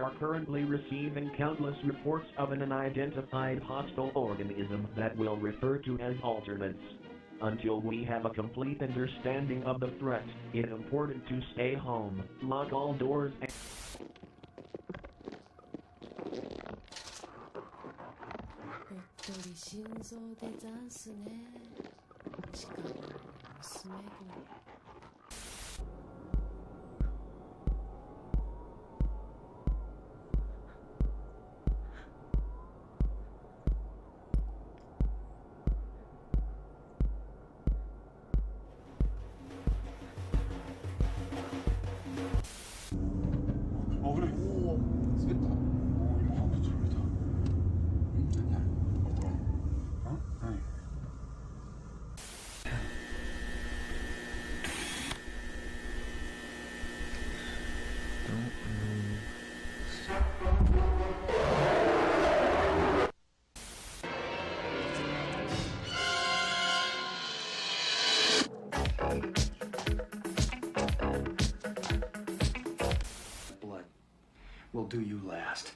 are currently receiving countless reports of an unidentified hostile organism that we'll refer to as alternates. Until we have a complete understanding of the threat, it's important to stay home, lock all doors, and ぽっとり心臓でざんすね。しかも娘子。어 그래. 오, 셌다. 오, 이거 하고 저기다. 응? 아니야. 어? 아니. Blood will do you last.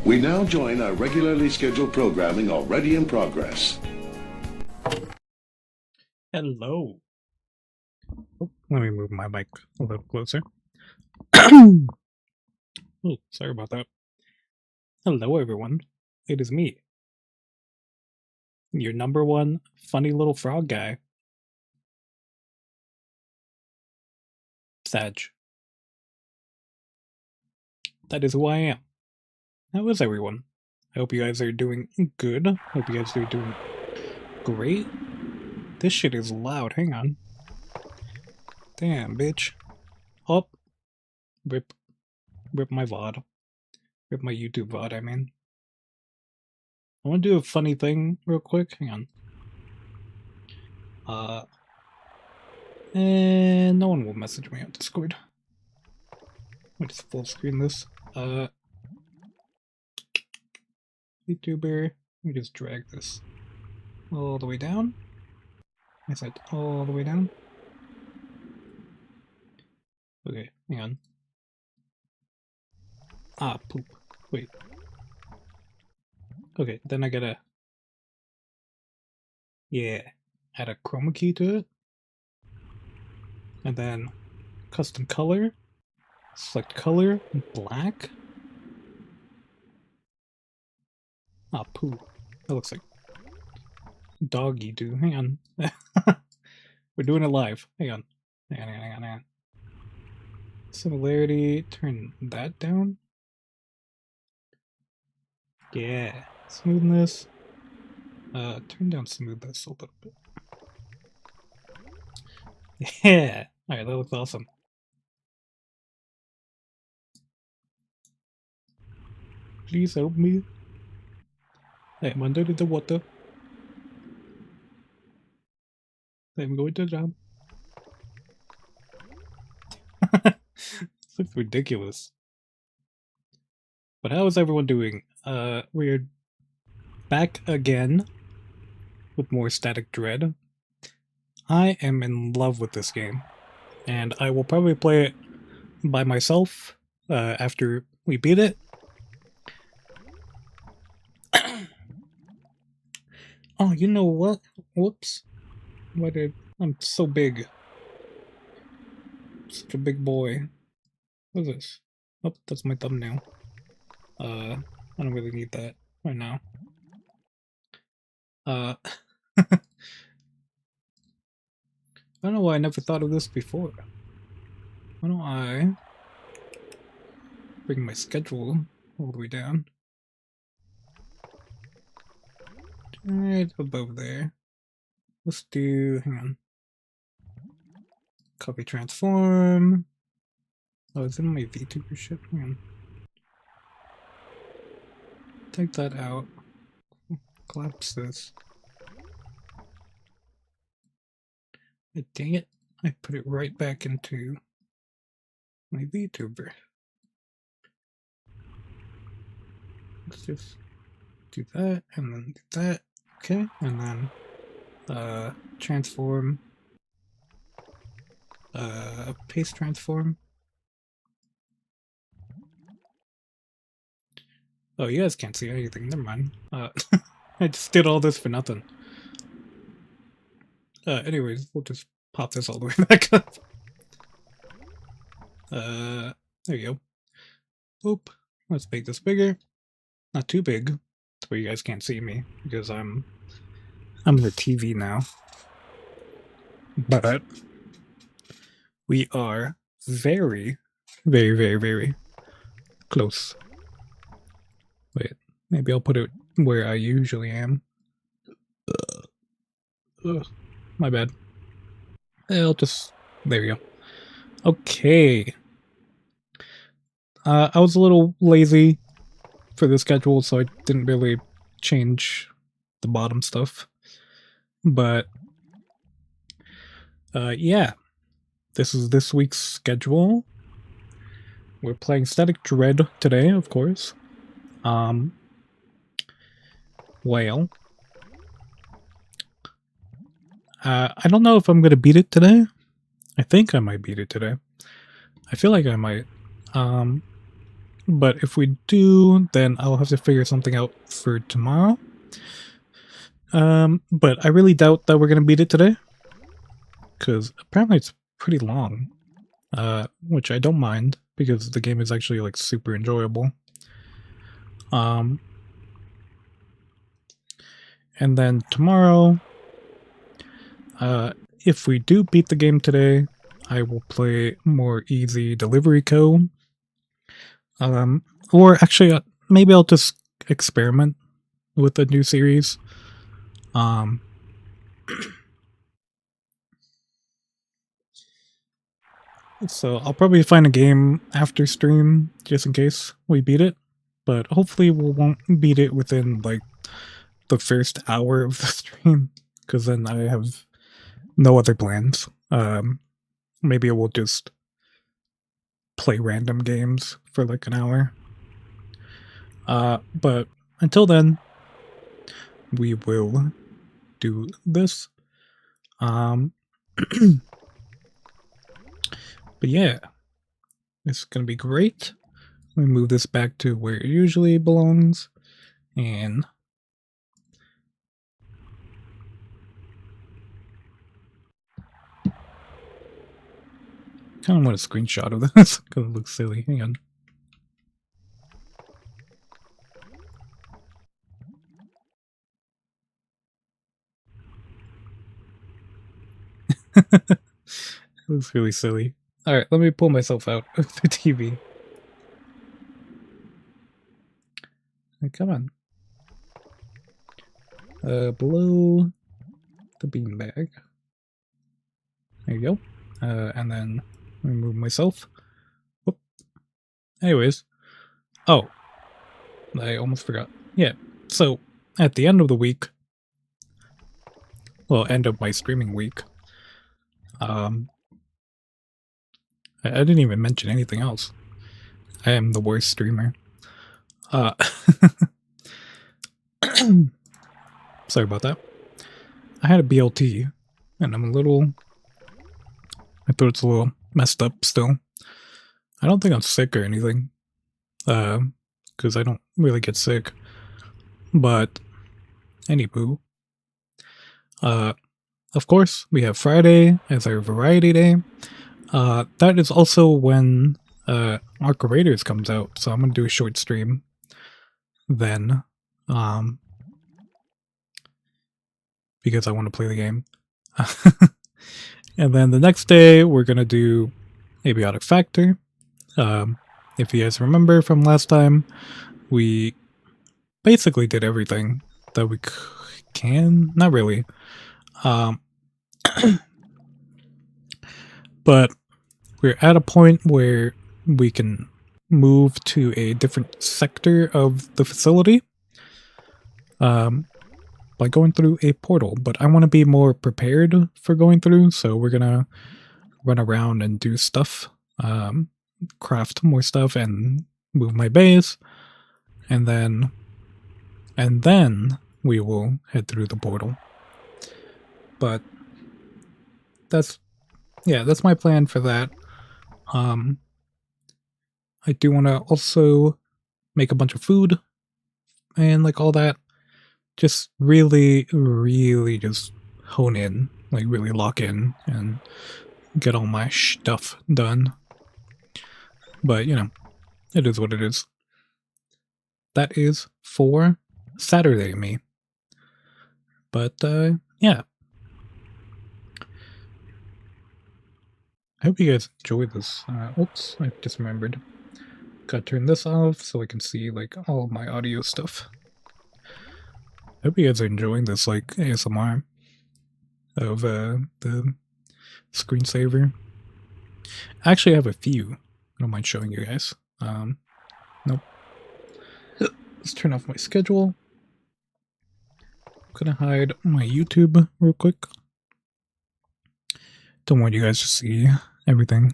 We now join our regularly scheduled programming already in progress. Hello. Oh, let me move my mic a little closer. Oh, sorry about that. Hello, everyone. It is me, your number one funny little frog guy, Sag. That is who I am. How is everyone? I hope you guys are doing good. Hope you guys are doing great. This shit is loud. Hang on. Damn, bitch. Oh. Rip my VOD. Rip my YouTube VOD, I mean. I want to do a funny thing real quick. Hang on. And no one will message me on Discord. I'll just full screen this. YouTuber. Let me just drag this all the way down. I said all the way down. Okay, hang on. Ah, poop. Wait. Okay, then I gotta... Yeah, add a chroma key to it. And then custom color. Select color, black. Ah, poo. That looks like doggy do. Hang on. We're doing it live. Hang on. Hang on. Similarity, turn that down. Yeah. Smoothness. Turn down smoothness a little bit. Yeah. Alright, that looks awesome. Please help me. I'm under the water. I'm going to drown. This looks ridiculous. But how is everyone doing? We're back again with more Static Dread. I am in love with this game, and I will probably play it by myself after we beat it. Oh, you know what? Whoops. Why did... I'm so big. Such a big boy. What is this? Oh, that's my thumbnail. I don't really need that right now. I don't know why I never thought of this before. Why don't I bring my schedule all the way down? Right above there. Let's do, hang on. Copy transform. Oh, it's in my VTuber shit. Hang on. Take that out. Collapse this. Dang it. I put it right back into My VTuber. Let's just do that and then do that. Okay, and then transform. Paste transform. Oh, you guys can't see anything. Never mind. I just did all this for nothing. Anyways, we'll just pop this all the way back up. There you go. Oop. Let's make this bigger. Not too big, where you guys can't see me because I'm the TV now. But we are very, very, very, very close. Wait, maybe I'll put it where I usually am. Ugh, my bad. I'll just... there we go. Okay. I was a little lazy for the schedule, so I didn't really change the bottom stuff. But, yeah. This is this week's schedule. We're playing Static Dread today, of course. Well, I don't know if I'm gonna beat it today. I think I might beat it today. I feel like I might. But if we do, then I'll have to figure something out for tomorrow. But I really doubt that we're gonna beat it today. Because apparently it's pretty long. Which I don't mind, because the game is actually, like, super enjoyable. And then tomorrow, if we do beat the game today, I will play more easy Delivery Co. Or actually, maybe I'll just experiment with a new series. So I'll probably find a game after stream, just in case we beat it. But hopefully we won't beat it within, like, the first hour of the stream, because then I have no other plans. Maybe I will just play random games for like an hour. But until then, we will do this. But yeah, it's gonna be great. Let me move this back to where it usually belongs, and kind of want a screenshot of this because it looks silly. Hang on. It looks really silly. Alright, let me pull myself out of the TV. Hey, come on. Below the beanbag. There you go. And then let me move myself. Whoop. Anyways. Oh. I almost forgot. Yeah. So, at the end of the week, well, end of my streaming week, I didn't even mention anything else. I am the worst streamer. Sorry about that. I had a BLT, and I'm a little... my throat's a little messed up still. I don't think I'm sick or anything, because I don't really get sick. But, anywho, of course, we have Friday as our variety day. That is also when Arc Raiders comes out, so I'm gonna do a short stream then, because I want to play the game. And then the next day, we're gonna do Abiotic Factor. If you guys remember from last time, we basically did everything that we can. Not really. But we're at a point where we can move to a different sector of the facility by going through a portal. But I want to be more prepared for going through, so we're gonna run around and do stuff. craft more stuff and move my base, and then we will head through the portal. But that's my plan for that. I do want to also make a bunch of food and like all that. Just really just hone in, like really lock in and get all my stuff done. But you know, it is what it is. That is for Saturday me. But yeah. I hope you guys enjoyed this. Oops, I just remembered. Gotta turn this off so I can see like all of my audio stuff. I hope you guys are enjoying this like ASMR of the screensaver. I actually have a few. I don't mind showing you guys. Nope. Let's turn off my schedule. I'm gonna hide my YouTube real quick. Don't want you guys to see everything,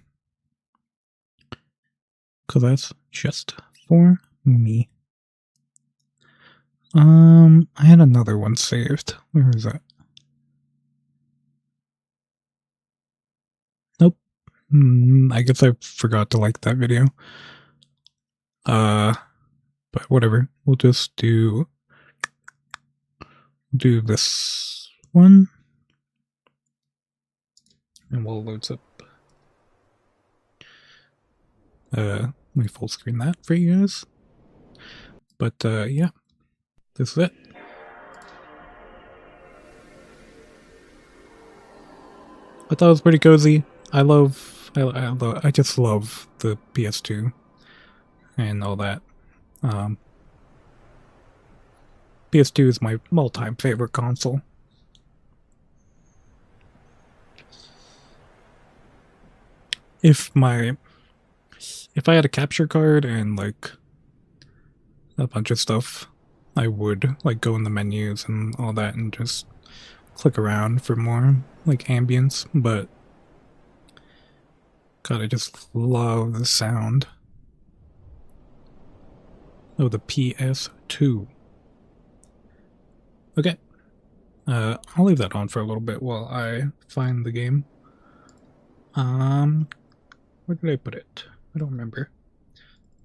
because that's just for me. I had another one saved. Where is that? Nope. I guess I forgot to like that video. But whatever. We'll just do this one. And we'll load up. Let me full screen that for you guys. But yeah. This is it. I thought it was pretty cozy. I just love the PS2 and all that. PS2 is my all-time favorite console. If I had a capture card and like a bunch of stuff, I would like go in the menus and all that and just click around for more like ambience, but God, I just love the sound of the PS2. Okay. I'll leave that on for a little bit while I find the game. Where did I put it? I don't remember.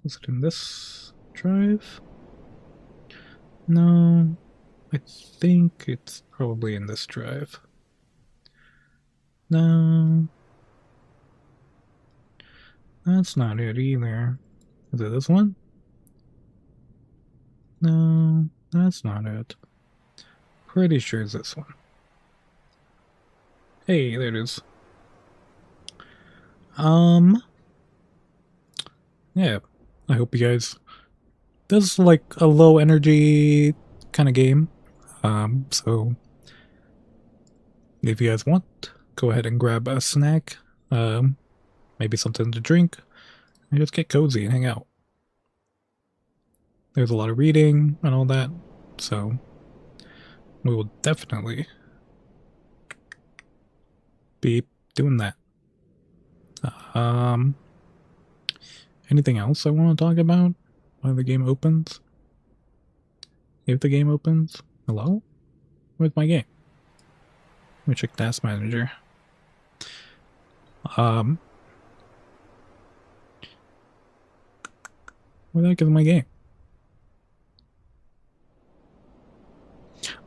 Was it in this drive? No, I think it's probably in this drive. No, that's not it either. Is it this one? No, that's not it. Pretty sure it's this one. Hey, there it is. Yeah, I hope you guys... This is like a low energy kind of game. So if you guys want, go ahead and grab a snack, maybe something to drink, and just get cozy and hang out. There's a lot of reading and all that, so we will definitely be doing that. Anything else I want to talk about while the game opens? If the game opens? Hello? Where's my game? Let me check Task Manager. Where the heck is my game?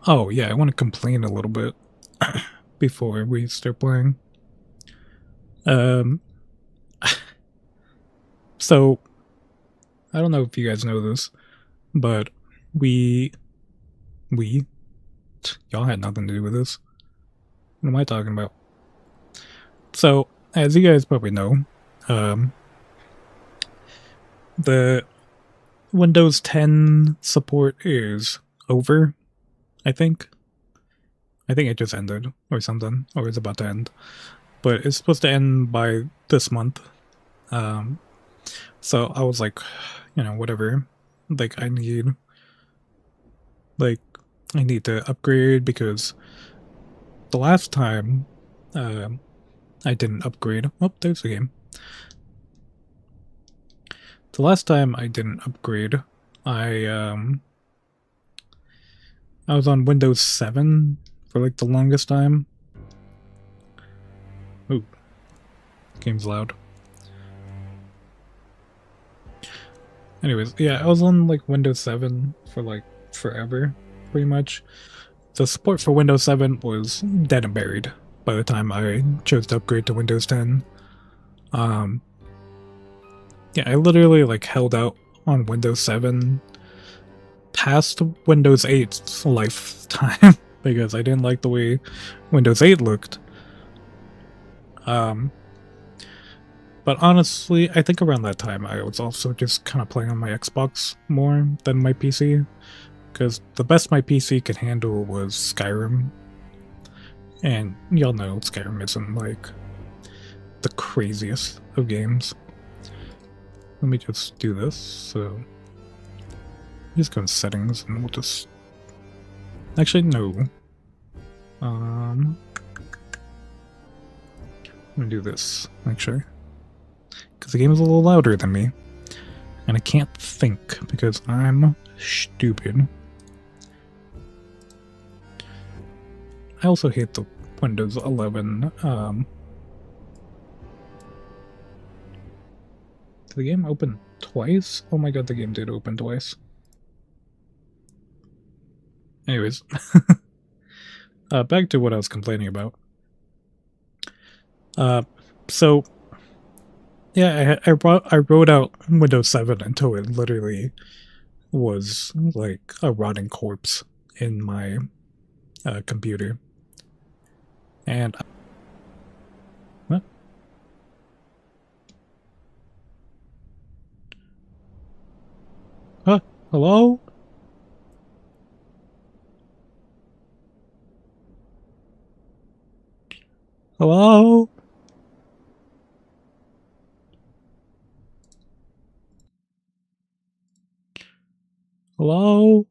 Oh, yeah, I want to complain a little bit before we start playing. So, I don't know if you guys know this, but y'all had nothing to do with this. What am I talking about? So, as you guys probably know, the Windows 10 support is over, I think. I think it just ended, or something, or it's about to end. But it's supposed to end by this month. So I was like, you know, whatever. Like, I need to upgrade, because the last time I didn't upgrade. Oh, there's the game. The last time I didn't upgrade, I was on Windows 7 for like the longest time. Ooh, game's loud. Anyways, yeah, I was on like Windows 7 for like forever, pretty much. The support for Windows 7 was dead and buried by the time I chose to upgrade to Windows 10. Yeah, I literally like held out on Windows 7 past Windows 8's lifetime because I didn't like the way Windows 8 looked. But honestly, I think around that time I was also just kind of playing on my Xbox more than my PC, because the best my PC could handle was Skyrim. And y'all know Skyrim isn't like the craziest of games. Let me just do this, so just go to settings and we'll just actually no. I'm gonna do this actually, because the game is a little louder than me, and I can't think because I'm stupid. I also hate the Windows 11. Did the game open twice? Oh my god, the game did open twice. Anyways, back to what I was complaining about. So yeah, I wrote out Windows 7 until it literally was like a rotting corpse in my computer. And what? Huh? Hello? Hello? Hello?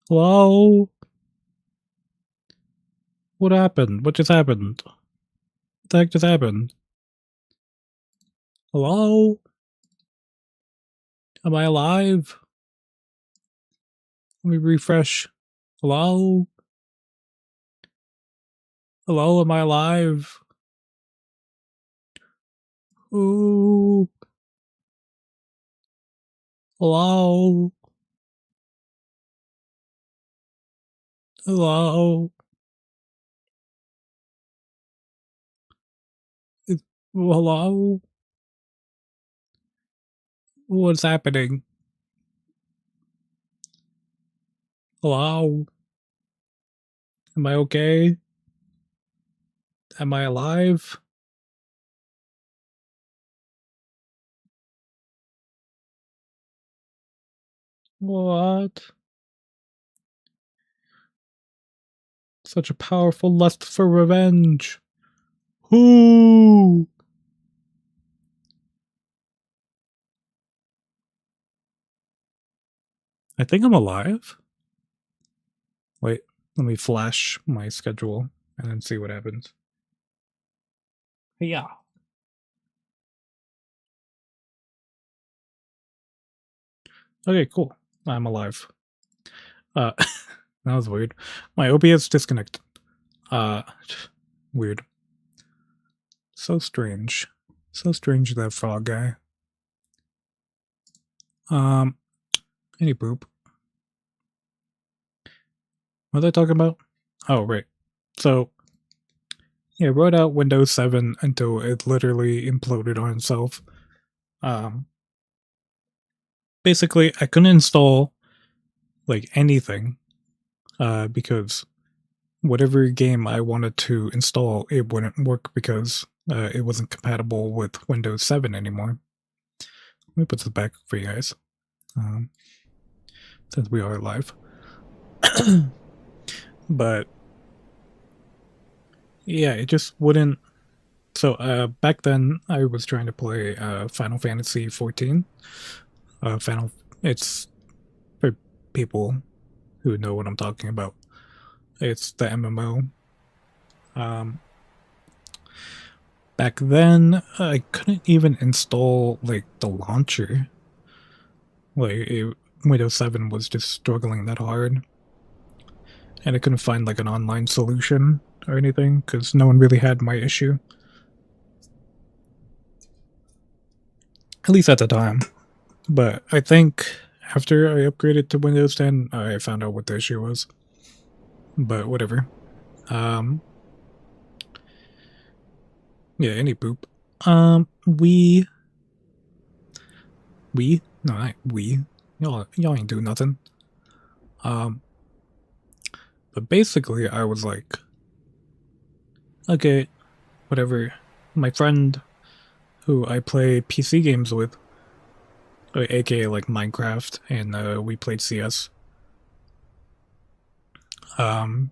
Hello? What happened? What just happened? What the heck just happened? Hello? Am I alive? Let me refresh. Hello? Hello, am I alive? Ooh. Hello? Hello? It- Hello? What's happening? Hello? Am I okay? Am I alive? What? Such a powerful lust for revenge. Who? I think I'm alive. Wait, let me flash my schedule and then see what happens. Yeah. Okay, cool. I'm alive. That was weird. My OBS disconnected. Weird. So strange. So strange, that frog guy. Any poop. What was I talking about? Oh, right. So, yeah, I wrote out Windows 7 until it literally imploded on itself. Basically, I couldn't install, like, anything, because whatever game I wanted to install, it wouldn't work because it wasn't compatible with Windows 7 anymore. Let me put this back for you guys, since we are live. But yeah, it just wouldn't. So back then, I was trying to play Final Fantasy 14. It's for people who know what I'm talking about. It's the MMO. back then, I couldn't even install, like, the launcher. Like, Windows 7 was just struggling that hard. And I couldn't find, like, an online solution or anything, because no one really had my issue. At least at the time. But I think after I upgraded to Windows 10, I found out what the issue was. But whatever. Yeah, any boop. No, not we. Y'all ain't do nothing. But basically I was like, okay, whatever. My friend who I play PC games with, aka like Minecraft, and we played CS, was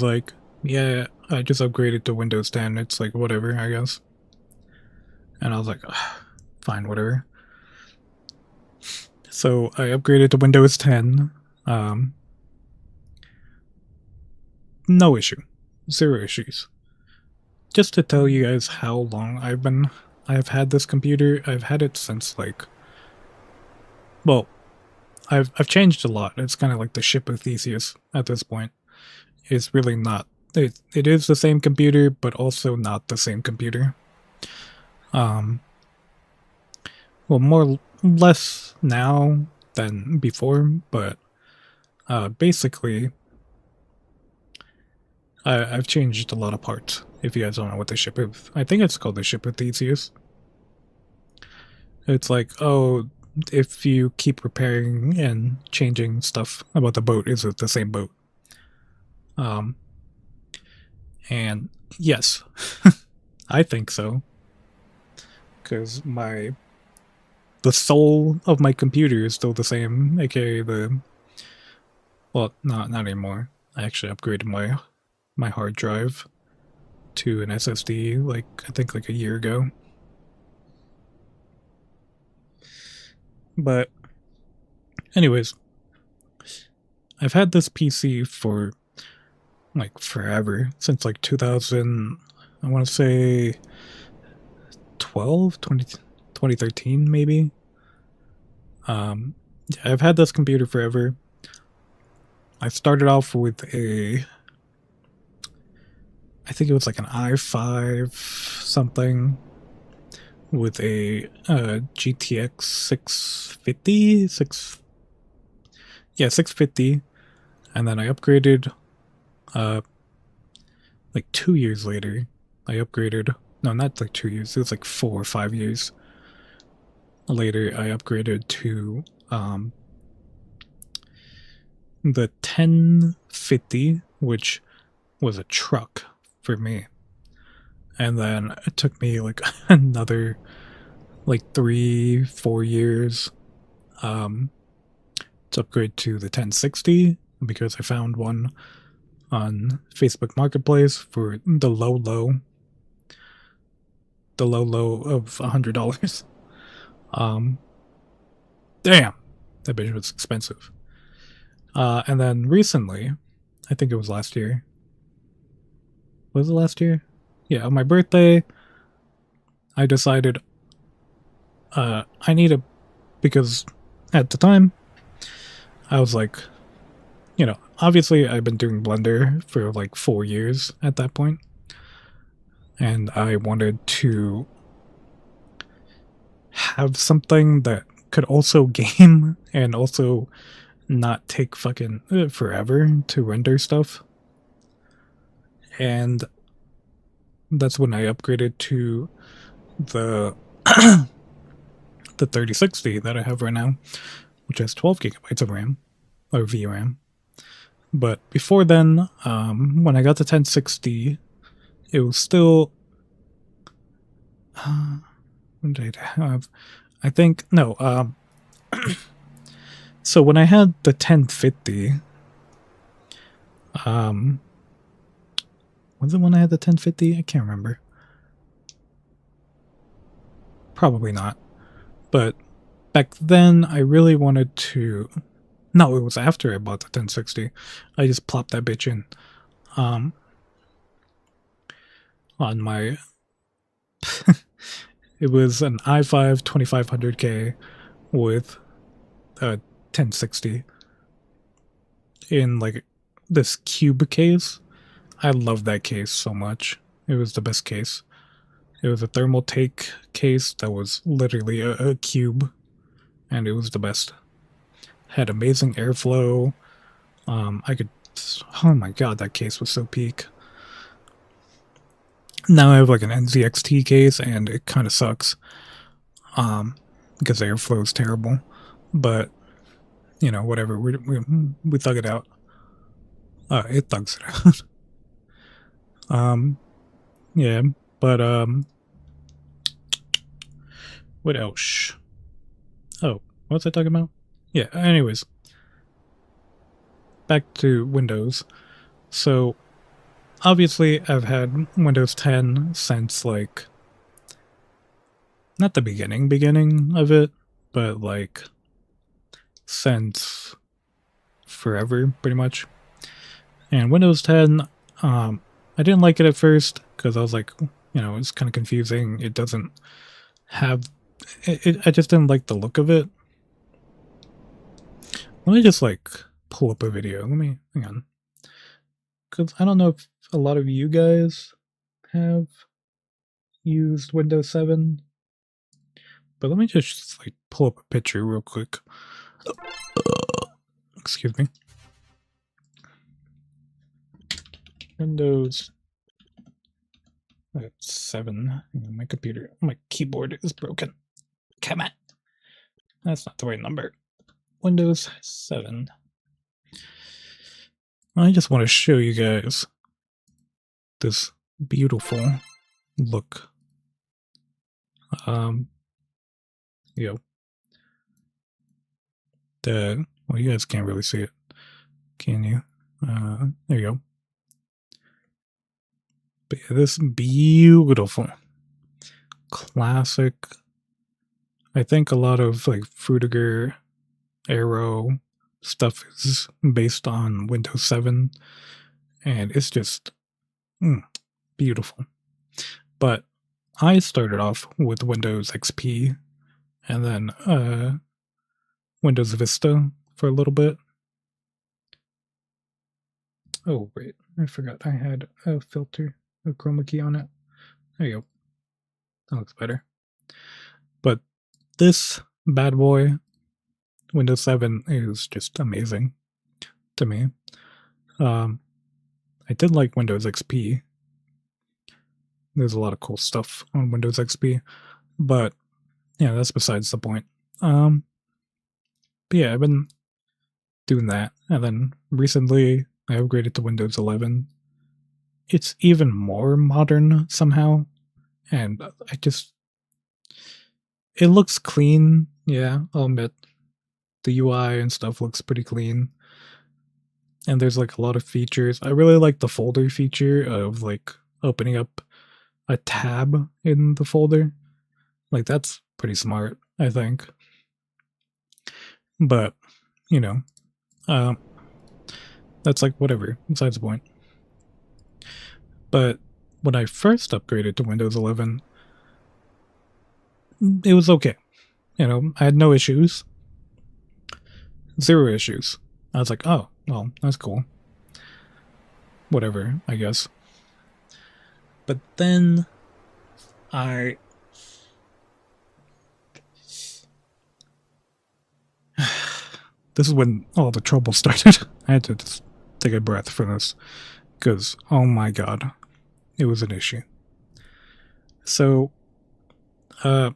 like, yeah, I just upgraded to Windows 10, it's like whatever, I guess. And I was like, fine, whatever. So I upgraded to Windows 10. No issue. 0 issues. Just to tell you guys how long I've had this computer. I've had it since, like, well, I've changed a lot. It's kind of like the ship of Theseus at this point. It's really not. It is the same computer, but also not the same computer. Well, less now than before, but basically, I've changed a lot of parts. If you guys don't know what the ship of, I think it's called the ship of Theseus. It's like, oh, if you keep repairing and changing stuff about the boat, is it the same boat? And yes, I think so. Because the soul of my computer is still the same, aka well, not anymore. I actually upgraded my hard drive to an SSD, like, I think like a year ago. But anyways, I've had this PC for like forever, since like 2000, I want to say 2013 maybe. I've had this computer forever. I started off with I think it was like an i5 something with a GTX 650, 650, and then I upgraded like 2 years later. I upgraded, no, not like 2 years, it was like 4 or 5 years later. I upgraded to the 1050, which was a truck for me. And then it took me like another like 3-4 years to upgrade to the 1060, because I found one on Facebook Marketplace for the low of $100. Damn, that bitch was expensive. And then recently, I think it was last year. Was it last year? Yeah, on my birthday, I decided I need because at the time, I was like, you know, obviously I've been doing Blender for like 4 years at that point, and I wanted to have something that could also game and also not take fucking forever to render stuff. And that's when I upgraded to the the 3060 that I have right now, which has 12 gigabytes of RAM, or VRAM. But before then, when I got the 1060, it was still, what did I have? I think, no, so when I had the 1050, was it when I had the 1050? I can't remember. Probably not. But back then, I really wanted to... No, it was after I bought the 1060. I just plopped that bitch in. on my. It was an i5 2500K with a 1060 in like this cube case. I love that case so much. It was the best case. It was a thermal take case that was literally a cube, and it was the best. Had amazing airflow. I could. Oh my god, that case was so peak. Now I have like an NZXT case, and it kind of sucks. Because the airflow is terrible. But, you know, whatever. We thug it out. It thugs it out. Yeah, but, what else? Oh, what was I talking about? Yeah, anyways. Back to Windows. So, obviously, I've had Windows 10 since, like, not the beginning of it, but, like, since forever, pretty much. And Windows 10, I didn't like it at first, because I was like, you know, it's kind of confusing. It doesn't have... I just didn't like the look of it. Let me just, like, pull up a video. Hang on. Because I don't know if a lot of you guys have used Windows 7. But let me just, like, pull up a picture real quick. Excuse me. Windows 7. My computer, my keyboard is broken. Come on. That's not the right number. Windows 7. I just want to show you guys this beautiful look. Yo. Well, you guys can't really see it. Can you? There you go. But yeah, this beautiful classic. I think a lot of like Frutiger Aero stuff is based on Windows 7, and it's just beautiful. But I started off with Windows XP and then Windows Vista for a little bit. Oh wait, I forgot I had a filter, a chroma key on it. There you go. That looks better. But this bad boy, Windows 7, is just amazing to me. I did like Windows XP. There's a lot of cool stuff on Windows XP, but yeah, that's besides the point. But yeah, I've been doing that, and then recently I upgraded to Windows 11. It's even more modern somehow, and it looks clean, yeah, I'll admit. The UI and stuff looks pretty clean. And there's like a lot of features. I really like the folder feature of like opening up a tab in the folder. Like that's pretty smart, I think. But, you know, that's like whatever, besides the point. But when I first upgraded to Windows 11, it was okay. You know, I had no issues. 0 issues. I was like, oh, well, that's cool. Whatever, I guess. But then this is when all the trouble started. I had to just take a breath for this. Because, oh my god, it was an issue. So, not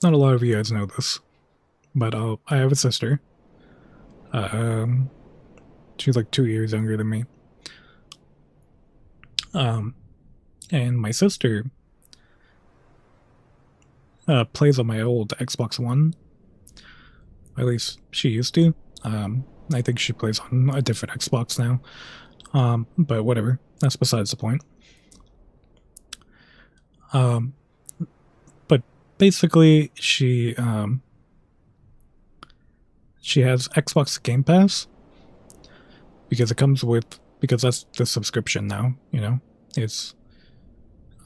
a lot of you guys know this, but I have a sister. She's like 2 years younger than me. And my sister plays on my old Xbox One. At least she used to. I think she plays on a different Xbox now. But whatever. That's besides the point. But basically, she has Xbox Game Pass because it comes with because that's the subscription now, you know. It's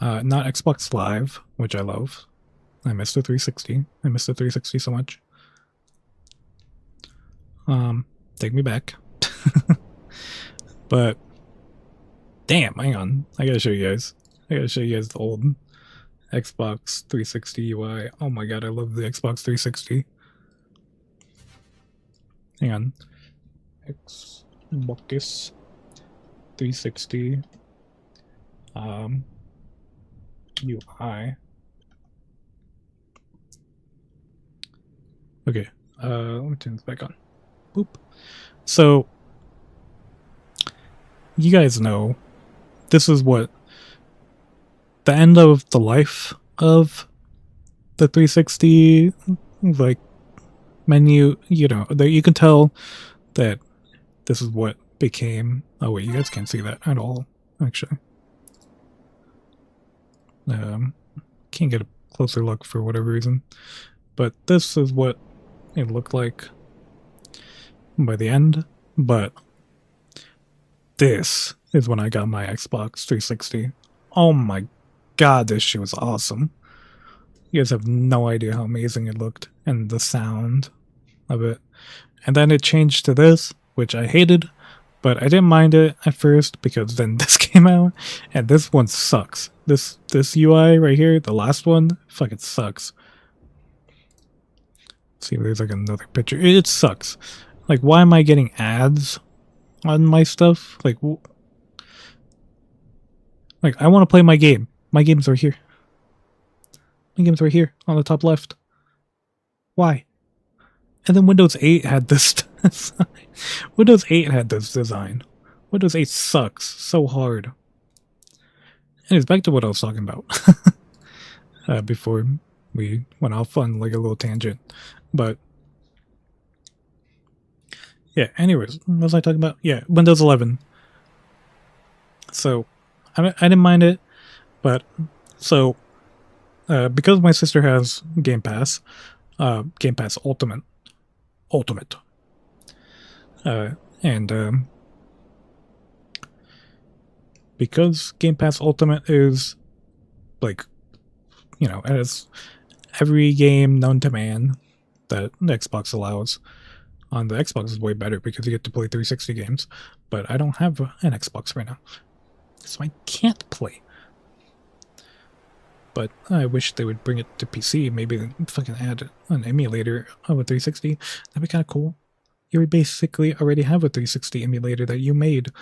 not Xbox Live, which I love. I miss the 360. I miss the 360 so much. Take me back. But damn, hang on. I gotta show you guys. I gotta show you guys the old Xbox 360 UI. Oh my god, I love the Xbox 360. Hang on. Xbox 360 UI. Okay, let me turn this back on. Boop. So you guys know this is what the end of the life of the 360 like menu, you know, that you can tell that this is what became. Oh wait, you guys can't see that at all, actually. Can't get a closer look for whatever reason, but this is what it looked like by the end. But this is when I got my Xbox 360. Oh my god, this shit was awesome. You guys have no idea how amazing it looked and the sound of it. And then it changed to this, which I hated, but I didn't mind it at first because then this came out and this one sucks. This UI right here, the last one, fucking sucks. Let's see if there's like another picture. It sucks. Like, why am I getting ads on my stuff? Like I want to play my game. My games are here. My games are here on the top left. Why? And then Windows 8 had this design. Windows 8 had this design. Windows 8 sucks so hard. Anyways, back to what I was talking about. Before we went off on like a little tangent. But yeah, anyways, what was I talking about? Yeah, Windows 11. So, I didn't mind it, but, so, because my sister has Game Pass Ultimate, and, because Game Pass Ultimate is, like, you know, it has every game known to man that the Xbox allows. On the Xbox is way better because you get to play 360 games, but I don't have an Xbox right now, so I can't play. But I wish they would bring it to PC. Maybe fucking add an emulator of a 360. That'd be kind of cool. You basically already have a 360 emulator that you made.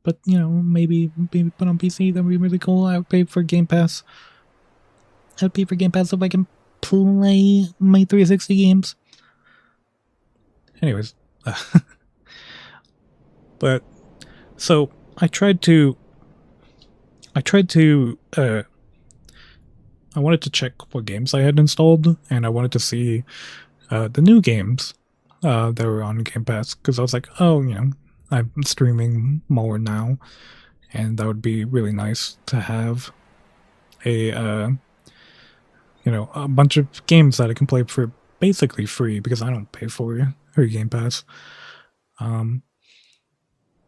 But, you know, maybe put on PC. That'd be really cool. I would pay for Game Pass. I'd pay for Game Pass if I can play my 360 games. Anyways. But, so, I wanted to check what games I had installed, and I wanted to see the new games that were on Game Pass, because I was like, oh, you know, I'm streaming more now, and that would be really nice to have a, you know, a bunch of games that I can play for basically free, because I don't pay for Game Pass.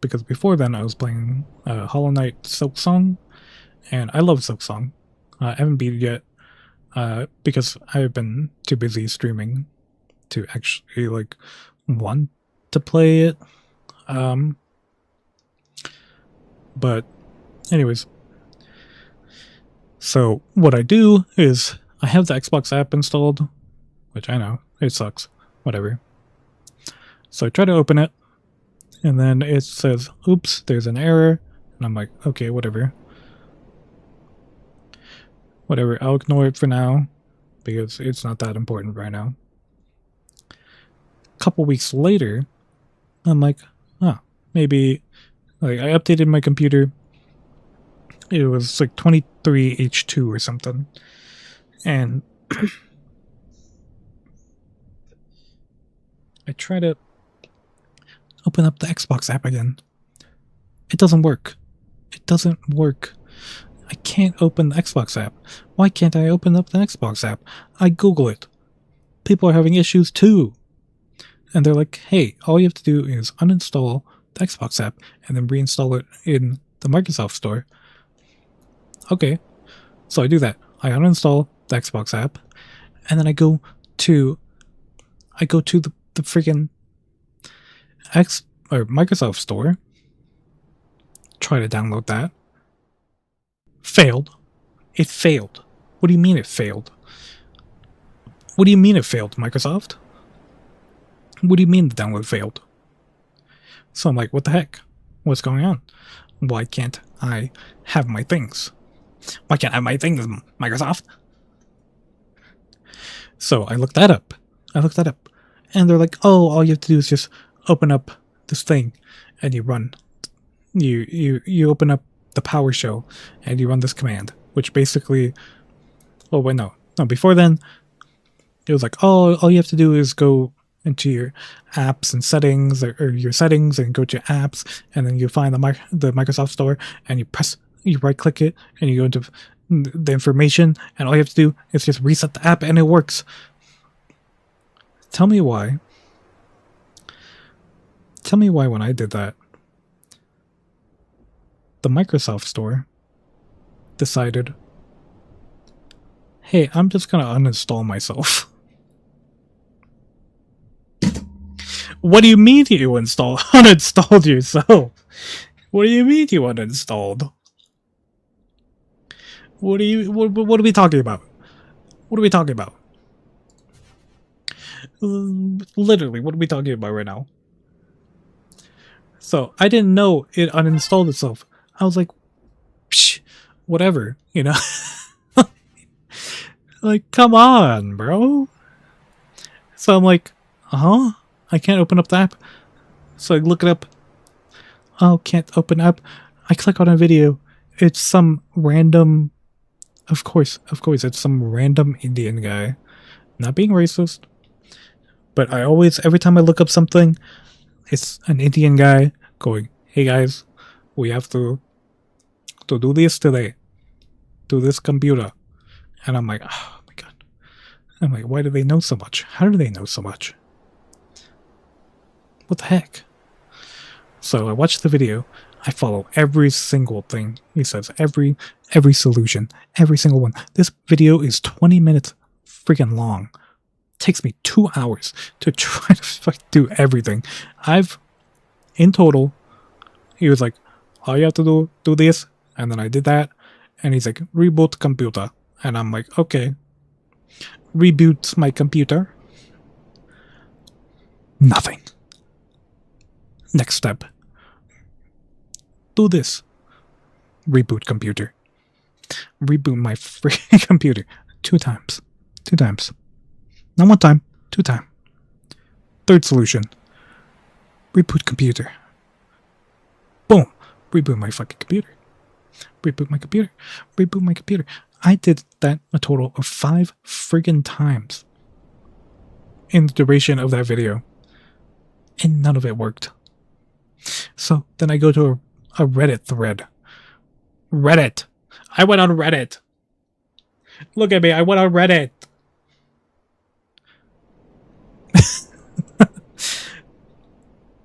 Because before then I was playing Hollow Knight Silksong, and I love Silksong. I haven't beat it yet, because I've been too busy streaming to actually, like, want to play it. But, anyways. So, what I do is, I have the Xbox app installed, which I know, it sucks. Whatever. So I try to open it, and then it says, oops, there's an error, and I'm like, okay, whatever. Whatever, I'll ignore it for now, because it's not that important right now. A couple weeks later, I'm like, oh, maybe, like, I updated my computer. It was like 23H2 or something. And I try to open up the Xbox app again. It doesn't work. It doesn't work. I can't open the Xbox app. Why can't I open up the Xbox app? I Google it. People are having issues too. And they're like, hey, all you have to do is uninstall the Xbox app and then reinstall it in the Microsoft Store. Okay, so I do that. I uninstall the Xbox app, and then I go to the freaking Microsoft Store. Try to download that. Failed. It failed. What do you mean it failed? What do you mean it failed, Microsoft? What do you mean the download failed? So I'm like, what the heck? What's going on? Why can't I have my things? Why can't I have my things, Microsoft? So I looked that up. And they're like, oh, all you have to do is just open up this thing and you run. You open up the PowerShell and you run this command, which basically, oh wait, no, before then, it was like, oh, all you have to do is go into your apps and settings, or your settings, and go to apps, and then you find the Microsoft Store, and you right click it, and you go into the information, and all you have to do is just reset the app, and it works. Tell me why when I did that, the Microsoft Store decided, hey, I'm just gonna uninstall myself. What do you mean you uninstalled yourself? What do you mean you uninstalled? What are we talking about? What are we talking about? Literally, what are we talking about right now? So, I didn't know it uninstalled itself. I was like, psh, whatever, you know? Like, come on, bro. So I'm like, I can't open up the app. So I look it up. Oh, can't open up. I click on a video. It's some random, of course, it's some random Indian guy. Not being racist, but every time I look up something, it's an Indian guy going, hey guys, we have to do this today, to this computer. And I'm like, oh my god. I'm like, why do they know so much? How do they know so much? What the heck? So I watch the video. I follow every single thing he says, every solution, every single one. This video is 20 minutes freaking long. It takes me 2 hours to try to do everything. In total, he was like, all you have to do this, and then I did that, and he's like, reboot computer. And I'm like, okay. Reboot my computer. Nothing. Next step. Do this. Reboot computer. Reboot my freaking computer. 2 times. 2 times. Not 1 time. 2 times. Third solution. Reboot computer. Boom. Reboot my fucking computer. Reboot my computer. Reboot my computer. I did that a total of 5 friggin' times in the duration of that video, and none of it worked. So then I go to a Reddit thread. Reddit! I went on Reddit! Look at me, I went on Reddit!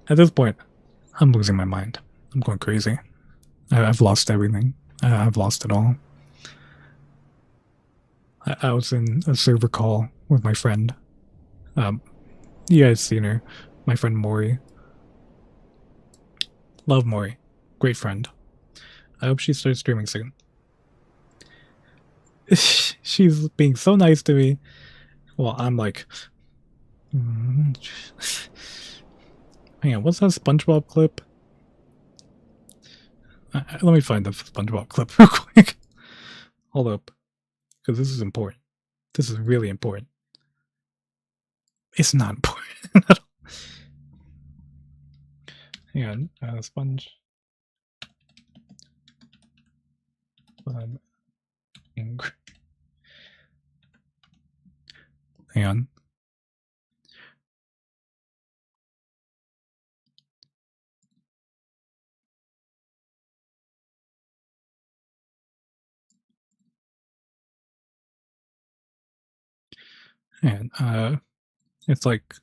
At this point, I'm losing my mind. I'm going crazy. I've lost everything. I've lost it all. I was in a server call with my friend. You guys seen her. My friend Maury. Love Maury. Great friend. I hope she starts streaming soon. She's being so nice to me. Well, I'm like... Hang on, what's that SpongeBob clip? Let me find the SpongeBob clip real quick. Hold up. Because this is important. This is really important. It's not important at all. Hang on. Sponge. Hang on. And it's like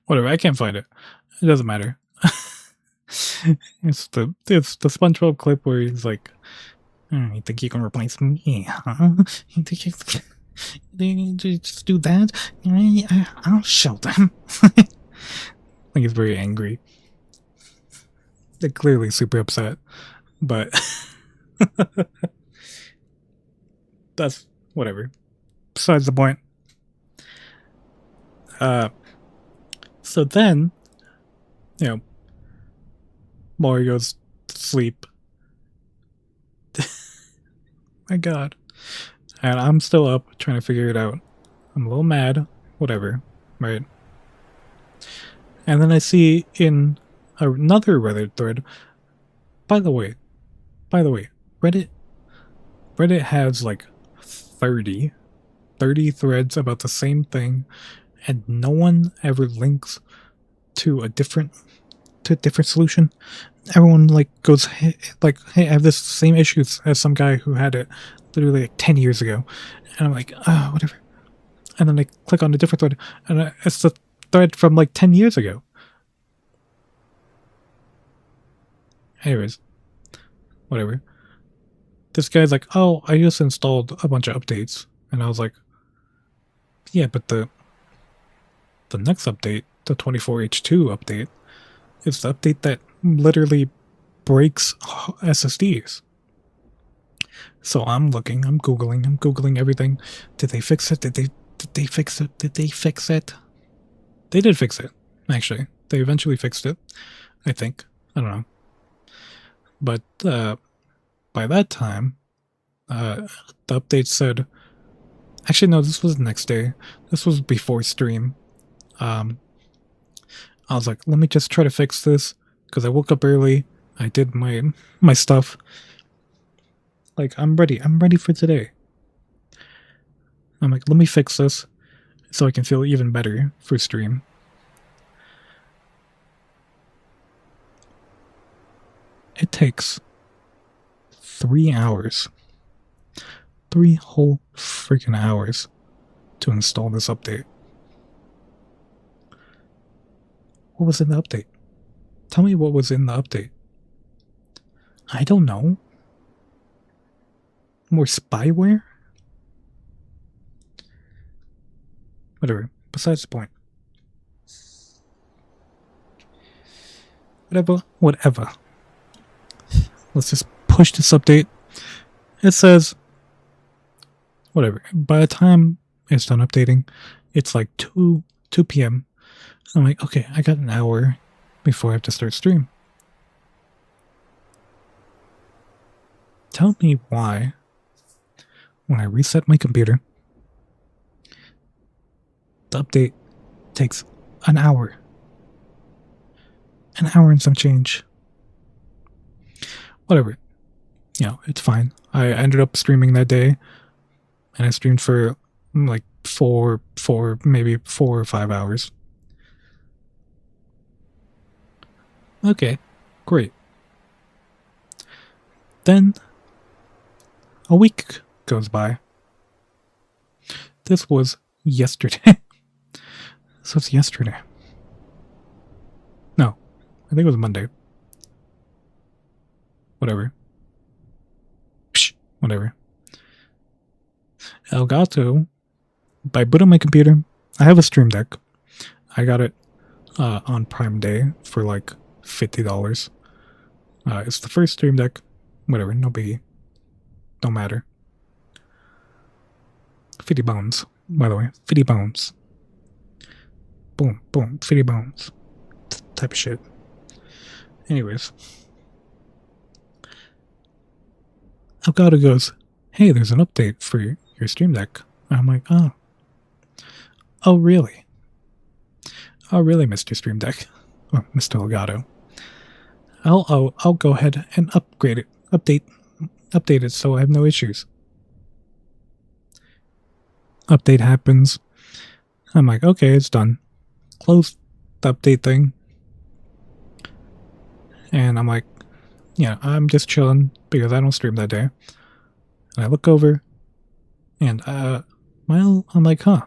Whatever, I can't find it. It doesn't matter. It's the SpongeBob clip where he's like, "You think you can replace me, huh? You think you just do that? I'll show them." Like he's very angry. They're clearly super upset, but that's whatever. Besides the point. So then, Maury goes to sleep. My God. And I'm still up trying to figure it out. I'm a little mad. Whatever. Right? And then I see in another Reddit thread. By the way, Reddit has like 30 threads about the same thing, and no one ever links to a different solution. Everyone like goes, hey, I have this same issues as some guy who had it literally like 10 years ago, and I'm like, whatever. And then I click on a different thread, and it's the thread from like 10 years ago. Anyways, whatever. This guy's like, "Oh, I just installed a bunch of updates," and I was like, "Yeah, but the next update, the 24H2 update, is the update that literally breaks SSDs." So I'm googling everything. Did they fix it? Did they fix it? Did they fix it? They did fix it. Actually, they eventually fixed it. I think. I don't know. But by that time, the update said. Actually, no. This was the next day. This was before stream. I was like, let me just try to fix this, because I woke up early. I did my stuff. Like, I'm ready for today. I'm like, let me fix this so I can feel even better for stream. It takes 3 hours. 3 whole freaking hours to install this update. What was in the update? Tell me what was in the update. I don't know. More spyware? Whatever. Besides the point. Whatever. Let's just push this update. It says, whatever. By the time it's done updating, it's like 2 p.m. I'm like, okay, I got an hour before I have to start stream. Tell me why, when I reset my computer, the update takes an hour. An hour and some change. Whatever. It's fine. I ended up streaming that day, and I streamed for like maybe 4 or 5 hours. Okay, great. Then a week goes by. This was yesterday. This was yesterday. No, I think it was Monday. Whatever. Psh, whatever. Elgato, by booting my computer, I have a Stream Deck. I got it on Prime Day for like $50. It's the first Stream Deck. Whatever, no biggie. Don't matter. 50 bones, by the way. 50 bones. Boom, boom, 50 bones. Type of shit. Anyways. Elgato goes, "Hey, there's an update for your Stream Deck." And I'm like, oh. Oh, really? Oh, really, Mr. Stream Deck? Or Mr. Elgato. I'll go ahead and upgrade it. Update it so I have no issues. Update happens. I'm like, okay, it's done. Close the update thing. And I'm like, I'm just chilling because I don't stream that day. And I look over, and I'm like, huh,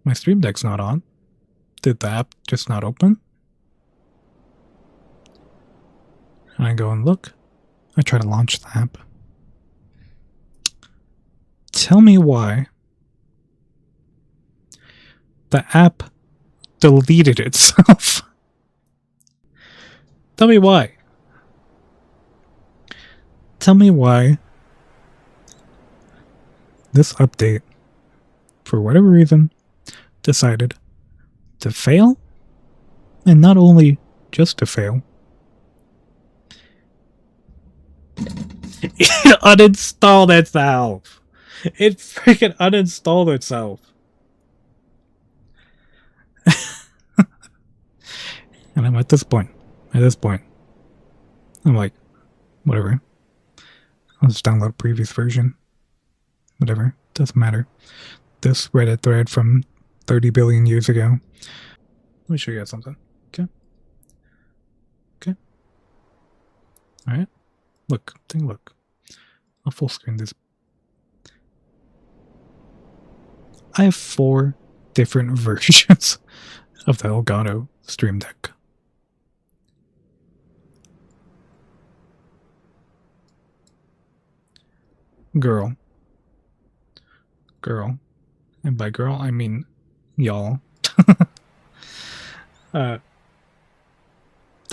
my Stream Deck's not on. Did the app just not open? And I go and look. I try to launch the app. Tell me why the app deleted itself. Tell me why. Tell me why this update, for whatever reason, decided to fail. And not only just to fail, it uninstalled itself. It freaking uninstalled itself. And I'm at this point, I'm like, whatever. I'll just download a previous version. Whatever, doesn't matter. This Reddit thread from 30 billion years ago. Let me show you guys something. Okay. Okay. Alright. Look, take a look. I'll full screen this. I have 4 different versions of the Elgato Stream Deck. Girl, and by girl I mean y'all. Tell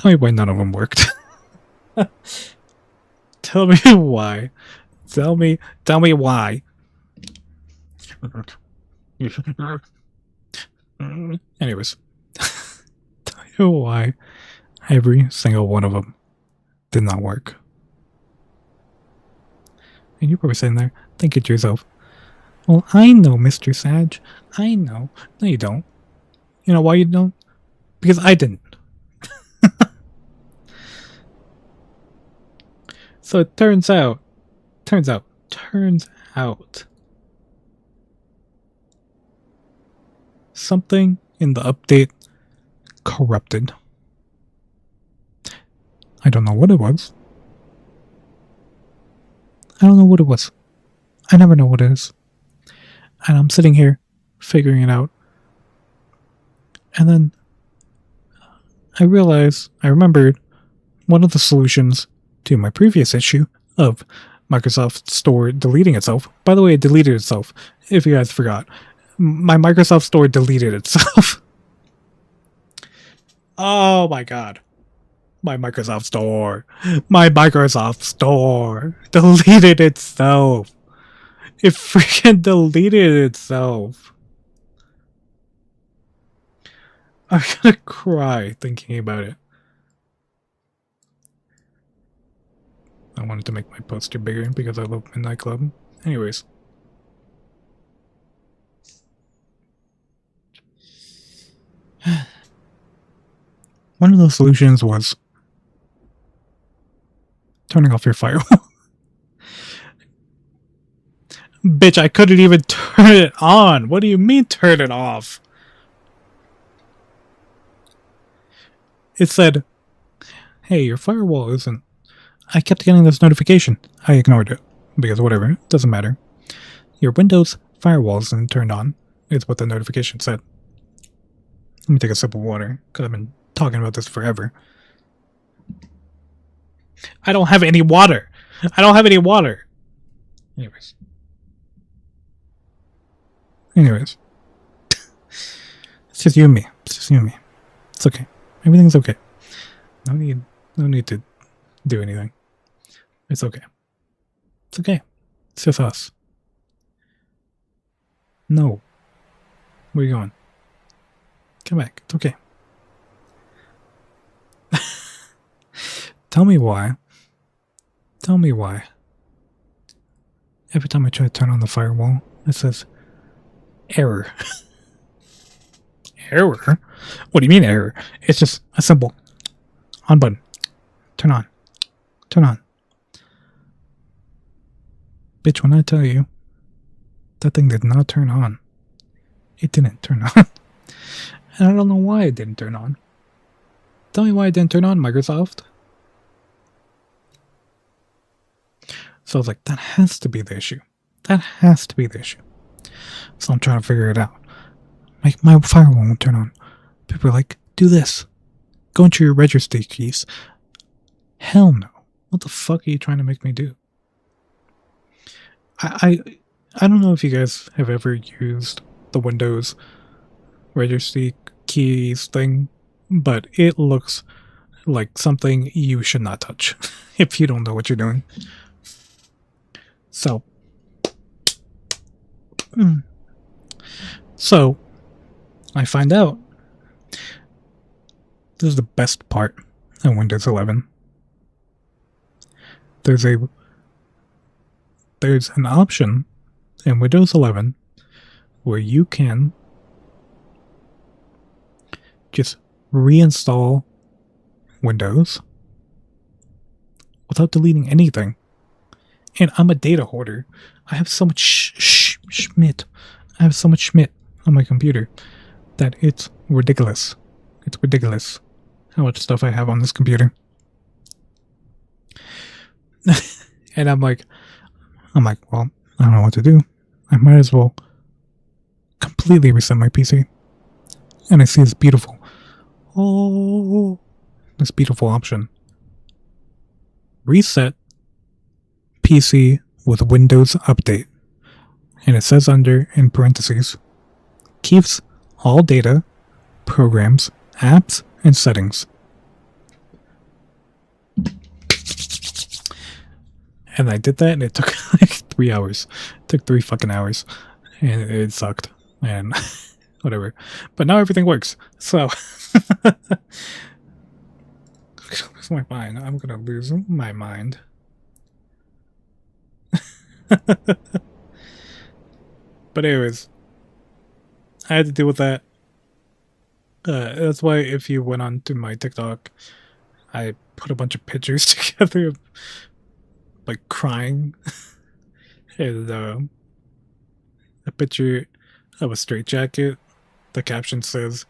me why none of them worked. Tell me why. Tell me why. Anyways, tell you why every single one of them did not work. And you're probably sitting there thinking to yourself, well, I know, Mr. Sag. I know. No, you don't. You know why you don't? Because I didn't. So it turns out, something in the update corrupted. I don't know what it was. I don't know what it was. I never know what it is. And I'm sitting here figuring it out. And then I remembered one of the solutions to my previous issue of Microsoft Store deleting itself. By the way, it deleted itself, if you guys forgot. My Microsoft Store deleted itself. Oh my god. My Microsoft Store deleted itself. It freaking deleted itself. I'm gonna cry thinking about it. I wanted to make my poster bigger because I love Midnight Club. Anyways. One of the solutions was turning off your firewall. Bitch, I couldn't even turn it on. What do you mean turn it off? It said, hey, your firewall isn't... I kept getting this notification. I ignored it. Because whatever, it doesn't matter. Your Windows firewall isn't turned on. Is what the notification said. Let me take a sip of water, because I've been talking about this forever. I don't have any water. Anyways. It's just you and me. It's okay. Everything's okay. No need to do anything. It's okay. It's just us. No. Where are you going? Come back. It's okay. Tell me why. Every time I try to turn on the firewall, it says error. Error? What do you mean error? It's just a simple on button. Turn on. Bitch, when I tell you that thing did not turn on, it didn't turn on. And I don't know why it didn't turn on. Tell me why it didn't turn on, Microsoft. So I was like, that has to be the issue. So I'm trying to figure it out. My firewall won't turn on. People are like, do this. Go into your registry keys. Hell no. What the fuck are you trying to make me do? I don't know if you guys have ever used the Windows registry keys thing, but it looks like something you should not touch if you don't know what you're doing. So, so I find out this is the best part of Windows 11. There's an option in Windows 11 where you can just reinstall Windows without deleting anything. And I'm a data hoarder. I have so much Schmidt. I have so much Schmidt on my computer that it's ridiculous. It's ridiculous how much stuff I have on this computer. And I'm like, well, I don't know what to do. I might as well completely reset my PC. And I see this beautiful option. Reset PC with Windows Update. And it says under, in parentheses, keeps all data, programs, apps, and settings. And I did that, and it took like 3 hours. It took 3 fucking hours. And it sucked. And whatever. But now everything works. So, I'm gonna lose my mind. I'm gonna lose my mind. But anyways, I had to deal with that. That's why if you went on to my TikTok, I put a bunch of pictures together of like crying. And a picture of a straitjacket. The caption says,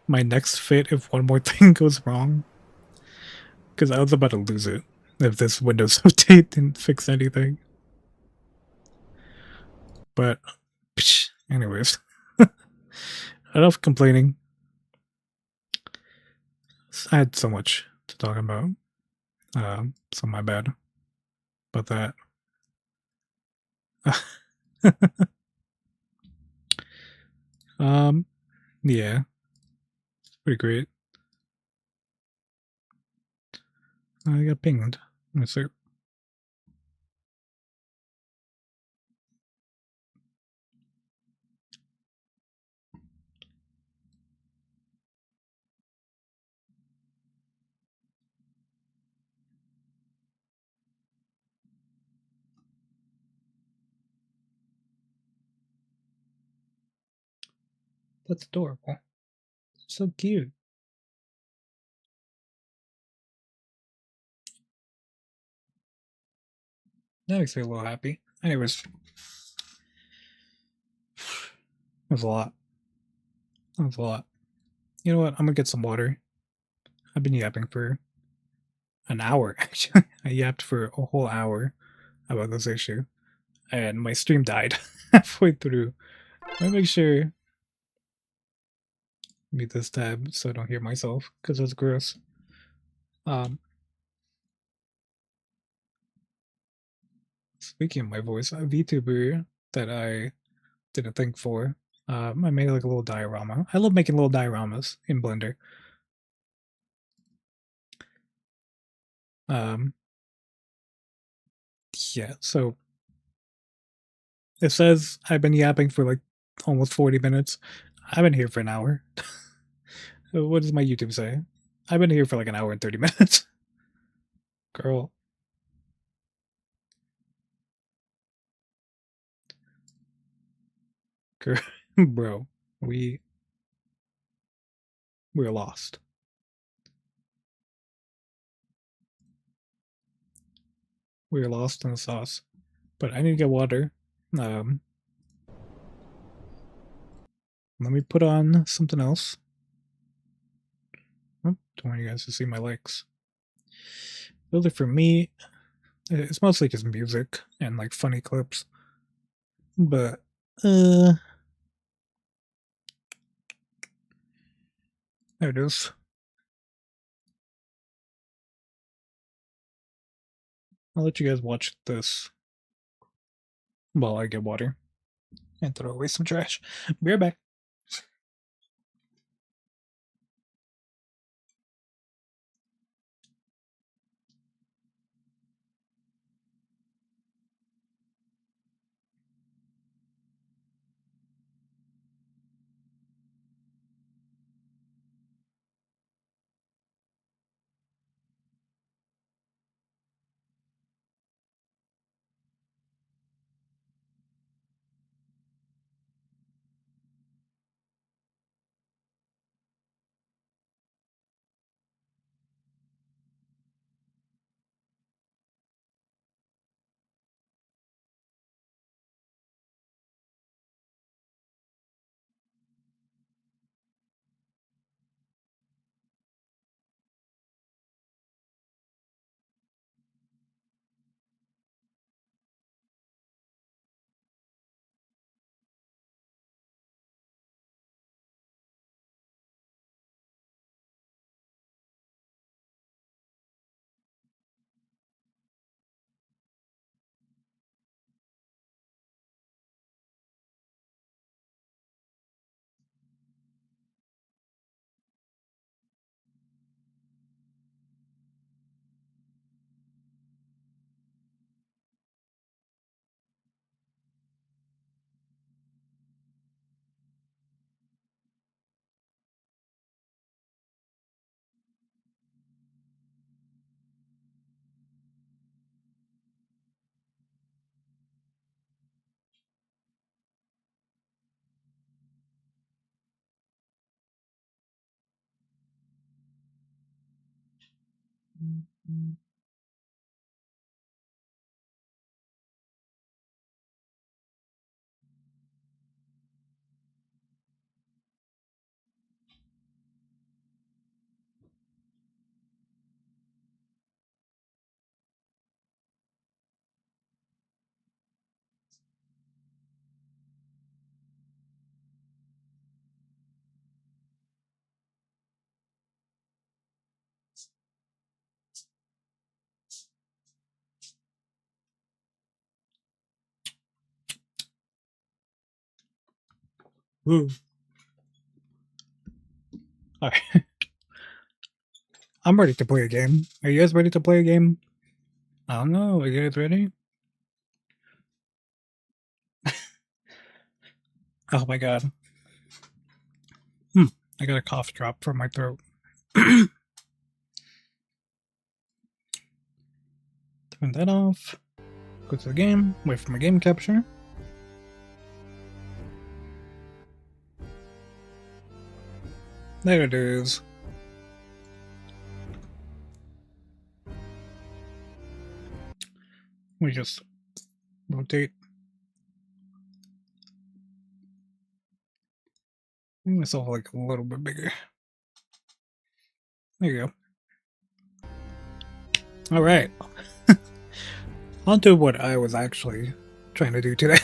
"My next fit if one more thing goes wrong." Because I was about to lose it if this Windows update didn't fix anything. But, anyways, enough complaining. I had so much to talk about. So my bad about that. Yeah, it's pretty great. I got pinged. Let me see. That's adorable. So cute. That makes me a little happy. Anyways, that was a lot. That was a lot. You know what? I'm gonna get some water. I've been yapping for an hour, actually. I yapped for a whole hour about this issue. And my stream died halfway through. Let me make sure. Mute this tab so I don't hear myself, because that's gross. Speaking of my voice, a VTuber that I did a thing for, I made like a little diorama. I love making little dioramas in Blender. Yeah, so it says I've been yapping for like almost 40 minutes. I've been here for an hour. What does my YouTube say? I've been here for like an hour and 30 minutes. Girl. Bro, we're lost. We're lost in the sauce. But I need to get water. Let me put on something else. Oh, don't want you guys to see my likes. Those are for me. It's mostly just music and like funny clips. But There it is. I'll let you guys watch this while I get water and throw away some trash. Be right back. Woo. Alright. I'm ready to play a game. Are you guys ready to play a game? I don't know. Are you guys ready? Oh my god. I got a cough drop from my throat. Turn that off. Go to the game. Wait for my game capture. There it is. We just rotate. Make myself like a little bit bigger. There you go. Alright. On to what I was actually trying to do today.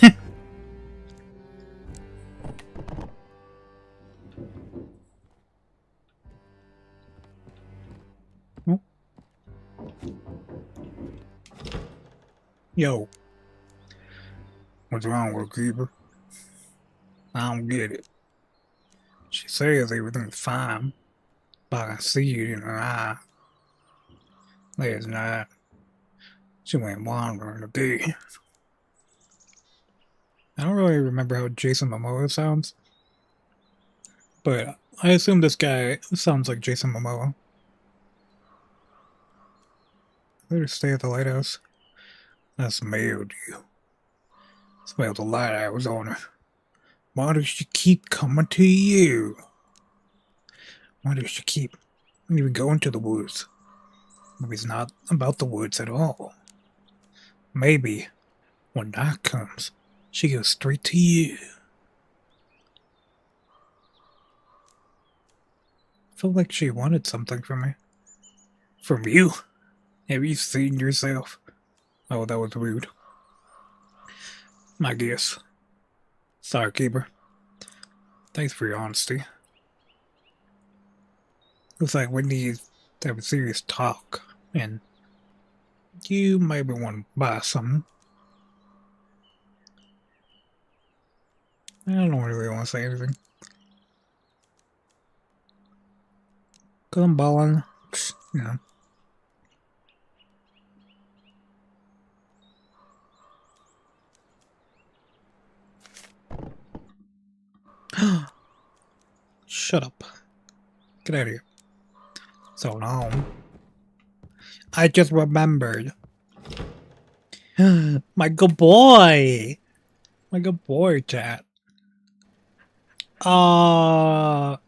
Oh. Yo. What's wrong with Keeper? I don't get it. She says everything's fine, but I can see it in her eye. Last night, she went wandering a bit. I don't really remember how Jason Momoa sounds, but I assume this guy sounds like Jason Momoa. Better stay at the lighthouse. I smelled you. Smelled the light I was on her. Why does she keep coming to you? Why does she keep even going to the woods? Maybe it's not about the woods at all. Maybe when night comes, she goes straight to you. I felt like she wanted something from me. From you? Have you seen yourself? Oh, that was rude. I guess. Sorry, Keeper. Thanks for your honesty. Looks like we need to have a serious talk, and you maybe want to buy something. I don't really want to say anything. Cause I'm balling, you know. Shut up. Get out of here. So now, I just remembered. My good boy! My good boy, chat. Ah.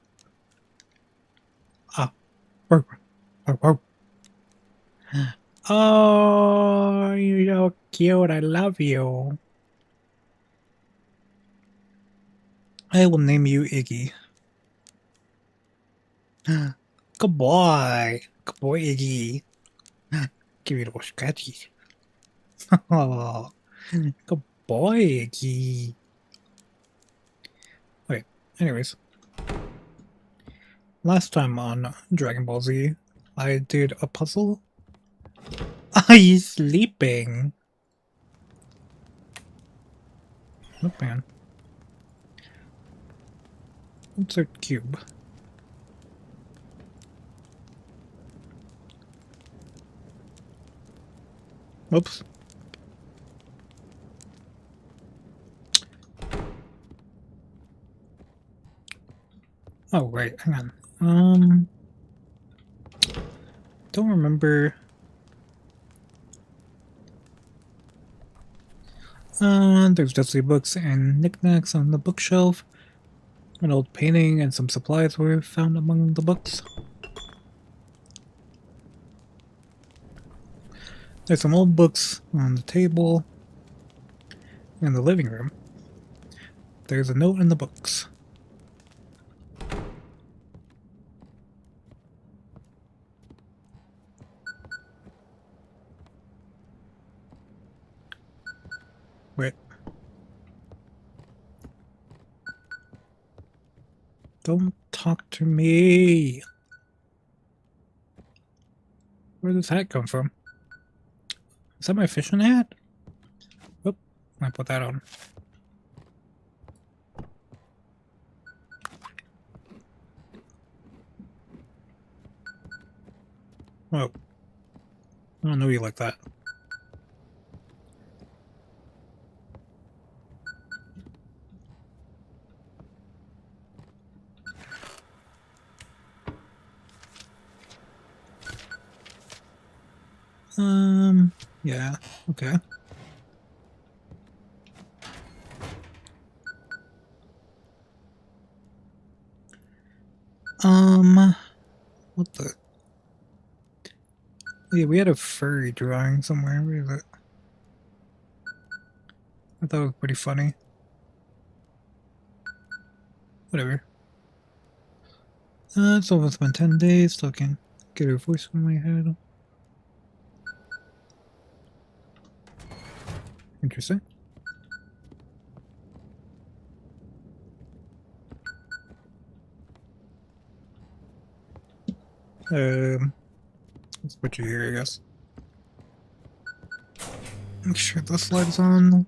Oh, you're so cute. I love you. I will name you Iggy. Good boy. Good boy, Iggy. Give me a little scratchy. Oh, good boy, Iggy. Okay, anyways. Last time on Dragon Ball Z, I did a puzzle. Are you sleeping? Look, man. What's a cube? Oops. Oh, right, hang on. Don't remember. There's dusty books and knickknacks on the bookshelf. An old painting and some supplies were found among the books. There's some old books on the table in the living room. There's a note in the books. Wait. Don't talk to me. Where does this hat come from? Is that my fishing hat? Oop, I put that on. Oh. I don't know you like that. Yeah, okay. What the? Yeah, we had a furry drawing somewhere. Where is it? I thought it was pretty funny. Whatever. It's almost been 10 days, so I can get her voice in my head. Interesting. Let's put you here, I guess. Make sure this light's on.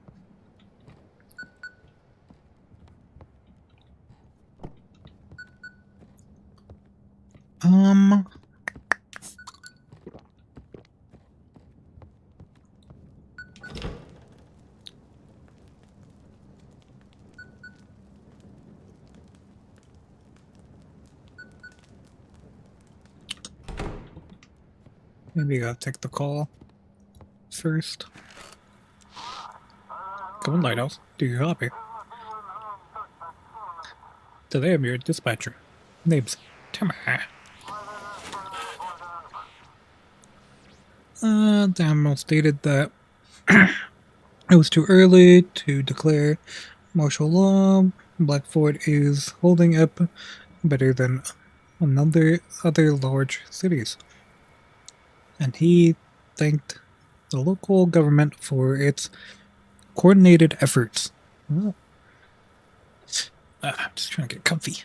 Maybe I gotta take the call first. Come on, Lighthouse. Do your copy. Today I'm your dispatcher. Name's Timmer. The admiral stated that it was too early to declare martial law. Blackford is holding up better than other large cities. And he thanked the local government for its coordinated efforts. Oh. I'm just trying to get comfy.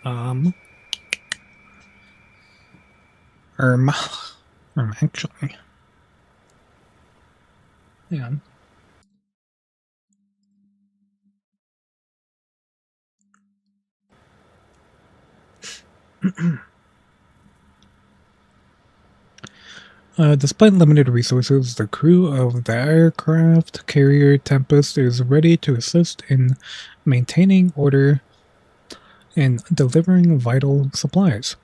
Um, actually, hang on. Despite limited resources, the crew of the aircraft carrier Tempest is ready to assist in maintaining order and delivering vital supplies.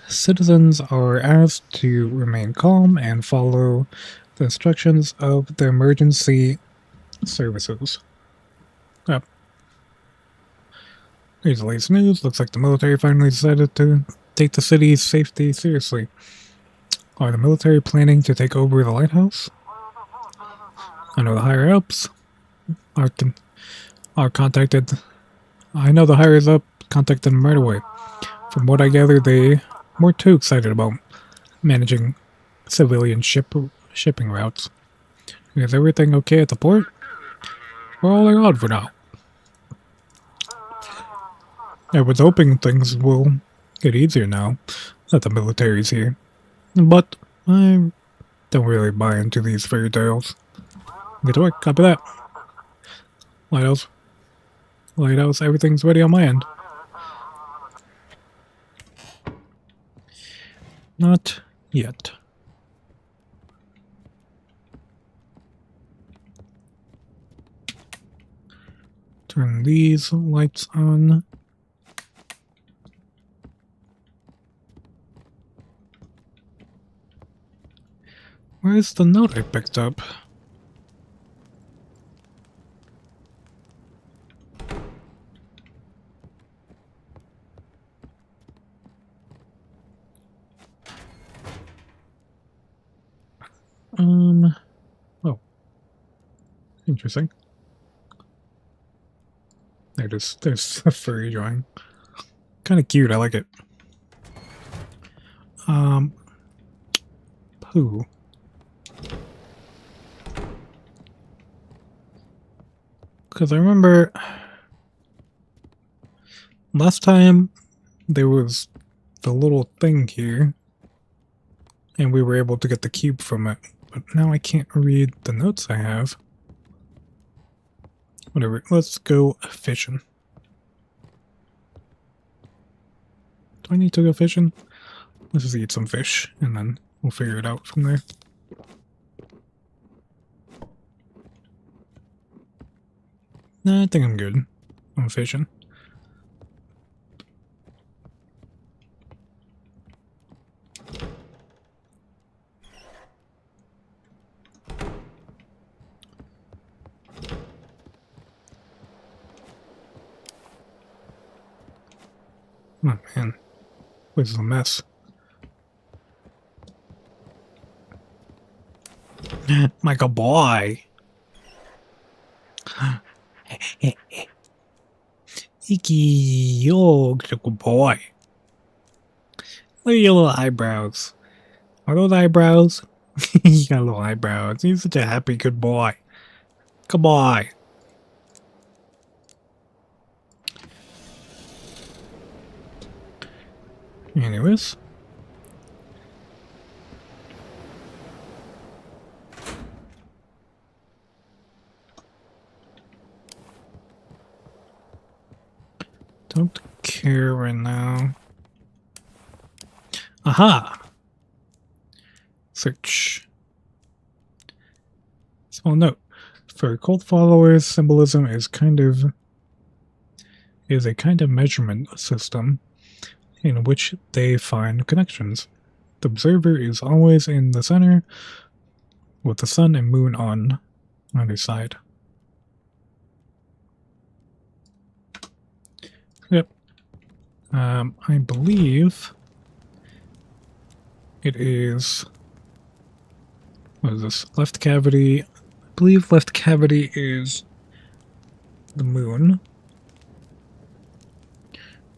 Citizens are asked to remain calm and follow the instructions of the emergency services. Yep. Here's the latest news. Looks like the military finally decided to take the city's safety seriously. Are the military planning to take over the lighthouse? I know the higher-ups are contacted. I know the higher-up contacted them right away. From what I gather, they weren't too excited about managing civilian shipping routes. Is everything okay at the port? We're all around for now. I was hoping things will get easier now that the military's here. But I don't really buy into these fairy tales. Get to work, copy that. Lighthouse. Lighthouse, everything's ready on my end. Not yet. Turn these lights on. Where's the note I picked up? Oh. Interesting. There's a furry drawing. Kinda cute, I like it. Pooh. Because I remember last time there was the little thing here and we were able to get the cube from it, but now I can't read the notes I have. Whatever, let's go fishing. Do I need to go fishing? Let's just eat some fish and then we'll figure it out from there. Nah, I think I'm good. I'm fishing. Oh man, this is a mess. Like a boy. Icky, yo, good boy. Look at your little eyebrows. Are those eyebrows? You got little eyebrows. He's such a happy good boy. Good boy. Anyways. Don't care right now. Aha! Search. Small note. For cult followers, symbolism is a kind of measurement system in which they find connections. The observer is always in the center, with the sun and moon on either side. Yep. I believe it is... What is this? Left cavity. I believe left cavity is the moon.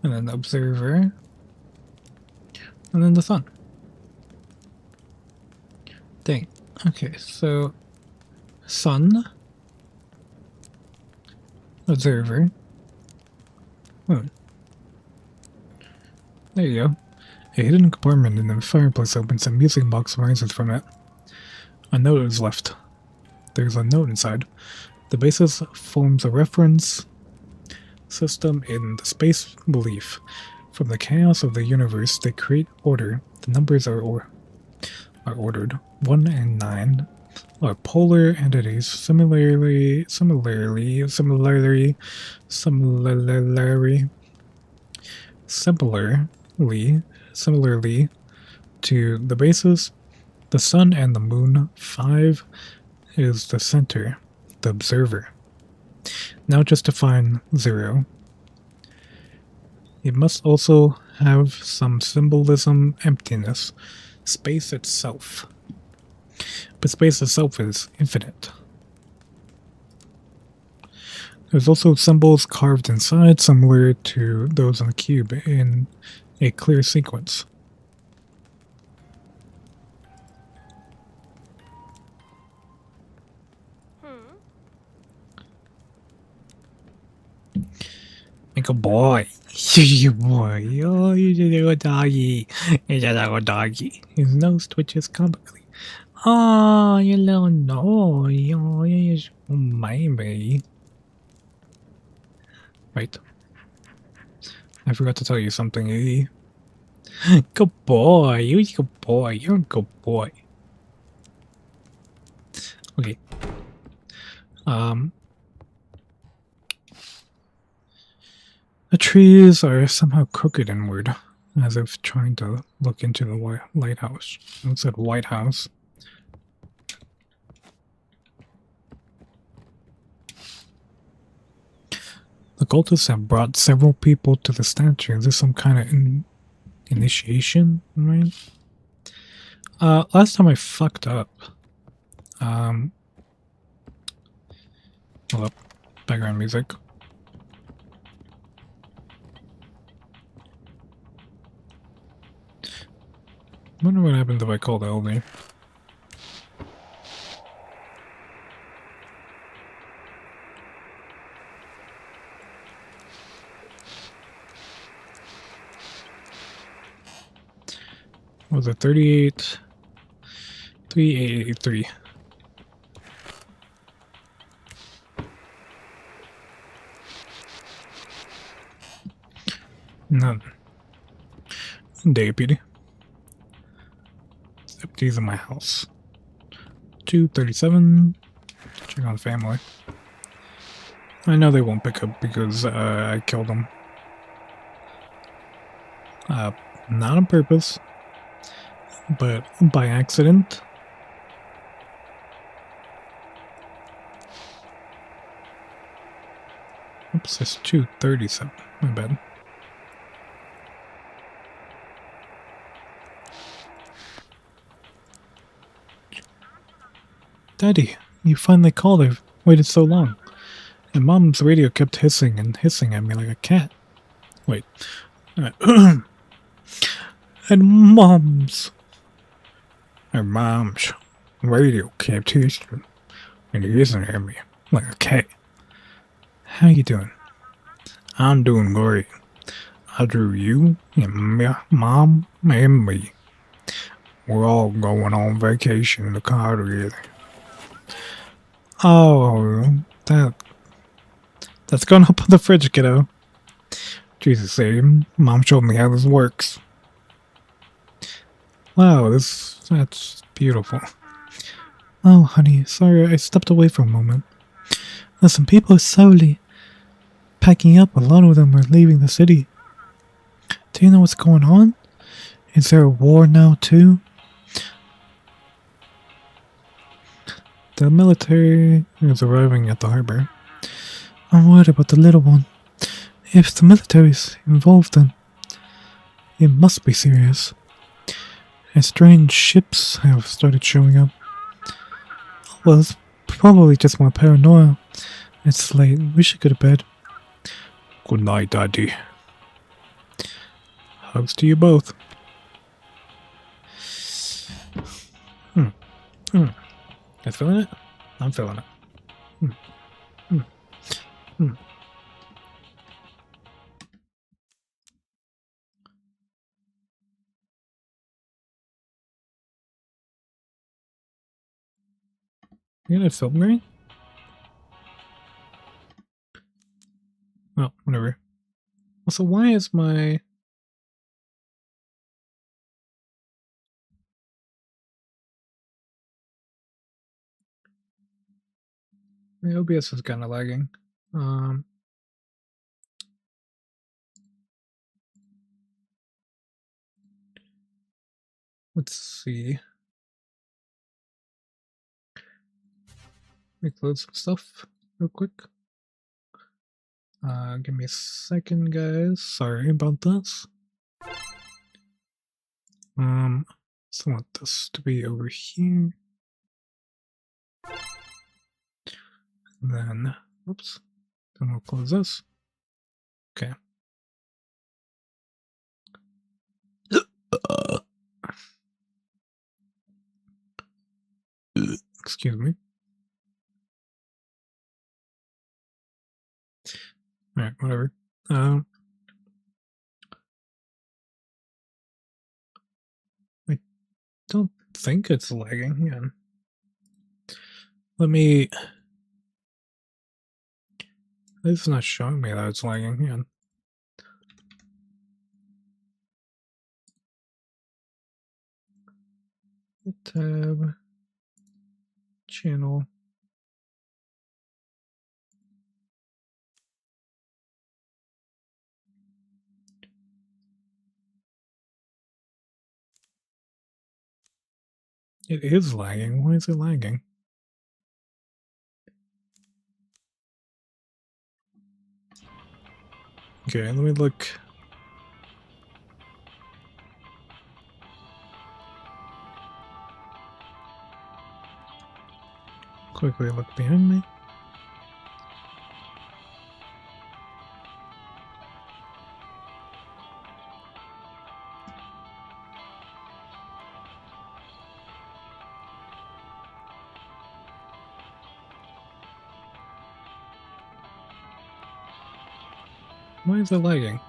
And then the observer. And then the sun. Dang. Okay, so sun, observer, Oh. There you go. A hidden compartment in the fireplace opens and a music box rises from it. A note is left. There's a note inside. The basis forms a reference system in the space belief. From the chaos of the universe, they create order. The numbers are ordered. 1 and 9 are polar entities. Similarly to the basis, the sun and the moon. 5 is the center, the observer. Now just define 0. It must also have some symbolism, emptiness, space itself. But space itself is infinite. There's also symbols carved inside, similar to those on the cube, in a clear sequence. Like a boy. You boy. Oh, you're a little doggy. You're a little doggy. His nose twitches comically. Oh, you little nose. Oh, you're so baby. Wait. I forgot to tell you something, Iggy. Good boy. You're a good boy. You're a good boy. Okay. The trees are somehow crooked inward, as if trying to look into the lighthouse. It said White House. The cultists have brought several people to the statue. Is this some kind of initiation, right? Last time I fucked up. Hold up. Background music. I wonder what happens if I call the LD. What was it 38? 3883. None. Deputy. Deputies in my house. 237. Check on the family. I know they won't pick up because I killed them. Not on purpose, but by accident. Oops, it's 237. My bad. Daddy, you finally called. I've waited so long. And Mom's radio kept hissing and hissing at me like a cat. Wait. And Mom's radio kept hissing and hissing at me like a cat. How you doing? I'm doing great. I drew you and Mom and me. We're all going on vacation in the car together. Oh, that's going up on the fridge, kiddo. Jesus, Mom showed me how this works. Wow, that's beautiful. Oh, honey, sorry, I stepped away for a moment. Listen, people are slowly packing up. A lot of them are leaving the city. Do you know what's going on? Is there a war now, too? The military is arriving at the harbor. I'm worried about the little one. If the military's involved, then it must be serious. And strange ships have started showing up. Well, it's probably just my paranoia. It's late. We should go to bed. Good night, Daddy. Hugs to you both. You feeling it? I'm feeling it. You gonna film right? Oh, whatever. Also, why is my... My OBS is kind of lagging. Let's see. Let me close some stuff real quick. Give me a second, guys. Sorry about this. So I want this to be over here. And then, oops. Then we'll close this. Okay. Excuse me. Alright, whatever. I don't think it's lagging. Yeah. Let me... It's not showing me that it's lagging. Yeah. Tab. Channel. It is lagging. Why is it lagging? Okay, let me look. Quickly look behind me. Why is it lagging?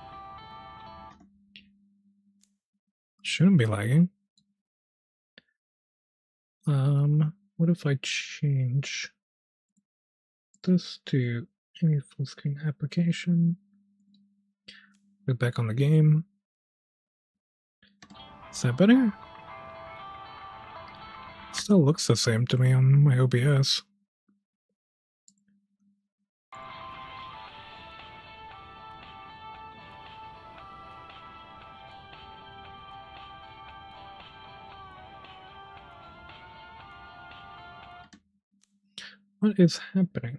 Shouldn't be lagging. What if I change this to any full screen application? Get back on the game. Is that better? Still looks the same to me on my OBS. What is happening?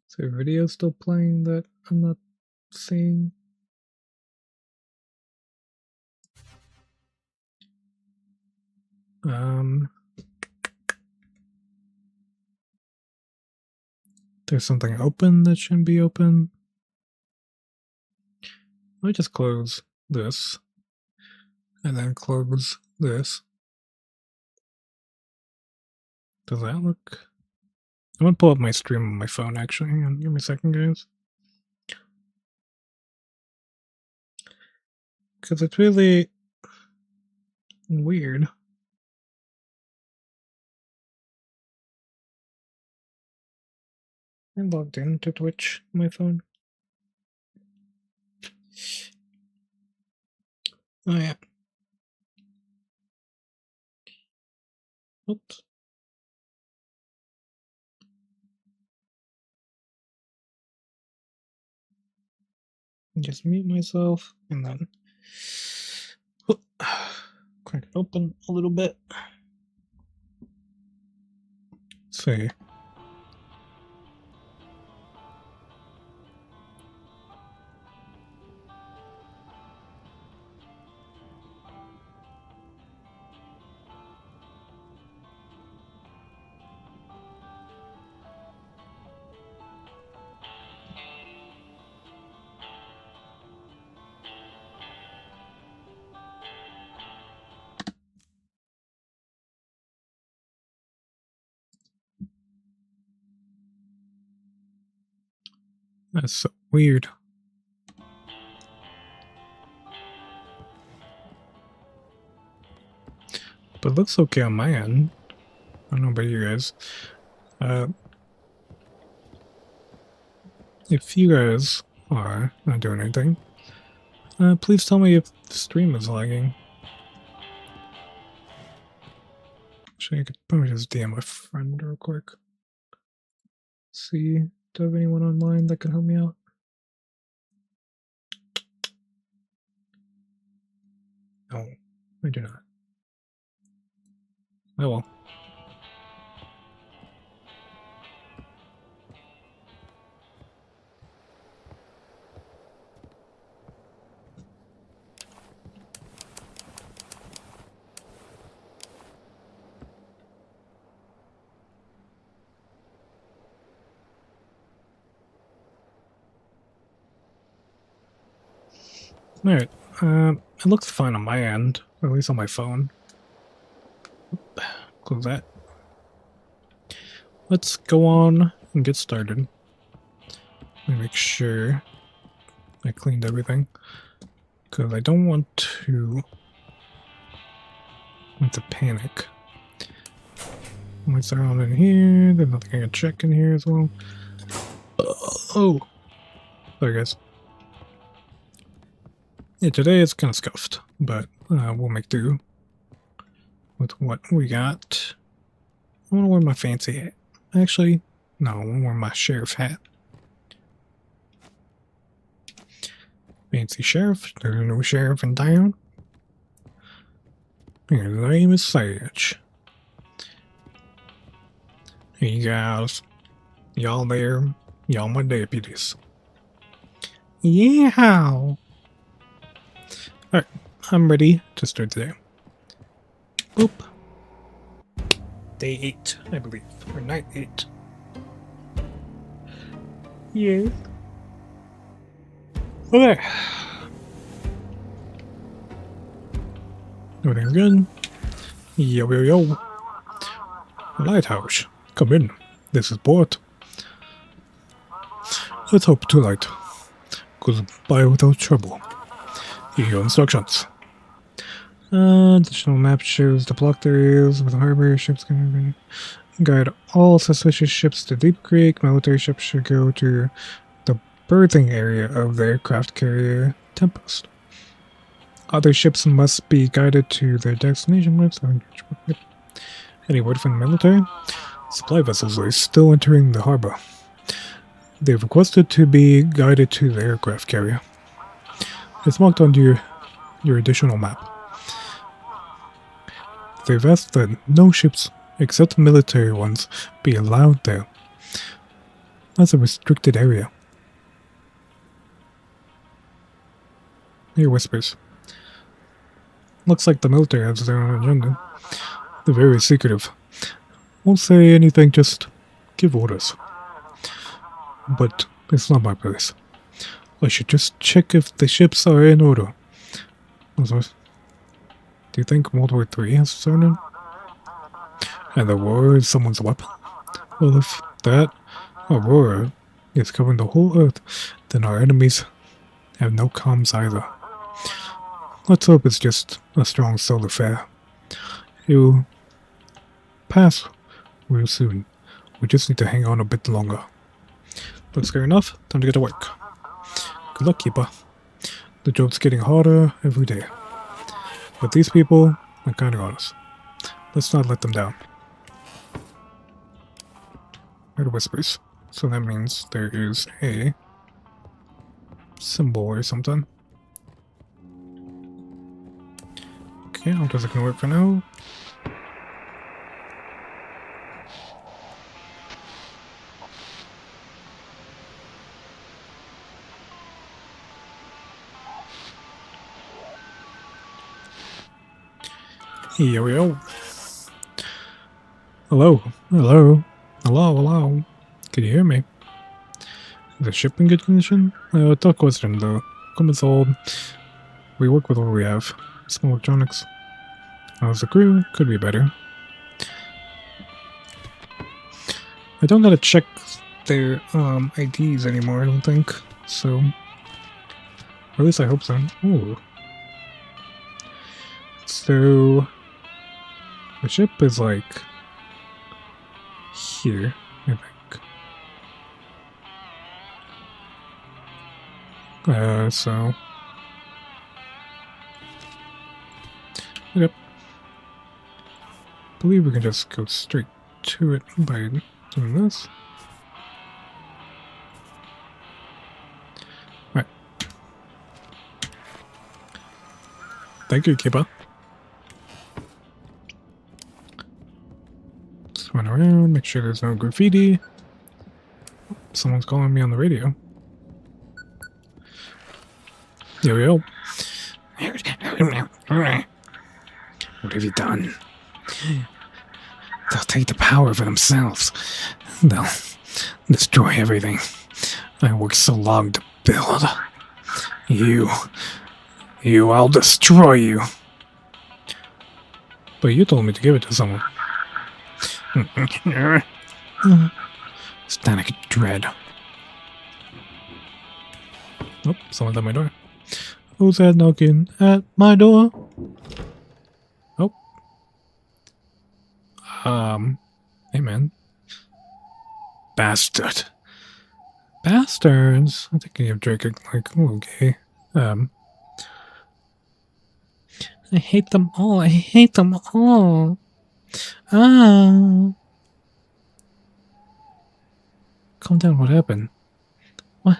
Is there a video still playing that I'm not seeing? There's something open that shouldn't be open. Let me just close this. And then close this. Does that look... I'm gonna pull up my stream on my phone, actually. Hang on, give me a second, guys. Because it's really weird. I'm logged into Twitch on my phone. Oh, yeah. Oops. Just mute myself and then crack it open a little bit. Let's see. That's so weird. But it looks okay on my end. I don't know about you guys. If you guys are not doing anything, please tell me if the stream is lagging. Actually, I could probably just DM my friend real quick. See, do I have anyone online that can help me out? No, I do not. Oh well. Alright, it looks fine on my end, or at least on my phone. Close that. Let's go on and get started. Let me make sure I cleaned everything, because I don't want to panic. What's around in here? There's nothing I can check in here as well. Oh! Sorry guys. Yeah, today it's kind of scuffed, but we'll make do with what we got. I want to wear my fancy hat. Actually, no, I want to wear my sheriff hat. Fancy sheriff. There's no sheriff in town. His name is Sage. Hey you guys. Y'all there? Y'all my deputies. Yeah. Alright, I'm ready to start today. Boop. Day 8, I believe. Or night 8. Yes. Okay. Everything's good. Yo, yo, yo. Lighthouse. Come in. This is port. Let's hope tonight goes by without trouble. Here are your instructions. Additional map shows the blocked areas with the harbor. Ships can guide all suspicious ships to Deep Creek. Military ships should go to the berthing area of the aircraft carrier Tempest. Other ships must be guided to their destination points. Any word from the military? Supply vessels are still entering the harbor. They've requested to be guided to the aircraft carrier. It's marked on your additional map. They've asked that no ships, except military ones, be allowed there. That's a restricted area. Here whispers. Looks like the military has their own agenda. They're very secretive. Won't say anything, just give orders. But it's not my place. I should just check if the ships are in order. Do you think World War III has started? And the war is someone's weapon? Well, if that Aurora is covering the whole Earth, then our enemies have no comms either. Let's hope it's just a strong solar flare. It'll pass real soon. We just need to hang on a bit longer. Looks fair enough. Time to get to work. Good luck, Keeper. The job's getting harder every day. But these people are kind of honest. Let's not let them down. Heard whispers. So that means there is a symbol or something. Okay, I'll just ignore it for now. Here we go. Hello, hello, hello, hello. Can you hear me? Is the ship in good condition? Tough question though. Equipment's old. We work with what we have. Small electronics. How's the crew? Could be better. I don't gotta check their IDs anymore, I don't think. So, or at least I hope so. Ooh. So, The ship is like here, I think. So yep. I believe we can just go straight to it by doing this. Right. Thank you, Keeper. Just run around, make sure there's no graffiti. Someone's calling me on the radio. Yo, yo. What have you done? They'll take the power for themselves. They'll destroy everything I worked so long to build. I'll destroy you. But you told me to give it to someone. Static dread. Oh, someone's at my door. Who's that knocking at my door? Oh. Hey man. Bastard. Bastards. I'm thinking of drinking, like, okay. I hate them all. I hate them all. Ah. Calm down, what happened? What?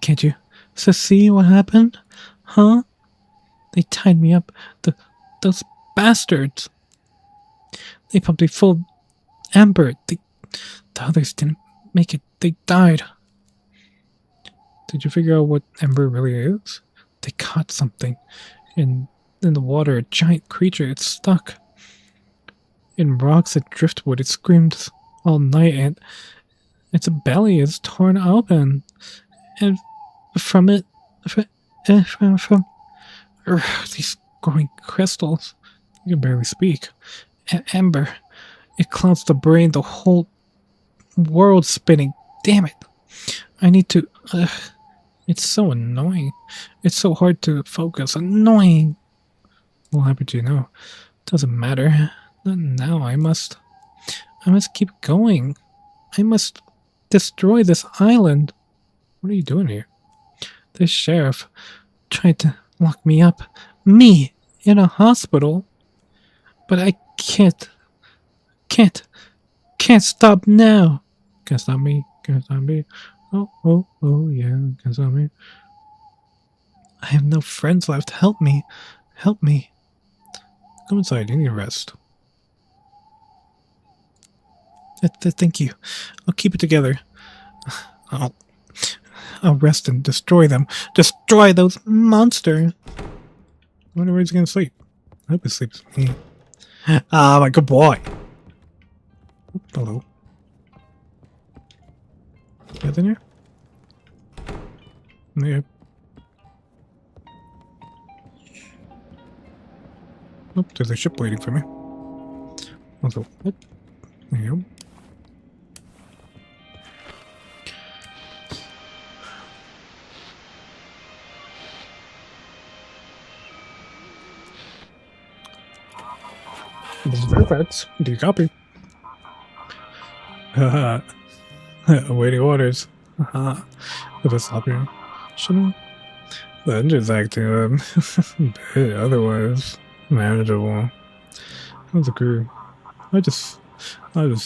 Can't you see what happened? Huh? They tied me up. Those bastards. They pumped me full of amber. The others didn't make it. They died. Did you figure out what amber really is? They caught something in the water. A giant creature. It's stuck in rocks and driftwood. It screamed all night, and its belly is torn open. And from it, from these growing crystals, you can barely speak. Amber, it clouds the brain, the whole world spinning. Damn it! I need to. It's so annoying. It's so hard to focus. Annoying. What happened to you now? Doesn't matter. Not now. I must keep going. I must destroy this island. What are you doing here? This sheriff tried to lock me up. Me in a hospital. But I can't stop now. Can't stop me. Can't stop me. Oh, yeah, can't stop me. I have no friends left. Help me. Help me. Come inside. You need a rest. Thank you. I'll keep it together. I'll rest and destroy them. Destroy those monsters. I wonder where he's gonna sleep. I hope he sleeps with me. Ah, my good boy. Hello. Get in here? Yeah. Oh, there's a ship waiting for me. Also, there you go. This is Fairfax. Do you copy? Haha. Awaiting orders. Haha. If I stop here. Shouldn't the engine's acting up. Bit otherwise manageable. How's the crew? I'll just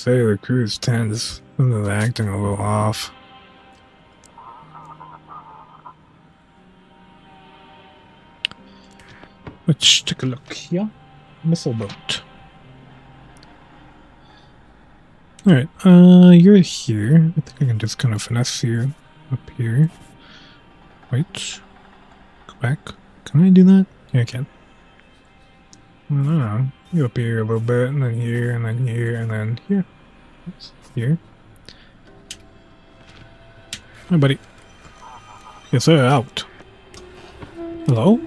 say the crew's tense. They're acting a little off. Let's take a look here. Missile boat. Alright, you're here. I think I can just kind of finesse you up here. Wait. Go back. Can I do that? Yeah, I can. I don't know. Go up here a little bit, and then here, and then here, and then here. Oops. Here. Hi, buddy. Yes, sir, out. Hello?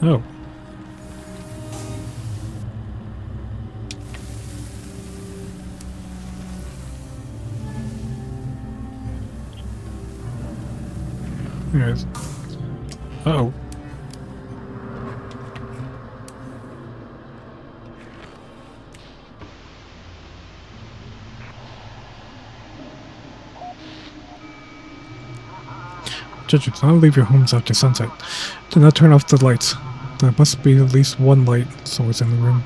Oh. Anyways. Uh-oh. Judges, do not leave your homes after sunset. Do not turn off the lights. There must be at least one light source in the room.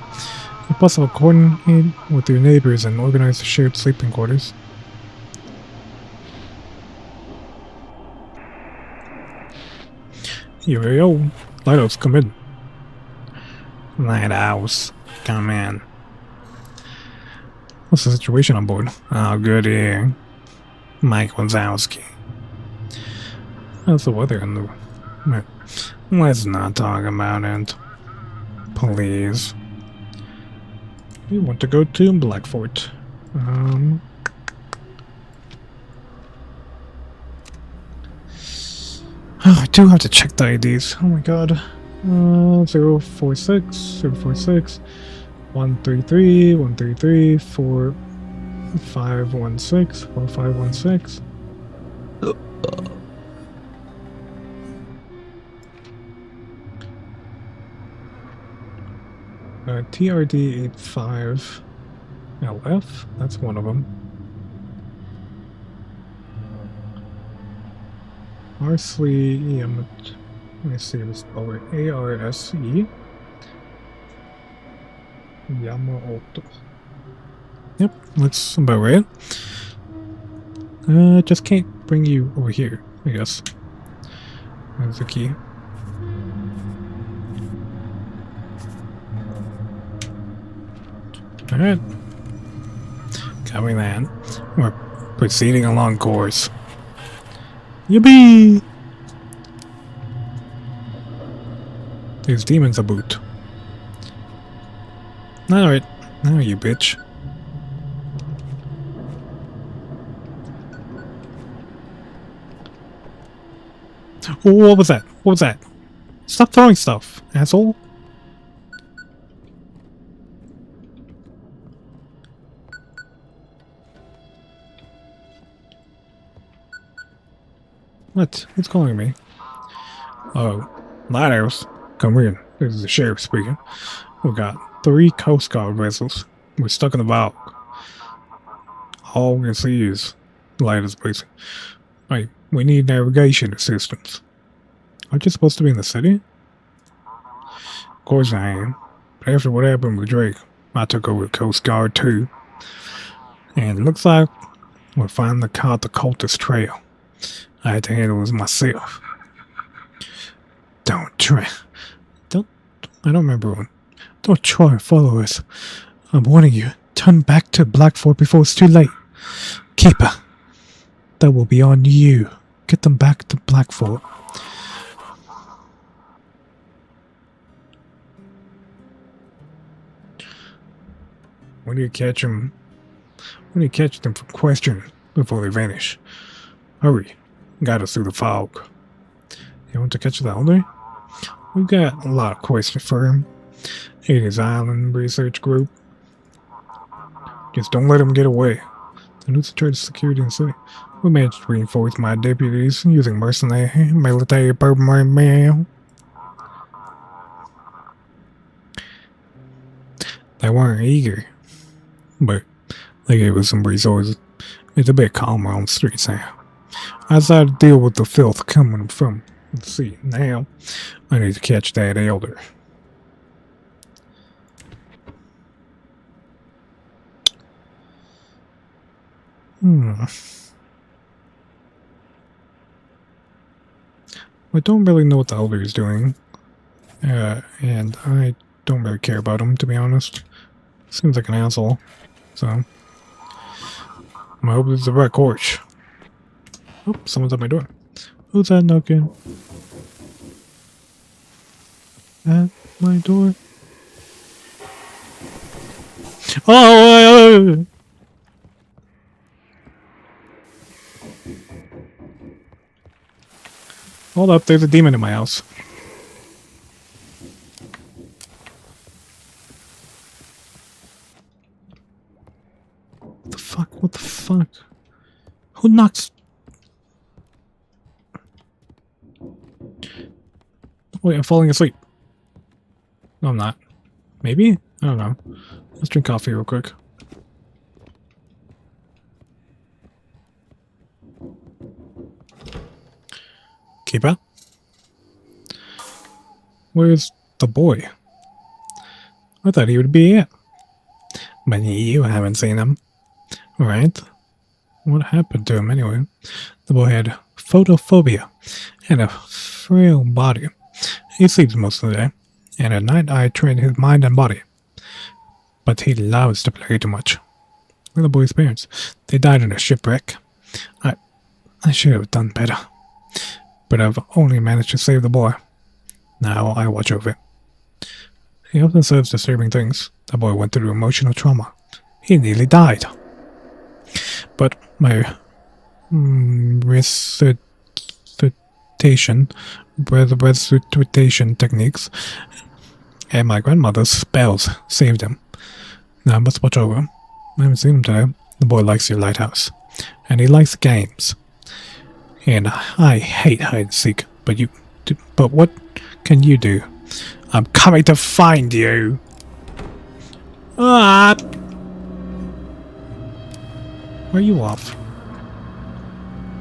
If possible, coordinate with your neighbors and organize a shared sleeping quarters. Here we go. Lighthouse, come in. Lighthouse, come in. What's the situation on board? Oh, good here. Mike Wazowski. How's the weather in the... Let's not talk about it. Please. We want to go to Blackfort. Oh, I do have to check the IDs. Oh my god. 046, 046, 133, 133, 4516, 4516. TRD 85 LF, that's one of them. Arsley EM, let me see this over ARSE Yamamoto. Yep, looks about right. Just can't bring you over here, I guess. There's the key. Alright. Copy that. We're proceeding along course. Yippee! There's demons about. Alright. Now you bitch. Oh, what was that? What was that? Stop throwing stuff, asshole. What? Who's calling me? Oh, Lighthouse, come in. This is the sheriff speaking. We got 3 Coast Guard vessels. We're stuck in the vault. All we can see is Lighthouse basic. Hey, we need navigation assistance. Aren't you supposed to be in the city? Of course I am. But after what happened with Drake, I took over Coast Guard too. And it looks like we finally caught the cultist trail. I had to handle this myself. Don't try. I don't remember one. Don't try and follow us. I'm warning you. Turn back to Blackfort before it's too late. Keeper. That will be on you. Get them back to Blackfort. When do you catch them? When do you catch them from questioning before they vanish? Hurry. Got us through the fog. You want to catch the elder? We've got a lot of questions for him. Hades Island Research Group. Just don't let him get away. The news charge security in the city. We managed to reinforce my deputies using mercenary military personnel. They weren't eager, but they gave us some resources. It's a bit calmer on the streets now. I decided to deal with the filth coming from the sea. Now, I need to catch that elder. I don't really know what the elder is doing. And I don't really care about him, to be honest. Seems like an asshole. So, I hope this is the right course. Oh, someone's at my door. Who's that knocking? At my door? Oh! Hold up, there's a demon in my house. What the fuck? What the fuck? Who knocks? Wait, I'm falling asleep. No, I'm not. Maybe? I don't know. Let's drink coffee real quick. Keeper? Where's the boy? I thought he would be here. But you haven't seen him. Right? What happened to him anyway? The boy had photophobia and a frail body. He sleeps most of the day, and at night I train his mind and body. But he loves to play too much. Look at the boy's parents. They died in a shipwreck. I should have done better. But I've only managed to save the boy. Now I watch over it. He often says disturbing things. The boy went through emotional trauma. He nearly died. But my resuscitation techniques and my grandmother's spells saved him. Now I must watch over him. I haven't seen him today. The boy likes your lighthouse. And he likes games. And I hate hide and seek. But what can you do? I'm coming to find you. Ah! Where are you off?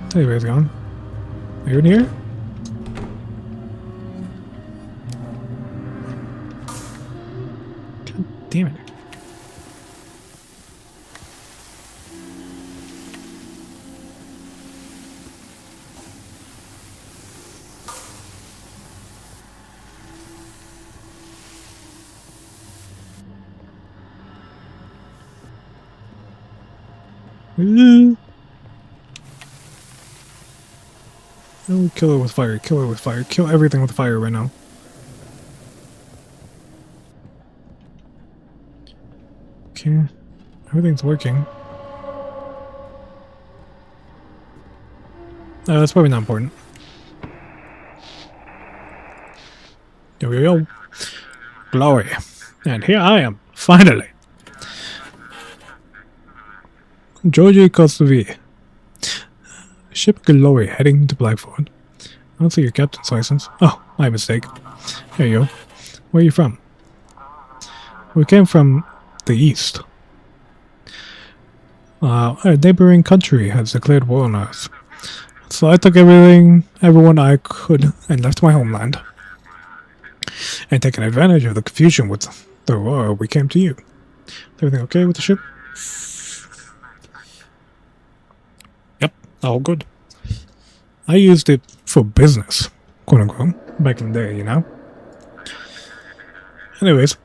Tell you where he's gone. Are you in here? God damn it. Oh, kill her with fire, kill her with fire, kill everything with fire right now. Okay, everything's working. That's probably not important. Yo, yo, yo. Glory. And here I am, finally. Georgie Kosovi. Ship Glory heading to Blackford. I don't see your captain's license. Oh, my mistake. Here you go. Where are you from? We came from the east. A neighboring country has declared war on us. So I took everyone I could, and left my homeland. And taking advantage of the confusion with the war, we came to you. Is everything okay with the ship? Yep, all good. I used it for business, quote unquote, back in the day, you know? Anyways,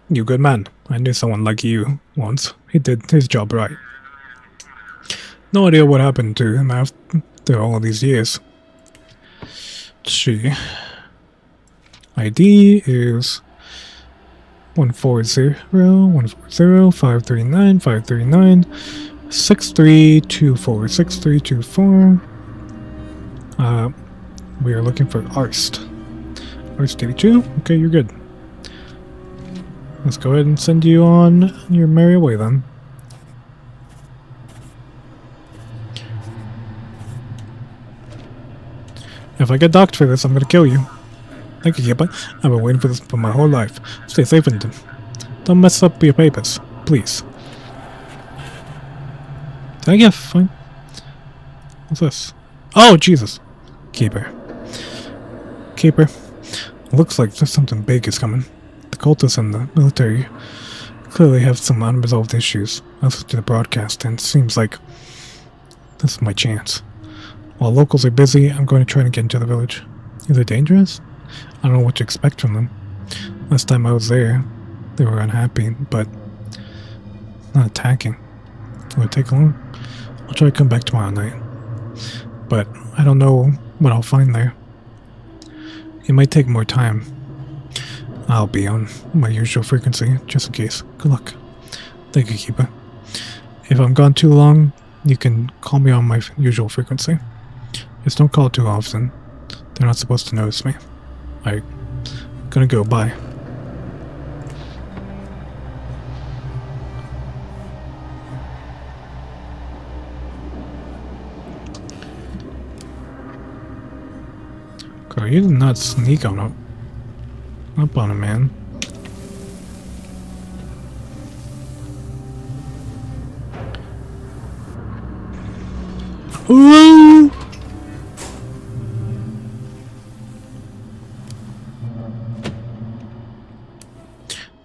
you good man. I knew someone like you once. He did his job right. No idea what happened to him after all these years. Let's see. ID is 140 539 539 6324 6324. We are looking for Arst. Arst 82? Okay, you're good. Let's go ahead and send you on your merry way then. If I get docked for this, I'm gonna kill you. Thank you, Kippa. I've been waiting for this for my whole life. Stay safe and don't mess up your papers, please. Yeah, fine. What's this? Oh, Jesus. Keeper. Keeper. Looks like there's something big is coming. The cultists and the military clearly have some unresolved issues. I listened to the broadcast and it seems like this is my chance. While locals are busy, I'm going to try to get into the village. Is it dangerous? I don't know what to expect from them. Last time I was there, they were unhappy, but not attacking. Will it take long? I'll try to come back tomorrow night. But I don't know what I'll find there. It might take more time. I'll be on my usual frequency, just in case. Good luck. Thank you, Keeper. If I'm gone too long, you can call me on my usual frequency. Just don't call too often. They're not supposed to notice me. I'm gonna go. Bye. Girl, you did not sneak on up on him, man. Ooh!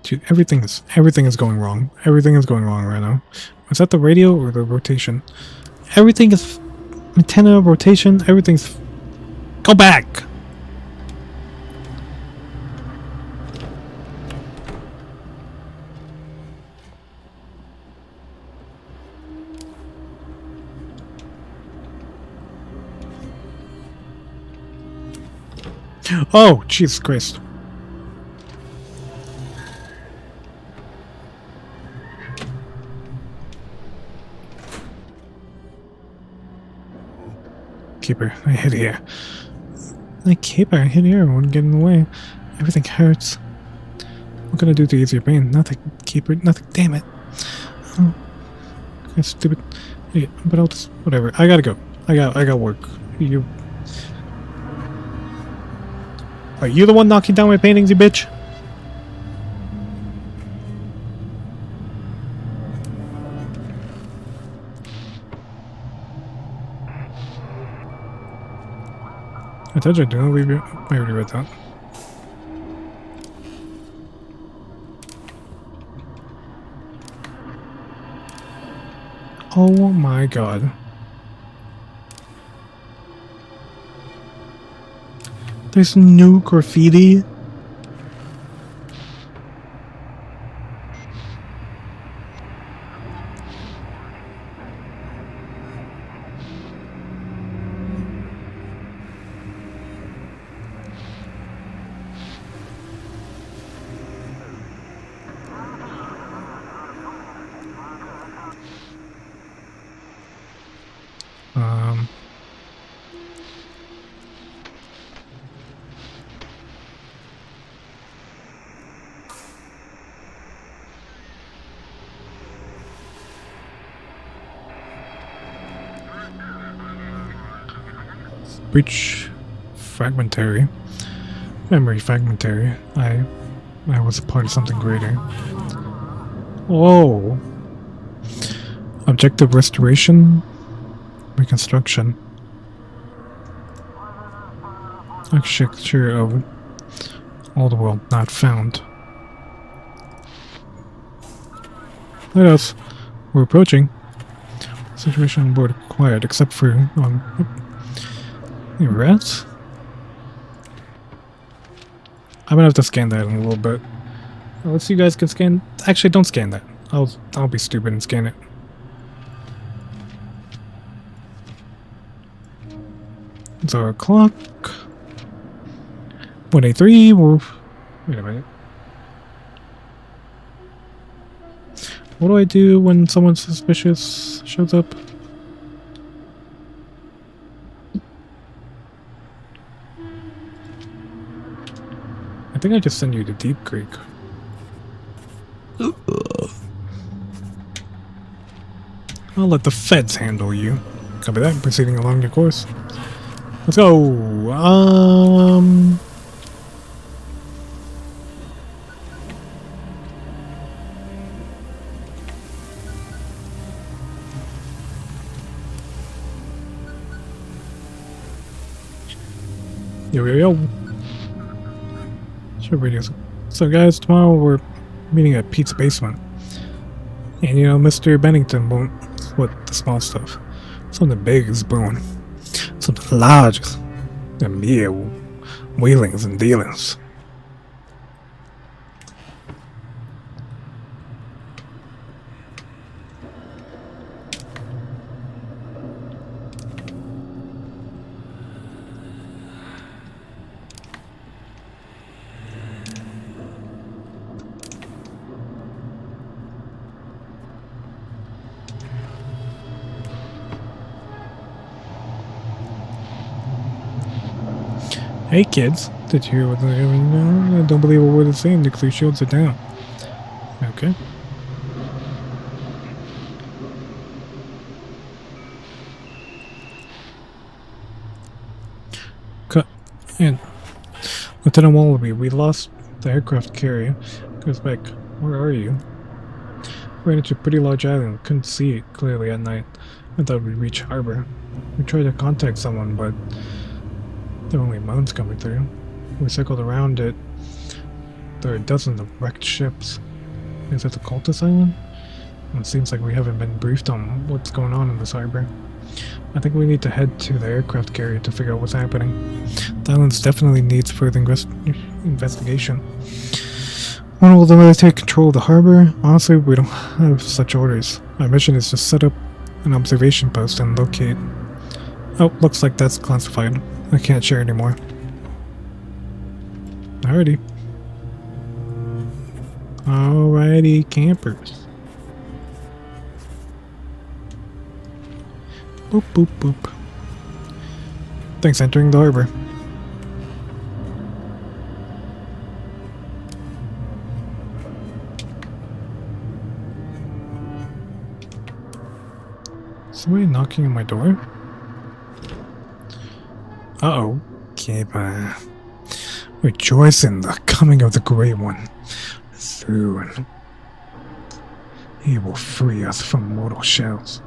Dude, everything is going wrong. Everything is going wrong right now. Is that the radio or the rotation? Everything is antenna rotation. Everything's. Go back. Oh, Jesus Christ. Keeper, I hit here. Keeper, I hit here. I wouldn't get in the way. Everything hurts. What can I do to ease your pain? Nothing, Keeper. Nothing. Damn it. Oh, okay, stupid. Yeah, but I'll just whatever. I gotta go. I got work. You. Are you the one knocking down my paintings, you bitch? I told you I didn't leave you. I already read that. Oh my god. There's no graffiti. Breach fragmentary. Memory fragmentary. I was a part of something greater. Whoa. Objective restoration. Reconstruction. Architecture of all the world not found. Lighthouse. We're approaching. Situation on board acquired, except for any rats? I'm gonna have to scan that in a little bit. Let's see, you guys can scan. Actually, don't scan that. I'll be stupid and scan it. It's our clock. 183. Wait a minute. What do I do when someone suspicious shows up? I think I just send you to Deep Creek. I'll let the feds handle you. Copy that. Proceeding along your course. Let's go. Yo. Sure, videos. So guys, tomorrow we're meeting at Pete's basement. And you know, Mr. Bennington won't split the small stuff. Something big is brewing. Something large than mere wheelings and dealings. Hey kids, did you hear what they're doing now? I don't believe a word they're saying. Nuclear shields are down. Okay. And Lieutenant Wallaby, we lost the aircraft carrier. Goes back. Where are you? Ran into a pretty large island. Couldn't see it clearly at night. I thought we'd reach harbor. We tried to contact someone, but there were only moans coming through. We circled around it. There are dozens of wrecked ships. Is that the cultist island? It seems like we haven't been briefed on what's going on in this harbor. I think we need to head to the aircraft carrier to figure out what's happening. The island definitely needs further investigation. When will the military take control of the harbor? Honestly, we don't have such orders. Our mission is to set up an observation post and locate... Oh, looks like that's classified. I can't share anymore. Alrighty. Alrighty, campers. Boop, boop, boop. Thanks, entering the harbor. Somebody knocking on my door? Uh-oh. Keeper. Rejoice in the coming of the Great One. Soon. He will free us from mortal shells.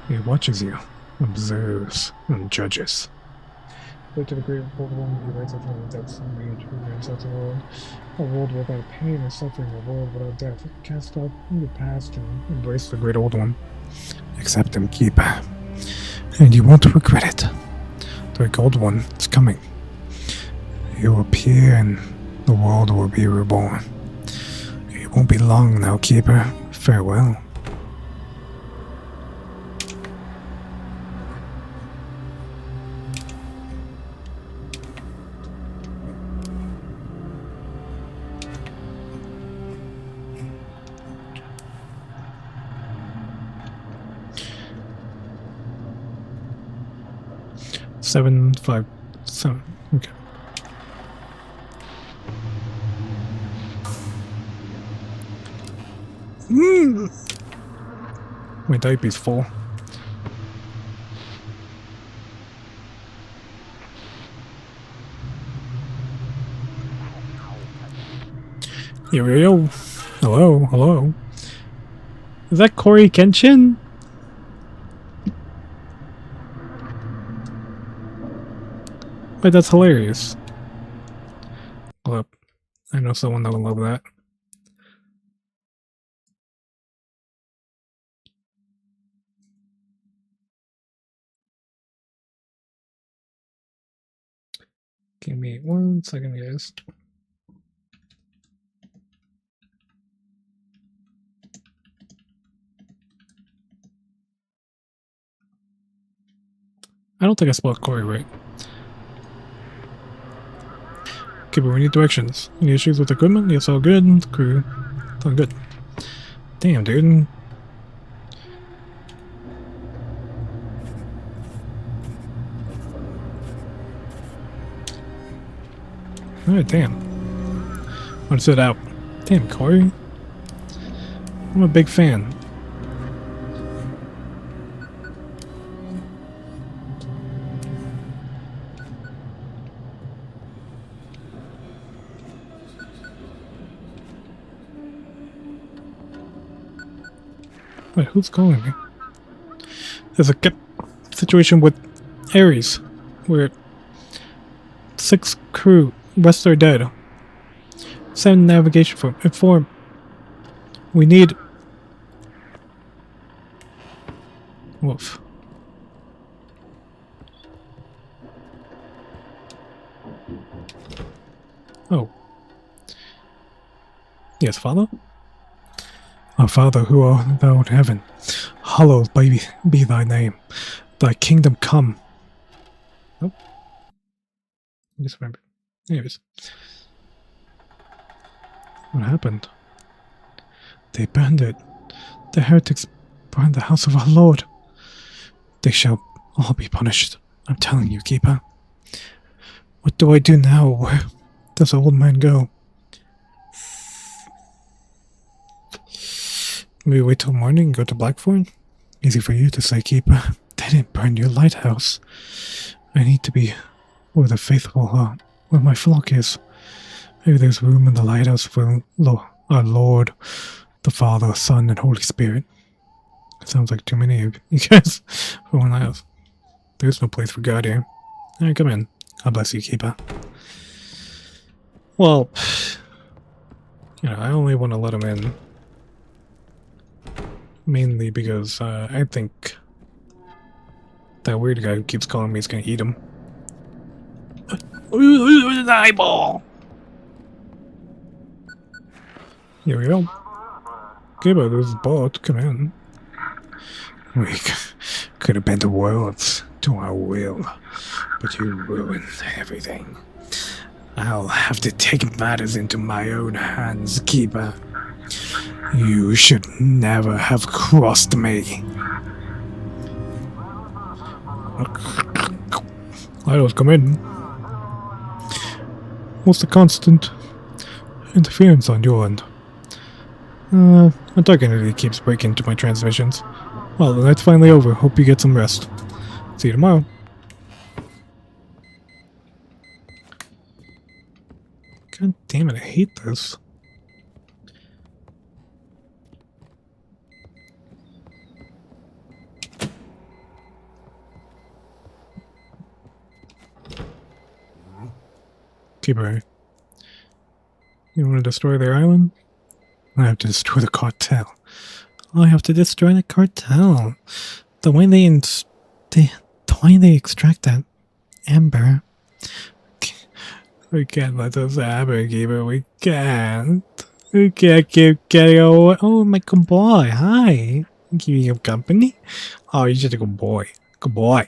He watches you, observes, and judges. Go to the Great One who rises up from the depths and reintroduces himself to the world. A world without pain or suffering, a world without death. Cast off the past and embrace the Great Old One. Accept him, Keeper. And you won't regret it. The Great Old One is coming. He will appear and the world will be reborn. It won't be long now, Keeper. Farewell. Seven, 5, 7. Okay. My diaper's full. Yo. Hello, hello. Is that Corey Kenshin? Wait, that's hilarious. Hold up. I know someone that will love that. Give me 1 second, guys. I don't think I spelled Corey right. Okay, but we need directions. Any issues with equipment? Yes, all good. Crew. It's all good. Damn, dude. Alright, damn. What's it out? Damn, Corey. I'm a big fan. Wait, who's calling me? There's a situation with Ares, where 6 crew, rest are dead. 7 navigation for inform. We need... Woof. Oh. Yes, Father? Our Father, who art thou in heaven, hallowed be thy name. Thy kingdom come. Oh. I just remembered. Anyways. What happened? They burned it. The heretics burned the house of our Lord. They shall all be punished. I'm telling you, Keeper. What do I do now? Where does the old man go? Maybe wait till morning and go to Blackthorn? Easy for you to say, Keeper. They didn't burn your lighthouse. I need to be where the faithful are, where my flock is. Maybe there's room in the lighthouse for our Lord, the Father, Son, and Holy Spirit. It sounds like too many of you guys for one lighthouse. There's no place for God here. Alright, come in. God bless you, Keeper. Well, I only want to let him in. Mainly because I think that weird guy who keeps calling me is going to eat him. An eyeball! Here we go. Keeper, there's a boat. Come in. We could have bent the worlds to our will, but you ruined everything. I'll have to take matters into my own hands, Keeper. You should never have crossed me. Lighthouse, come in. What's the constant interference on your end? A dark entity keeps breaking into my transmissions. Well, the night's finally over. Hope you get some rest. See you tomorrow. God damn it, I hate this. Keeper, you want to destroy their island? I have to destroy the cartel. I have to destroy the cartel. The way they extract that amber. We can't let this happen, Keeper. We can't. We can't keep getting away. Oh, my good boy. Hi. Giving you company? Oh, you're just a good boy. Good boy.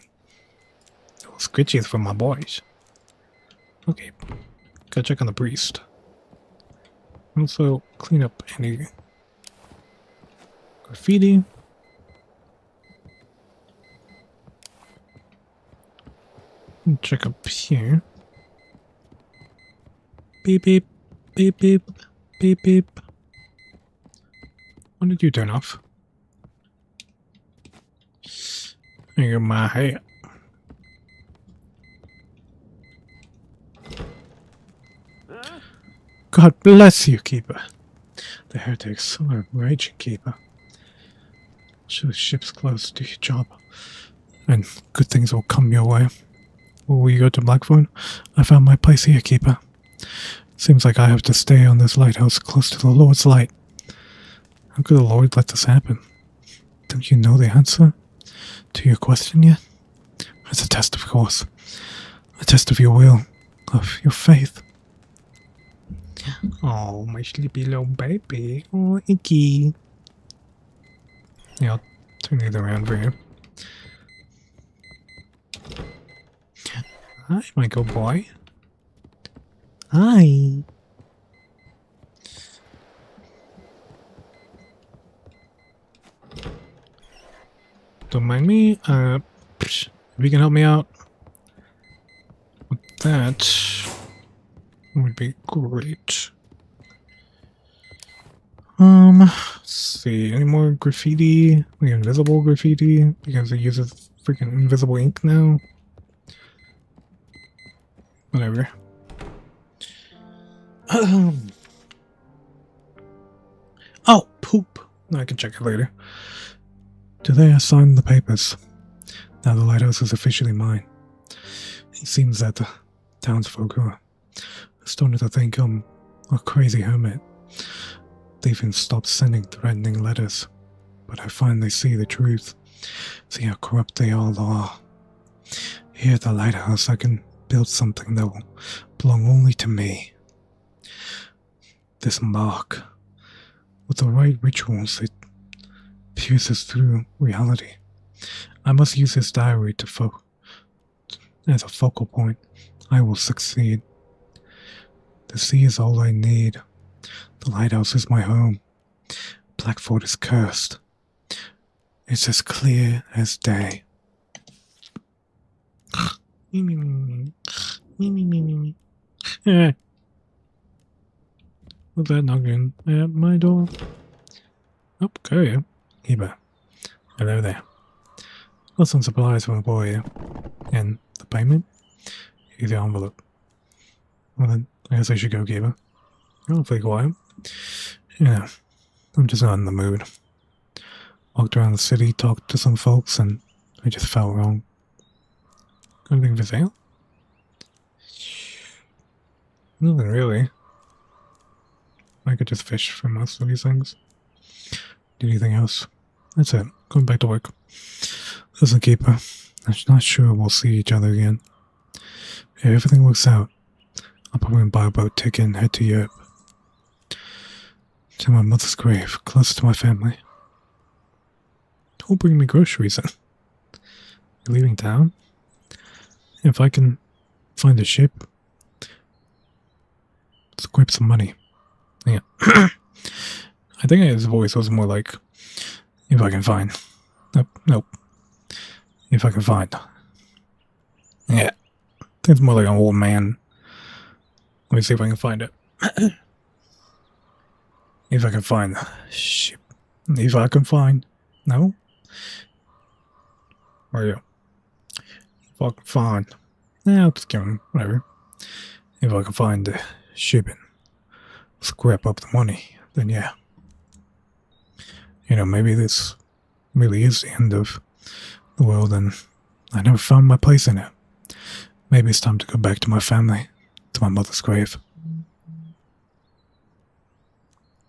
Those scritches for my boys. Okay. Gotta check on the priest. Also, clean up any graffiti. And check up here. Beep beep, beep beep, beep beep. When did you turn off? Here my hat. God bless you, Keeper. The heretics are raging, Keeper. Should the ship's close, do your job, and good things will come your way. Will you go to Blackthorn? I found my place here, Keeper. Seems like I have to stay on this lighthouse close to the Lord's light. How could the Lord let this happen? Don't you know the answer to your question yet? It's a test, of course. A test of your will, of your faith. Oh, my sleepy little baby. Oh, icky. Yeah, I'll turn it around for you. Hi, my good boy. Hi. Don't mind me. If you can help me out with that, would be great. Let's see. Any more graffiti? Like invisible graffiti? Because it uses freaking invisible ink now. Whatever. Oh, poop. I can check it later. Today I signed the papers. Now the lighthouse is officially mine. It seems that the townsfolk are starting to think I'm a crazy hermit. They even stopped sending threatening letters. But I finally see the truth. See how corrupt they all are. Here at the lighthouse I can build something that will belong only to me. This mark, with the right rituals, it pierces through reality. I must use this diary as a focal point. I will succeed. The sea is all I need. The lighthouse is my home. Blackford is cursed. It's as clear as day. What's that knocking at my door? Okay. Eva. Hello there. Got some supplies from a boy here. And the payment? See the envelope. Well then, I guess I should go, Kiba. I'll take a while. Yeah, I'm just not in the mood. Walked around the city, talked to some folks, and I just felt wrong. Got anything for sale? Nothing really. I could just fish for most of these things. Do anything else? That's it. Going back to work. Listen, Keeper. I'm not sure we'll see each other again. If everything works out, I'll probably buy a boat ticket and head to Europe. To my mother's grave, close to my family. Don't bring me groceries in. You're leaving town? If I can find a ship, scrape some money. Yeah. I think his voice was more like, if I can find. Nope. If I can find. Yeah. I think it's more like an old man. Let me see if I can find it. If I can find the ship. If I can find. No? Where are you? If I can find. I'll just give him whatever. If I can find the ship and scrap up the money, then yeah. You know, maybe this really is the end of the world and I never found my place in it. Maybe it's time to go back to my family, to my mother's grave.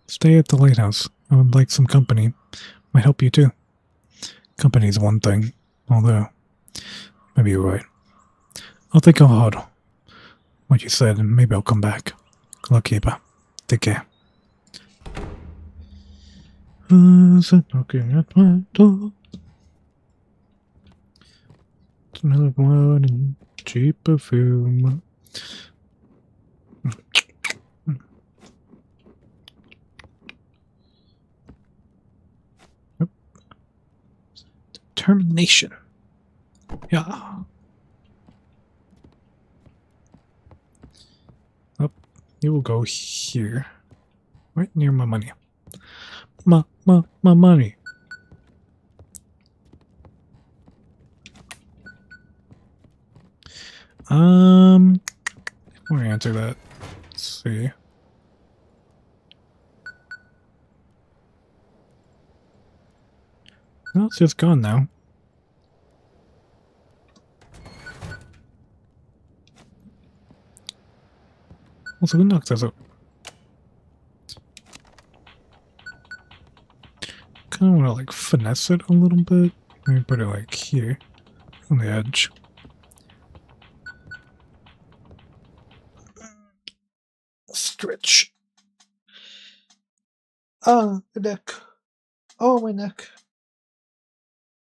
Stay at the Lighthouse. I would like some company. Might help you too. Company's one thing, although maybe you're right. I'll think hard what you said and maybe I'll come back. Good luck, Keeper. Take care. Knocking at my door. It's another one and cheap perfume. Yep. Determination. Yeah. Up. You will go here. Right near my money. My money. Before I answer that, let's see. No, it's just gone now. Also, who knocked us up? Kind of want to like finesse it a little bit. Maybe put it like here on the edge. Stretch. Ah, the neck. Oh, my neck.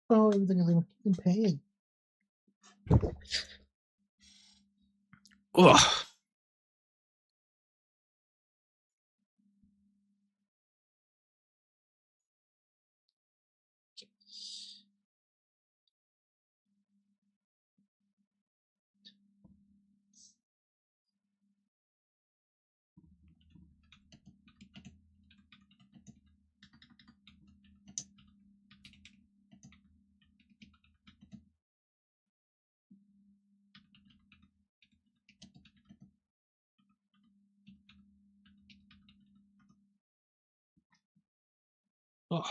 Oh, everything is in pain. Ugh. Oh,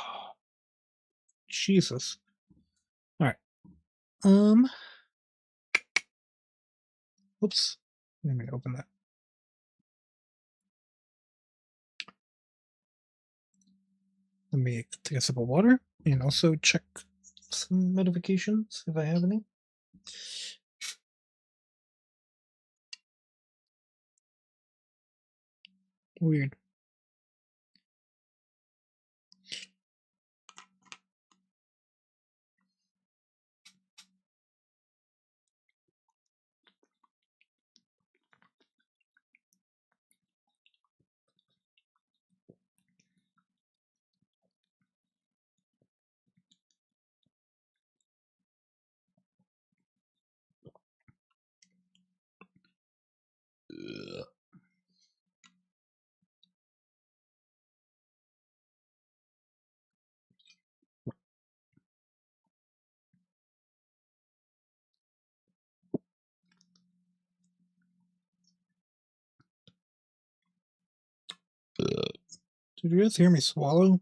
Jesus. All right. Oops. Let me open that. Let me take a sip of water and also check some notifications if I have any. Weird. Did you guys hear me swallow?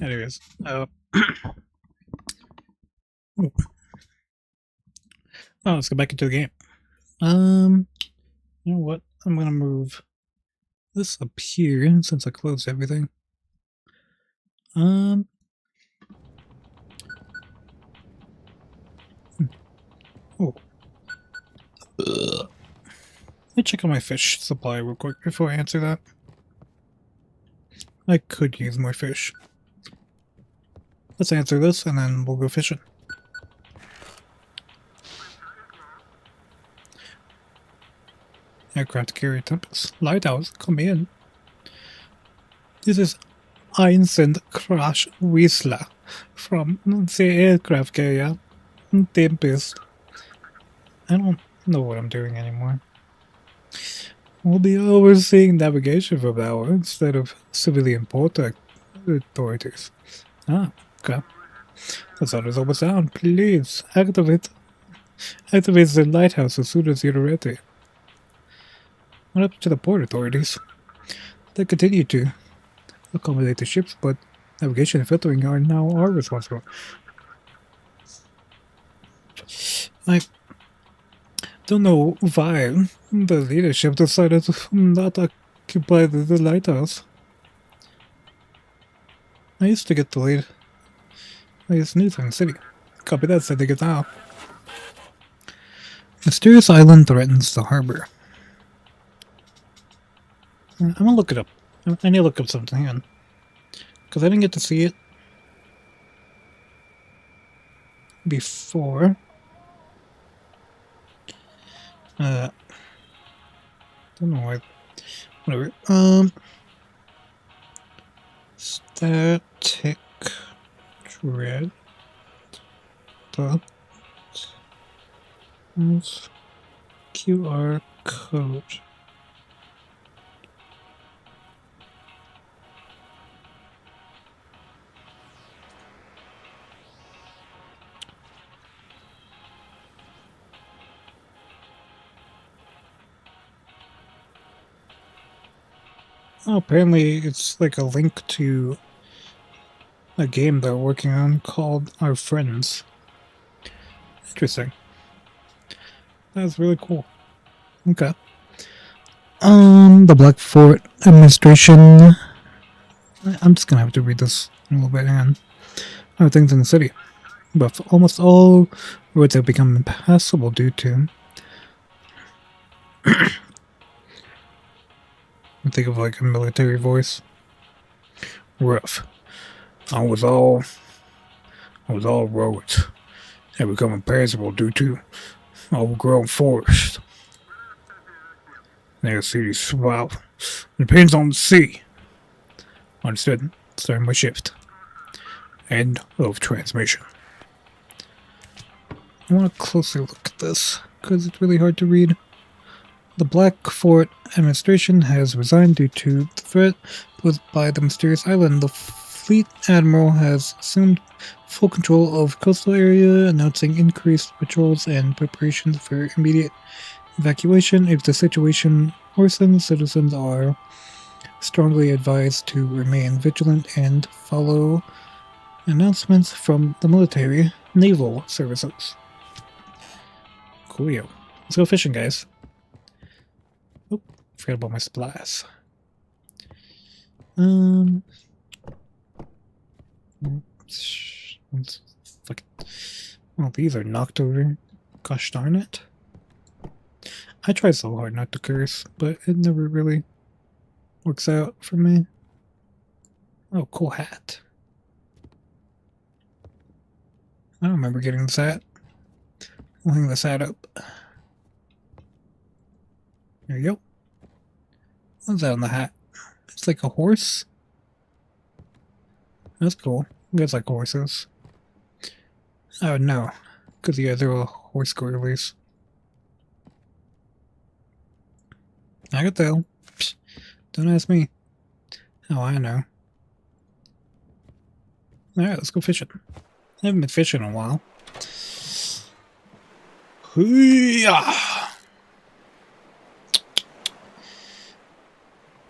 Anyways, let's go back into the game. You know what? I'm gonna move this up here since I closed everything. Oh. Let me check on my fish supply real quick before I answer that. I could use more fish. Let's answer this and then we'll go fishing. Aircraft carrier Tempest. Lighthouse, come in. This is Einstein Crash Whistler from the aircraft carrier Tempest. I don't know what I'm doing anymore. We'll be overseeing navigation from now instead of civilian port authorities. Ah, okay. That's how it's almost down. Please, activate the lighthouse as soon as you're ready. What up to the port authorities? They continue to accommodate the ships, but navigation and filtering are now our responsibility. I don't know why the leadership decided to not occupy the lighthouse. I used to get the lead. Latest news from the city. Copy that, said they get now. Mysterious island threatens the harbor. I'm gonna look it up. I need to look up something, hang on. Because I didn't get to see it before. Don't know why. Whatever. Static dread. QR code. Oh, apparently it's like a link to a game they're working on called Our Friends. Interesting. That's really cool. Okay. The Black Fort administration. I'm just gonna have to read this a little bit. Hang on. Other things in the city, but almost all roads have become impassable due to. I think of like a military voice. Rough. I was all roads have become impassable due to overgrown forest. Their city swell. Depends on the sea. Understood. Starting my shift. End of transmission. I want to closely look at this because it's really hard to read. The Black Fort administration has resigned due to the threat posed by the mysterious island. The fleet admiral has assumed full control of coastal area, announcing increased patrols and preparations for immediate evacuation. If the situation worsens, citizens are strongly advised to remain vigilant and follow announcements from the military naval services. Coolio. Let's go fishing, guys. Oh, forgot about my supplies. Fuck. Well, these are knocked over. Gosh darn it. I try so hard not to curse, but it never really works out for me. Oh, cool hat. I don't remember getting this hat. We'll hang this hat up. There you go. What's that on the hat? It's like a horse? That's cool. You guys like horses. Oh no, because you guys are all horse girlies. I can tell. Psh, don't ask me. Oh, I know. Alright, let's go fishing. I haven't been fishing in a while. Hoo-yah!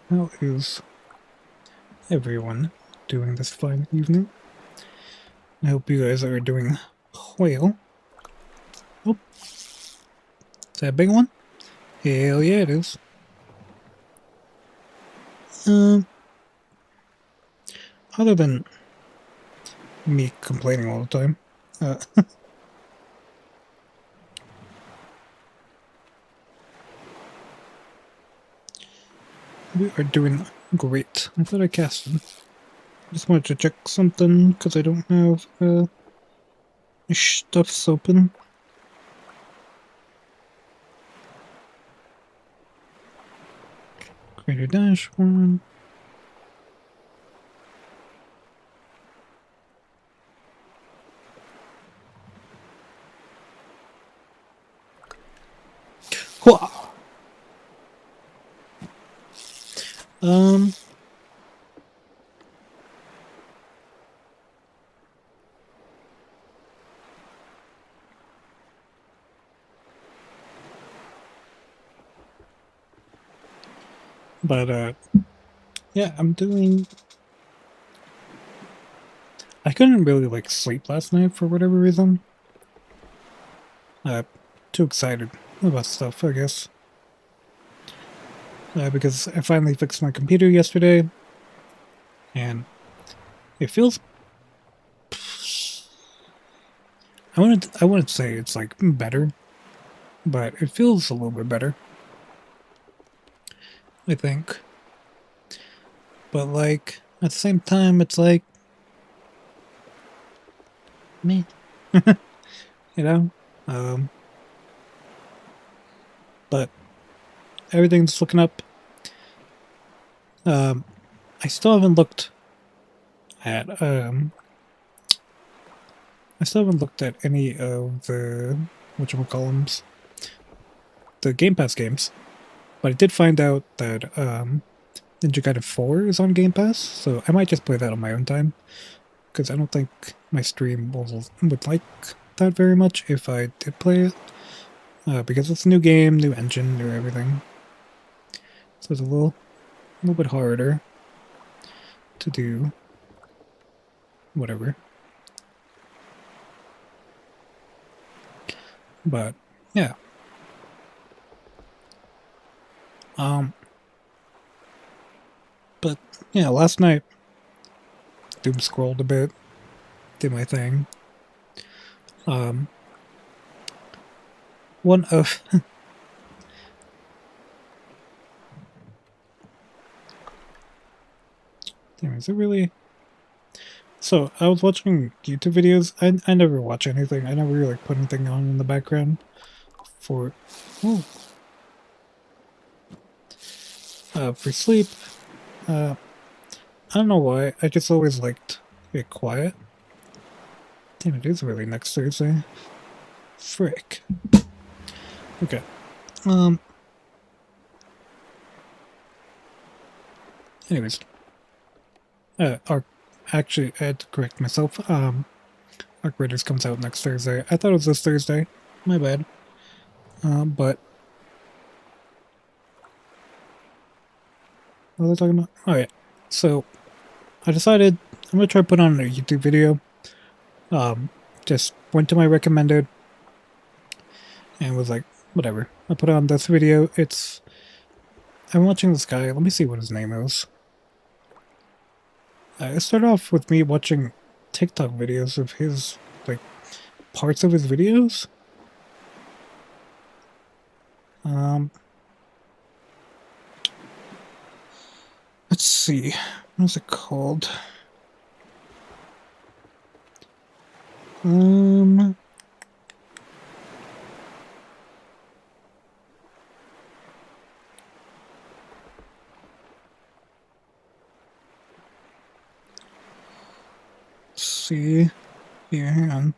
How is everyone doing this fine evening? I hope you guys are doing well. Oh, is that a big one? Hell yeah, it is. Other than me complaining all the time, we are doing great. I thought I casted. Just wanted to check something because I don't have my stuffs open. Create a dashboard. Hua! But, yeah, I'm doing... I couldn't really, like, sleep last night for whatever reason. Too excited about stuff, I guess. Because I finally fixed my computer yesterday, and it feels... I wouldn't say it's, like, better, but it feels a little bit better, I think. But, like, at the same time, it's like... me. You know? But everything's looking up. I still haven't looked at any of the whatchamacallums, the Game Pass games. But I did find out that Ninja Gaiden 4 is on Game Pass, so I might just play that on my own time. Because I don't think my stream would like that very much if I did play it. Because it's a new game, new engine, new everything. So it's a little bit harder to do whatever. But yeah. But yeah, last night doom scrolled a bit, did my thing. One of damn, is it really? So I was watching YouTube videos. I never watch anything. I never really put anything on in the background for for sleep. I don't know why. I just always liked it quiet. Damn, it is really next Thursday. Frick. Okay. Anyways. Actually, I had to correct myself. Arc Raiders comes out next Thursday. I thought it was this Thursday. My bad. But... what was I talking about? Oh yeah. So, I decided I'm gonna try to put on a YouTube video. Just went to my recommended and was like, whatever. I put on this video. I'm watching this guy. Let me see what his name is. It started off with me watching TikTok videos of his, like, parts of his videos. Let's see. What is it called? see. Yeah, hang on.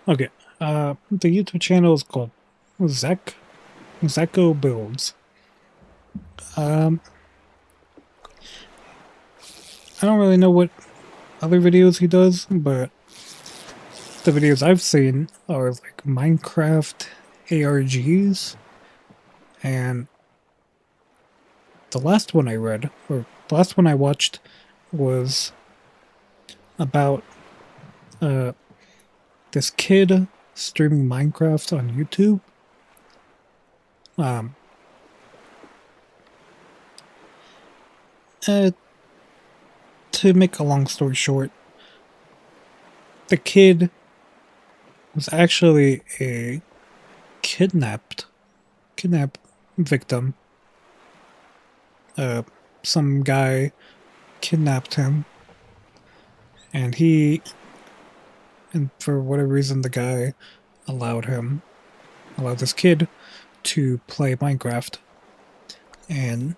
Okay, the YouTube channel is called Zeko Builds. I don't really know what other videos he does, but the videos I've seen are like Minecraft ARGs, and the last one I read, or the last one I watched, was about this kid streaming Minecraft on YouTube. To make a long story short, the kid was actually a kidnap victim. Some guy kidnapped him, and for whatever reason, the guy allowed this kid to play Minecraft. And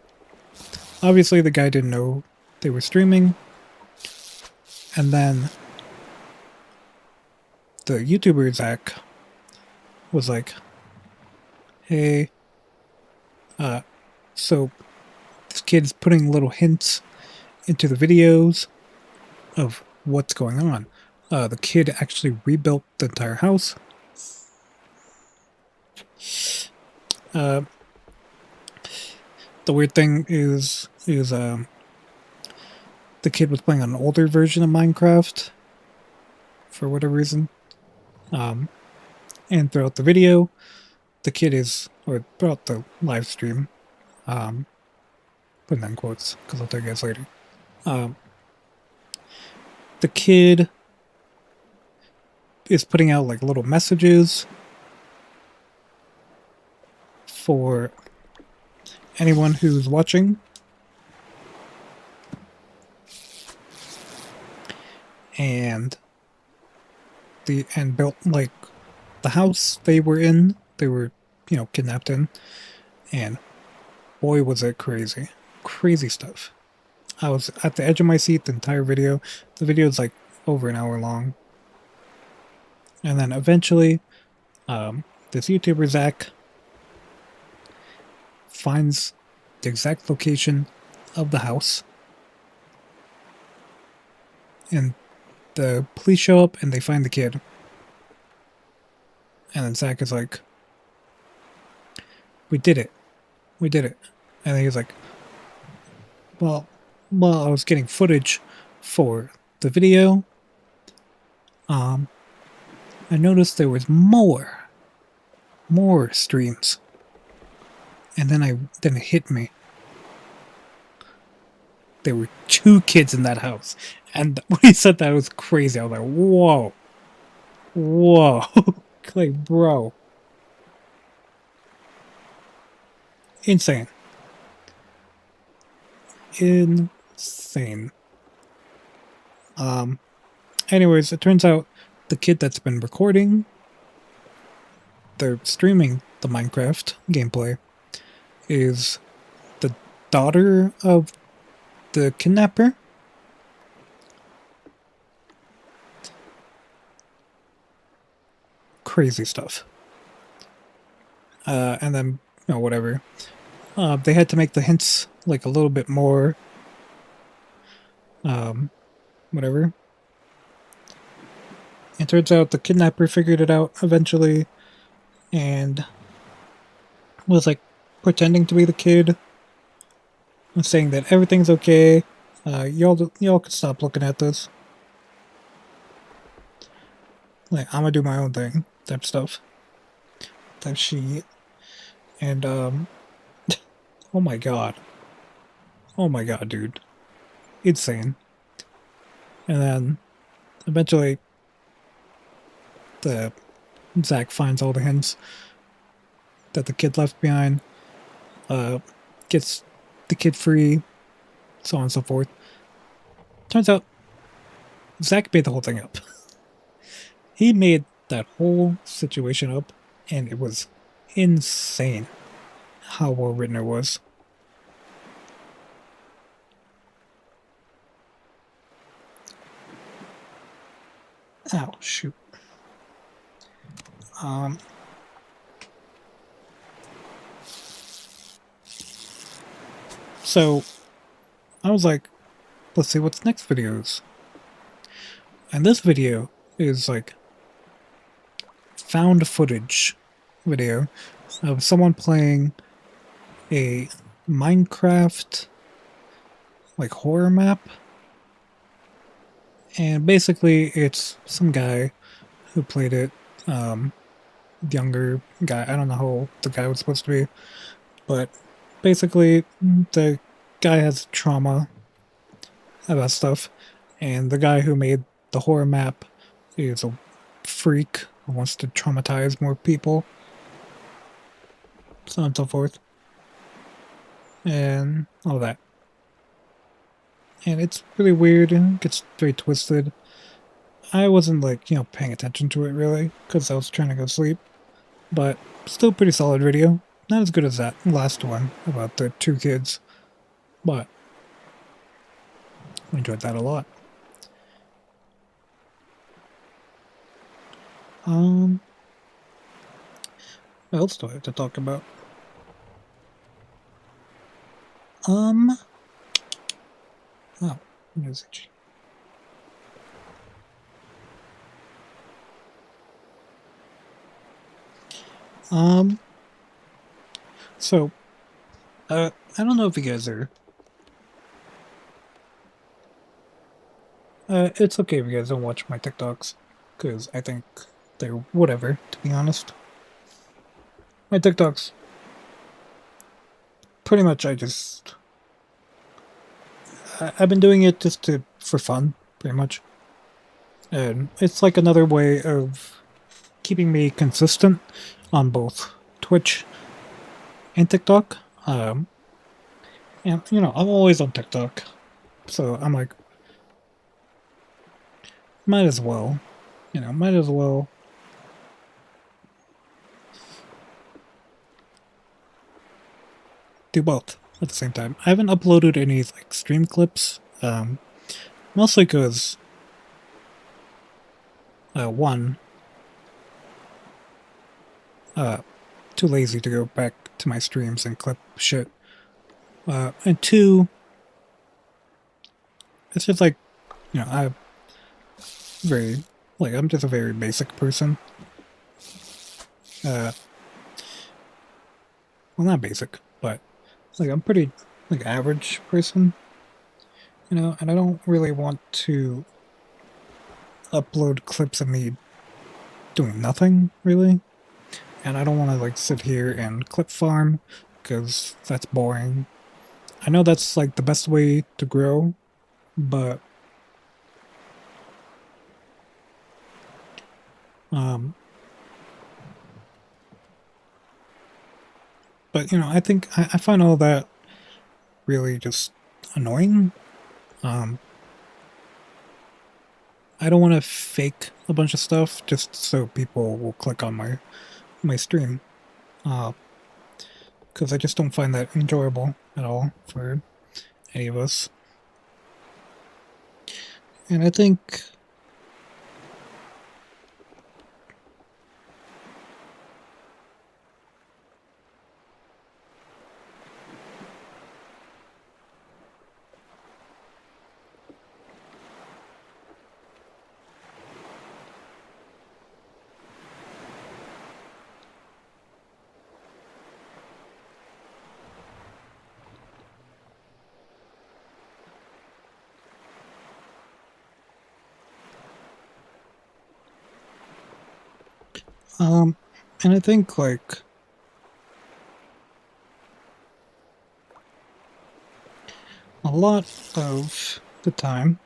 obviously the guy didn't know they were streaming. And then the YouTuber Zach was like, hey, so this kid's putting little hints into the videos of what's going on. The kid actually rebuilt the entire house. The weird thing is the kid was playing an older version of Minecraft for whatever reason. And throughout the video, the kid or throughout the live stream, putting that in quotes because I'll tell you guys later. The kid is putting out like little messages for anyone who's watching. And built like the house they were kidnapped in, and boy was it crazy stuff. I was at the edge of my seat the entire video. The video is like over an hour long, and then eventually this YouTuber Zach finds the exact location of the house, and the police show up and they find the kid. And then Zach is like, we did it. And then he's like, well, I was getting footage for the video. I noticed there was more streams. And then it hit me. There were 2 kids in that house. And when he said that, it was crazy. I was like, whoa. Like, bro. Insane. Anyways, it turns out the kid that's been recording, they're streaming the Minecraft gameplay, is the daughter of the kidnapper. Crazy stuff. And then, whatever. They had to make the hints like a little bit more, whatever. It turns out the kidnapper figured it out eventually, and was like pretending to be the kid, and saying that everything's okay. Y'all can stop looking at this. Like, I'm gonna do my own thing, type stuff, type shit, and oh my god, dude, insane. And then eventually Zach finds all the hints that the kid left behind, gets the kid free, so on and so forth. Turns out Zach made the whole thing up. He made that whole situation up, and it was insane how well written it was. Ow, shoot. So I was like, let's see what's next videos. And this video is like found footage video of someone playing a Minecraft like horror map. And basically it's some guy who played it, younger guy. I don't know how old the guy was supposed to be, but basically the guy has trauma about stuff, and the guy who made the horror map is a freak who wants to traumatize more people, so on and so forth, and all that. And it's really weird and it gets very twisted. I wasn't like, paying attention to it really, because I was trying to go to sleep, but still pretty solid video. Not as good as that last one about the two kids, but I enjoyed that a lot. What else do I have to talk about? Oh, music. So, I don't know if you guys are... it's okay if you guys don't watch my TikToks, because I think they're whatever, to be honest. My TikToks, pretty much I've been doing it just for fun, pretty much. And it's like another way of keeping me consistent on both Twitch and TikTok. And, I'm always on TikTok, so I'm like, might as well do both at the same time. I haven't uploaded any like stream clips, mostly because one, too lazy to go back to my streams and clip shit, and two, it's just like, I'm just a very basic person. Well, not basic, but like I'm pretty like average person, and I don't really want to upload clips of me doing nothing really, and I don't want to like sit here and clip farm because that's boring. I know that's like the best way to grow, but I think I find all that really just annoying. I don't want to fake a bunch of stuff just so people will click on my stream, because I just don't find that enjoyable at all for any of us. And I think and I think like a lot of the time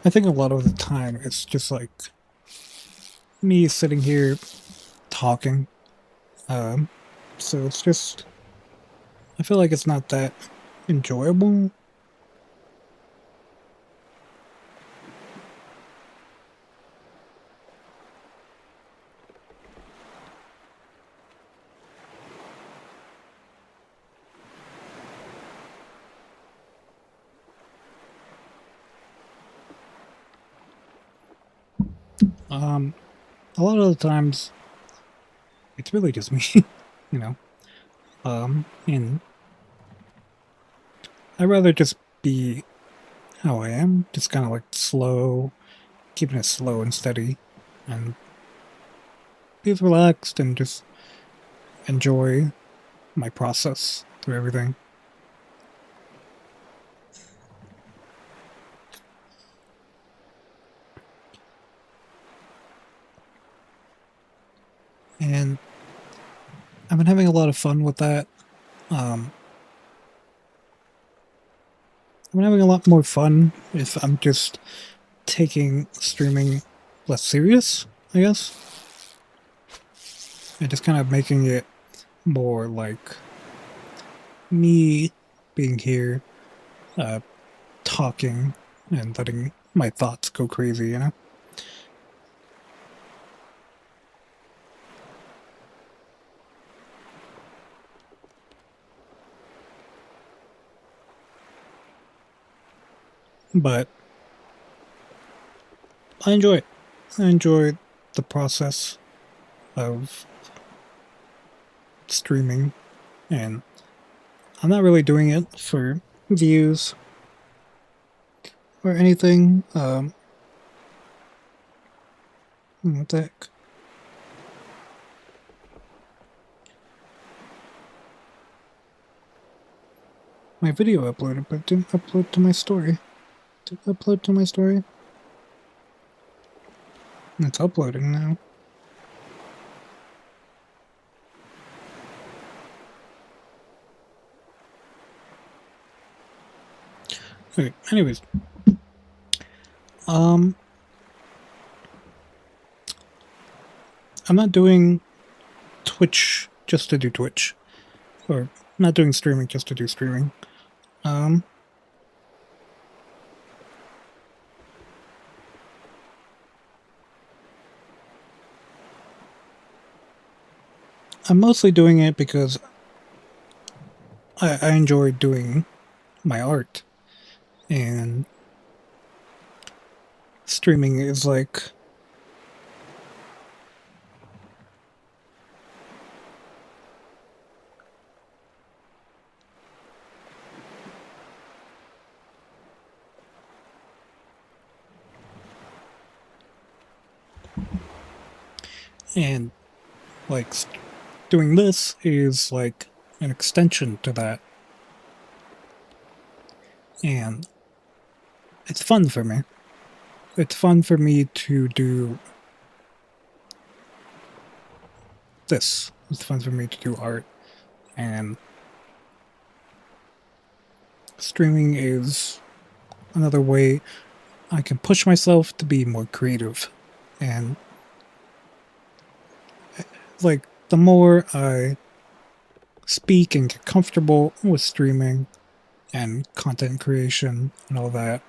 I think a lot of the time it's just like me sitting here talking. So it's just, I feel like it's not that enjoyable. A lot of the times it's really just me, you know. And I'd rather just be how I am, just kind of like slow, keeping it slow and steady, and be relaxed and just enjoy my process through everything. And I've been having a lot of fun with that. I've been having a lot more fun if I'm just taking streaming less serious, I guess. And just kind of making it more like me being here, talking and letting my thoughts go crazy, you know? But I enjoy it. I enjoy the process of streaming, and I'm not really doing it for views or anything. What the heck? My video uploaded, but it didn't upload to my story. Did it upload to my story? It's uploading now. Okay, anyways. I'm not doing Twitch just to do Twitch. Or not doing streaming just to do streaming. I'm mostly doing it because I enjoy doing my art. And streaming is like and like doing this is like an extension to that. And it's fun for me. It's fun for me to do this. It's fun for me to do art. And streaming is another way I can push myself to be more creative. And like the more I speak and get comfortable with streaming and content creation and all that,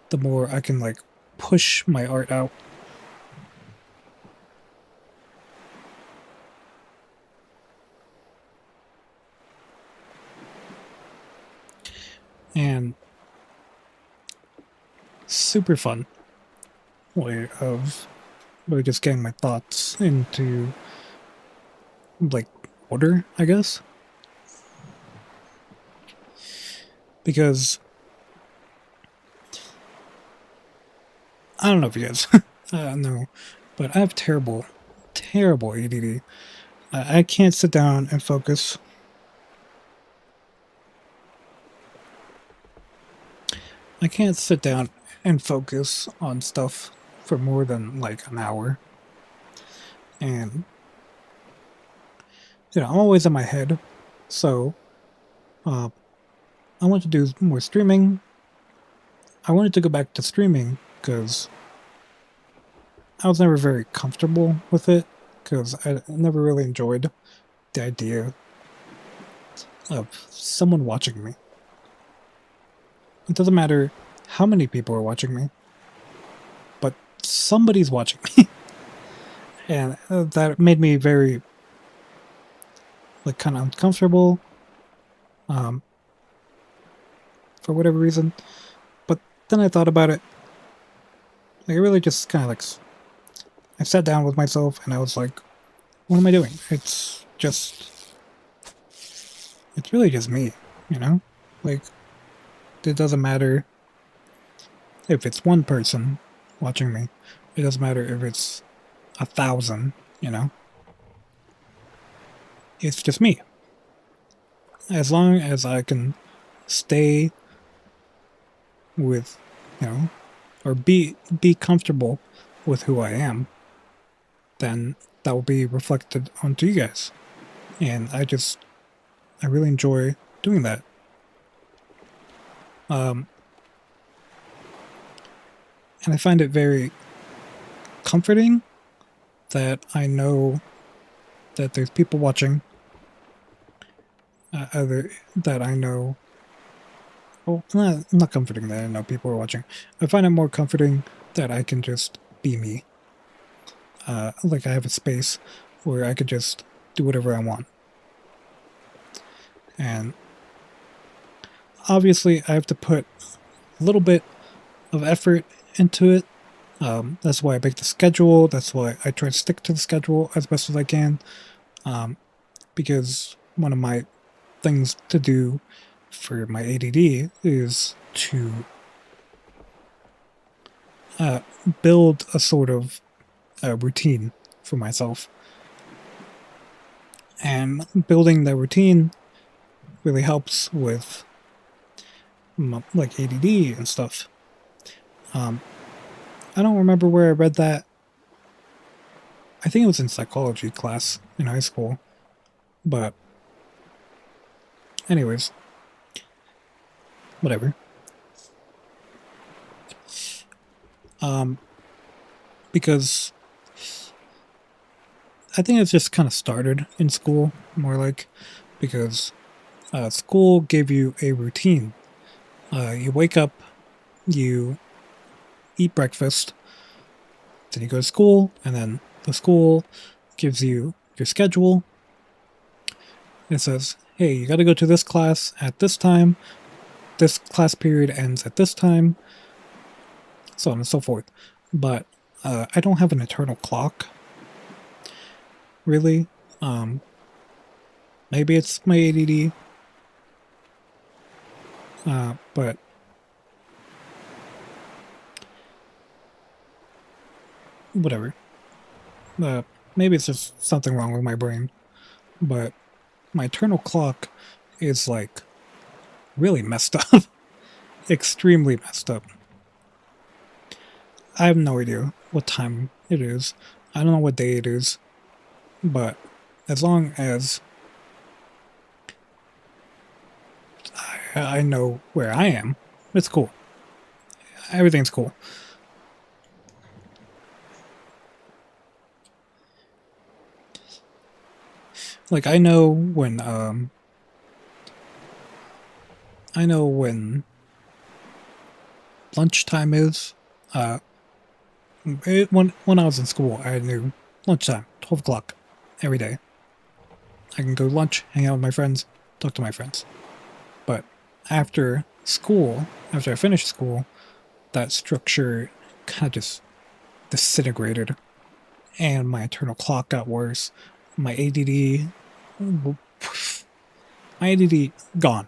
the more I can like push my art out. And super fun way of really just getting my thoughts into like order, I guess. Because I don't know if you guys know, but I have terrible ADD. I can't sit down and focus. I can't sit down and focus on stuff for more than like an hour. And, you know, I'm always in my head. So, I want to do more streaming. I wanted to go back to streaming because I was never very comfortable with it, because I never really enjoyed the idea of someone watching me. It doesn't matter how many people are watching me, but somebody's watching me. And that made me very, like, kind of uncomfortable, for whatever reason. But then I thought about it. Like, I really just kind of, like, I sat down with myself and I was like, what am I doing? It's really just me, you know? Like, it doesn't matter if it's one person watching me. It doesn't matter if it's 1,000, you know? It's just me. As long as I can stay with, you know, or be comfortable with who I am, then that will be reflected onto you guys. And I really enjoy doing that. And I find it very comforting that I know that there's people watching, that I know. Well, not comforting that I know people are watching. I find it more comforting that I can just be me. Like, I have a space where I could just do whatever I want. And obviously I have to put a little bit of effort into it. That's why I make the schedule. That's why I try to stick to the schedule as best as I can. Because one of my things to do for my ADD is to build a sort of routine for myself. And building that routine really helps with like ADD and stuff. I don't remember where I read that. I think it was in psychology class in high school. But anyways, whatever. Because I think it's just kind of started in school, more like, because school gave you a routine. You wake up, you eat breakfast, then you go to school, and then the school gives you your schedule. It says, hey, you gotta go to this class at this time, this class period ends at this time, so on and so forth. But I don't have an internal clock, really. Maybe it's my ADD, but whatever. Maybe it's just something wrong with my brain, but my internal clock is, like, really messed up. Extremely messed up. I have no idea what time it is. I don't know what day it is. But as long as I know where I am, it's cool. Everything's cool. Like, I know when lunchtime is. When I was in school, I knew lunchtime, 12 o'clock, every day. I can go to lunch, hang out with my friends, talk to my friends. But after school, after I finished school, that structure kind of just disintegrated. And my internal clock got worse. My ADD gone.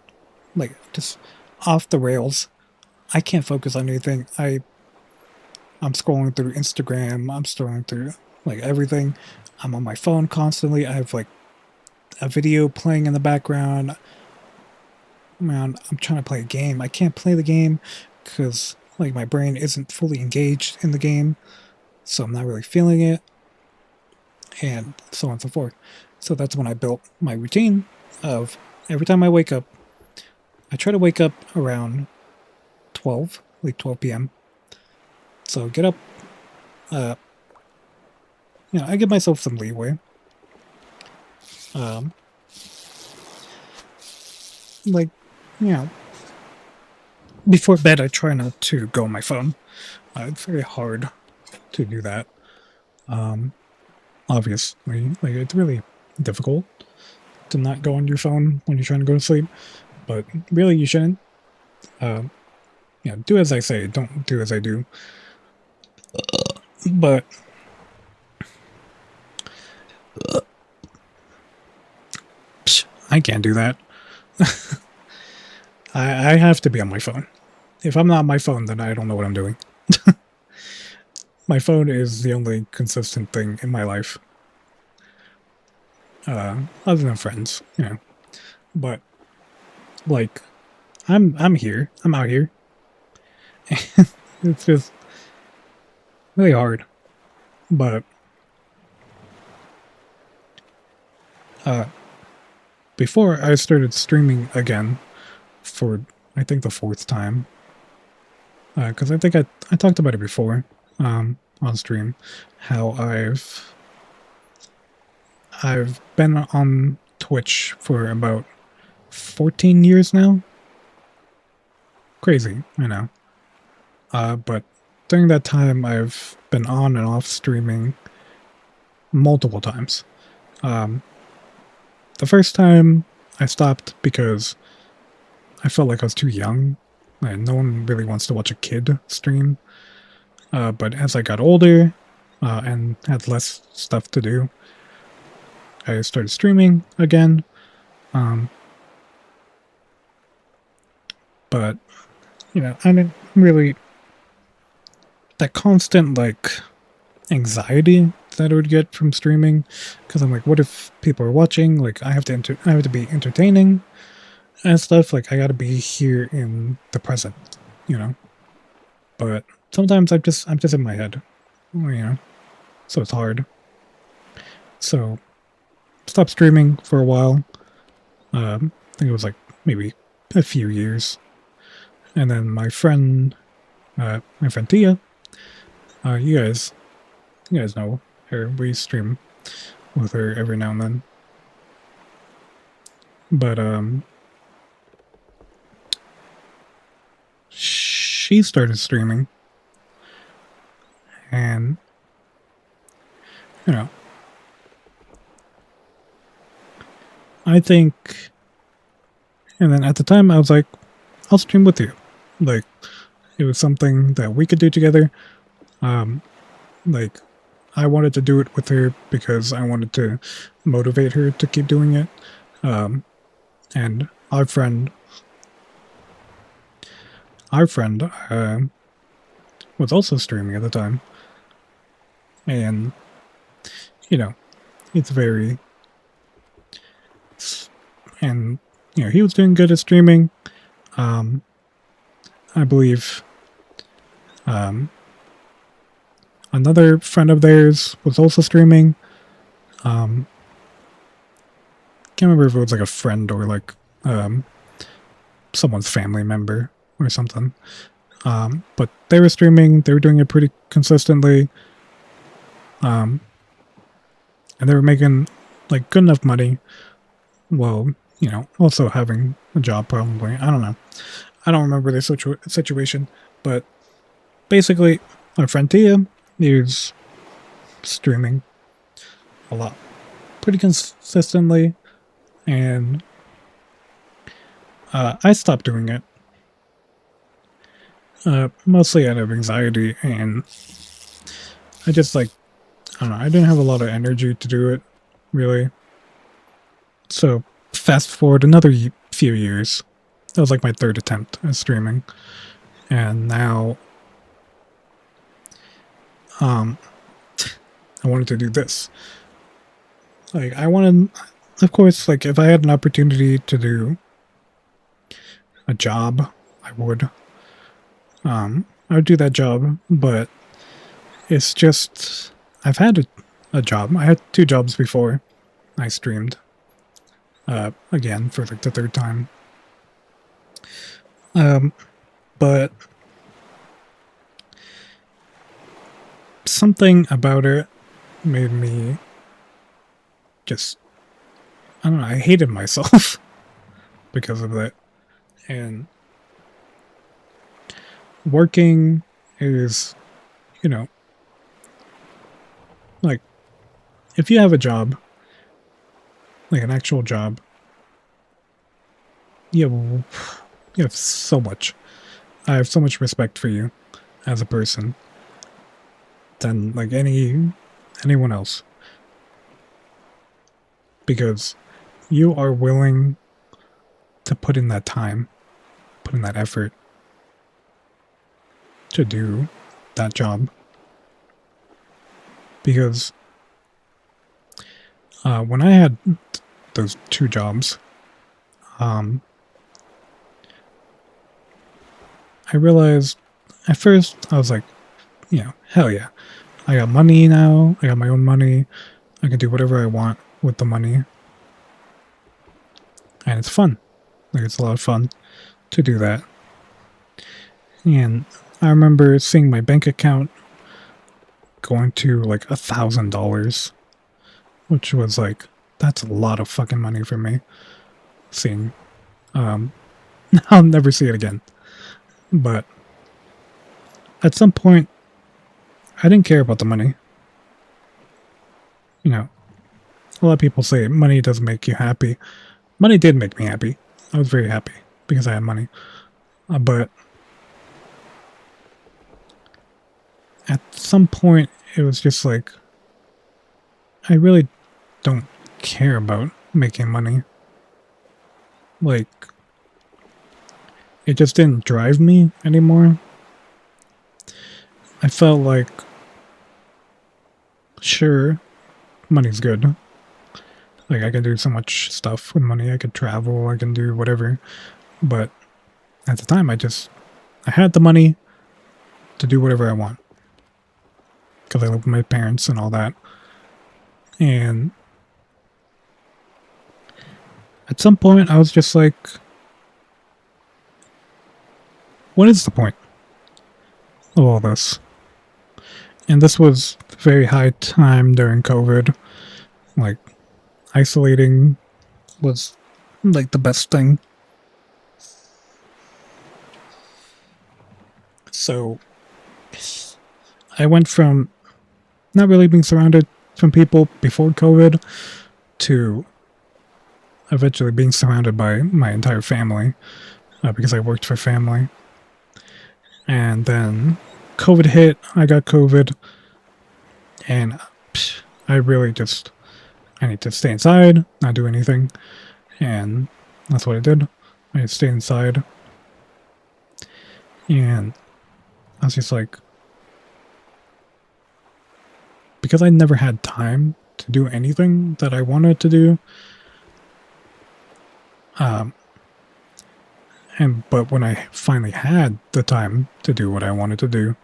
Like, just off the rails. I can't focus on anything. I'm scrolling through Instagram. I'm scrolling through, like, everything. I'm on my phone constantly. I have, like, a video playing in the background. Man, I'm trying to play a game. I can't play the game because, like, my brain isn't fully engaged in the game. So I'm not really feeling it. And so on and so forth. So that's when I built my routine of every time I wake up, I try to wake up around 12, like 12 p.m. So get up. I give myself some leeway. Like, before bed, I try not to go on my phone. It's very hard to do that. Obviously, like it's really difficult to not go on your phone when you're trying to go to sleep. But really, you shouldn't. Do as I say, don't do as I do. But I can't do that. I have to be on my phone. If I'm not on my phone, then I don't know what I'm doing. My phone is the only consistent thing in my life. Other than friends, But like, I'm here. I'm out here. It's just really hard. But before I started streaming again for I think the 4th time. Because I think I talked about it before on stream, how I've been on Twitch for about 14 years now. Crazy, I know. But during that time, I've been on and off streaming multiple times. The first time I stopped because I felt like I was too young, and no one really wants to watch a kid stream. But as I got older and had less stuff to do, I started streaming again. But, I didn't really... That constant, anxiety that I would get from streaming, because I'm like, what if people are watching? Like, I have to be entertaining and stuff. Like, I gotta be here in the present, But sometimes I'm just in my head, So it's hard. So, stopped streaming for a while. I think it was maybe a few years. And then my friend Tia, you guys know her. We stream with her every now and then. But she started streaming, and I think, and then at the time I was like, I'll stream with you. Like, it was something that we could do together. I wanted to do it with her because I wanted to motivate her to keep doing it. And our friend was also streaming at the time. And, it's very... And, he was doing good at streaming. I believe another friend of theirs was also streaming. Can't remember if it was a friend or someone's family member or something. But they were streaming. They were doing it pretty consistently. And they were making good enough money. Well, also having a job probably. I don't know. I don't remember the situation, but basically, our friend Tia is streaming a lot, pretty consistently, and I stopped doing it, mostly out of anxiety, and I just I don't know, I didn't have a lot of energy to do it, really. So, fast forward another few years. That was my 3rd attempt at streaming. And now, I wanted to do this. I wanted, of course, if I had an opportunity to do a job, I would. I would do that job, but it's just, I've had a job. I had 2 jobs before I streamed. Again, for the 3rd time. But something about it made me just, I don't know, I hated myself because of that. And working is, you know, like, if you have a job, like an actual job, you have so much. I have so much respect for you as a person than like anyone else, because you are willing to put in that time, put in that effort to do that job. Because when I had those 2 jobs, I realized at first I was like, hell yeah, I got money now, I got my own money, I can do whatever I want with the money, and it's fun. Like, it's a lot of fun to do that. And I remember seeing my bank account going to like $1,000, which was like, that's a lot of fucking money for me. Seeing, I'll never see it again. But at some point, I didn't care about the money. You know, a lot of people say money doesn't make you happy. Money did make me happy. I was very happy because I had money. But at some point, it was just like, I really don't care about making money. Like, it just didn't drive me anymore. I felt like, sure, money's good. Like, I can do so much stuff with money. I could travel, I can do whatever. But at the time, I had the money to do whatever I want. Because I live with my parents and all that. And at some point, I was just like, what is the point of all this? And this was very high time during COVID. Like, isolating was like the best thing. So I went from not really being surrounded from people before COVID to eventually being surrounded by my entire family, because I worked for family. And then COVID hit, I got COVID, and I really I need to stay inside, not do anything, and that's what I did. I stayed inside, and I was just like, because I never had time to do anything that I wanted to do, but when I finally had the time to do what I wanted to do,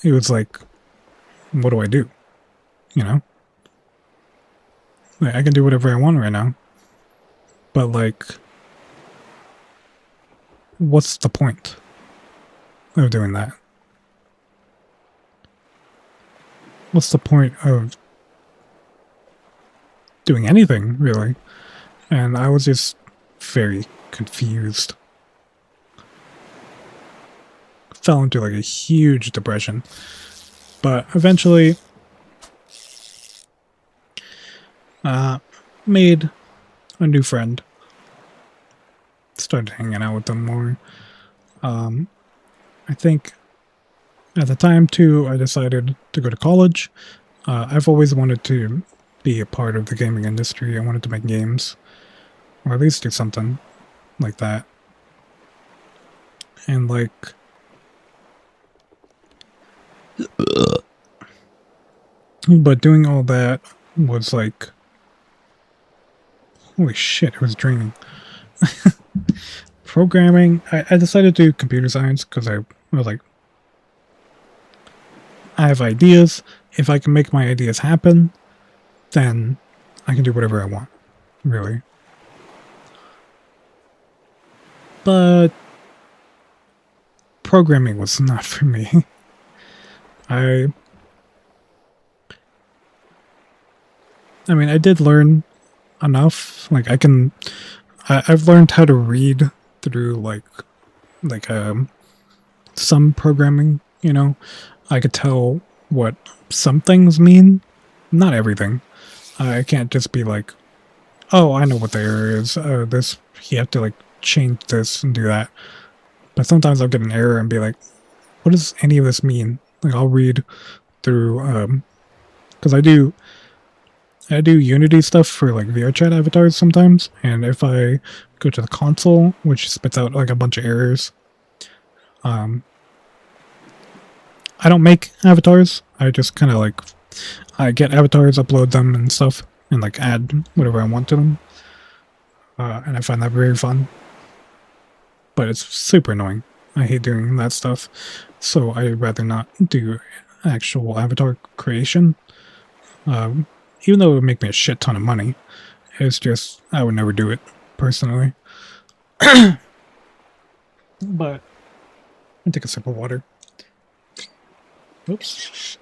it was like, what do I do? You know? Like, I can do whatever I want right now. But like, what's the point of doing that? What's the point of doing anything, really? And I was just very confused. Fell into like a huge depression. But eventually, made a new friend. Started hanging out with them more. I think at the time too, I decided to go to college. I've always wanted to be a part of the gaming industry. I wanted to make games, or at least do something like that. And like, but doing all that was like, holy shit, it was draining. Programming, I decided to do computer science because I was like, I have ideas. If I can make my ideas happen, then I can do whatever I want, really. But programming was not for me. I I mean, I did learn enough. Like I've learned how to read through like some programming, you know. I could tell what some things mean, not everything. I can't just be like, "Oh, I know what the error is. This you have to like change this and do that." But sometimes I'll get an error and be like, "What does any of this mean?" Like I'll read through because I do Unity stuff for like VRChat avatars sometimes, and if I go to the console, which spits out like a bunch of errors, um, I don't make avatars. I just kind of like I get avatars, upload them and stuff, and like add whatever I want to them, and I find that very fun. But it's super annoying. I hate doing that stuff, so I'd rather not do actual avatar creation. Um, Even though it would make me a shit ton of money, it's just I would never do it personally. But I take a sip of water. Oops.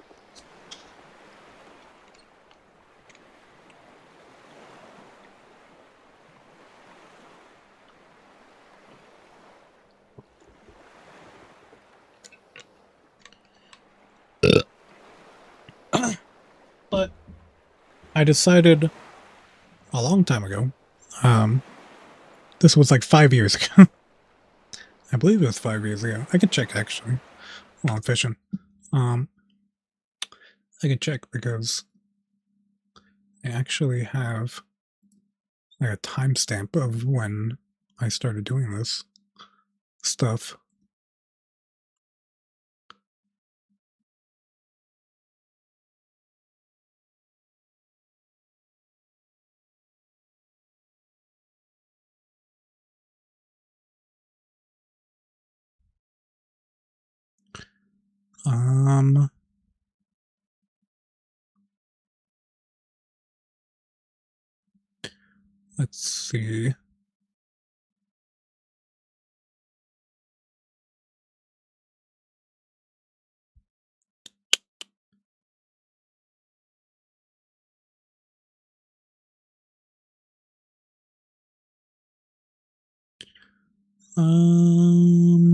But I decided a long time ago. Um, this was like 5 years ago. I believe it was 5 years ago. I can check actually while I'm fishing. Um, I can check because I actually have like a timestamp of when I started doing this stuff. Um, let's see. Um,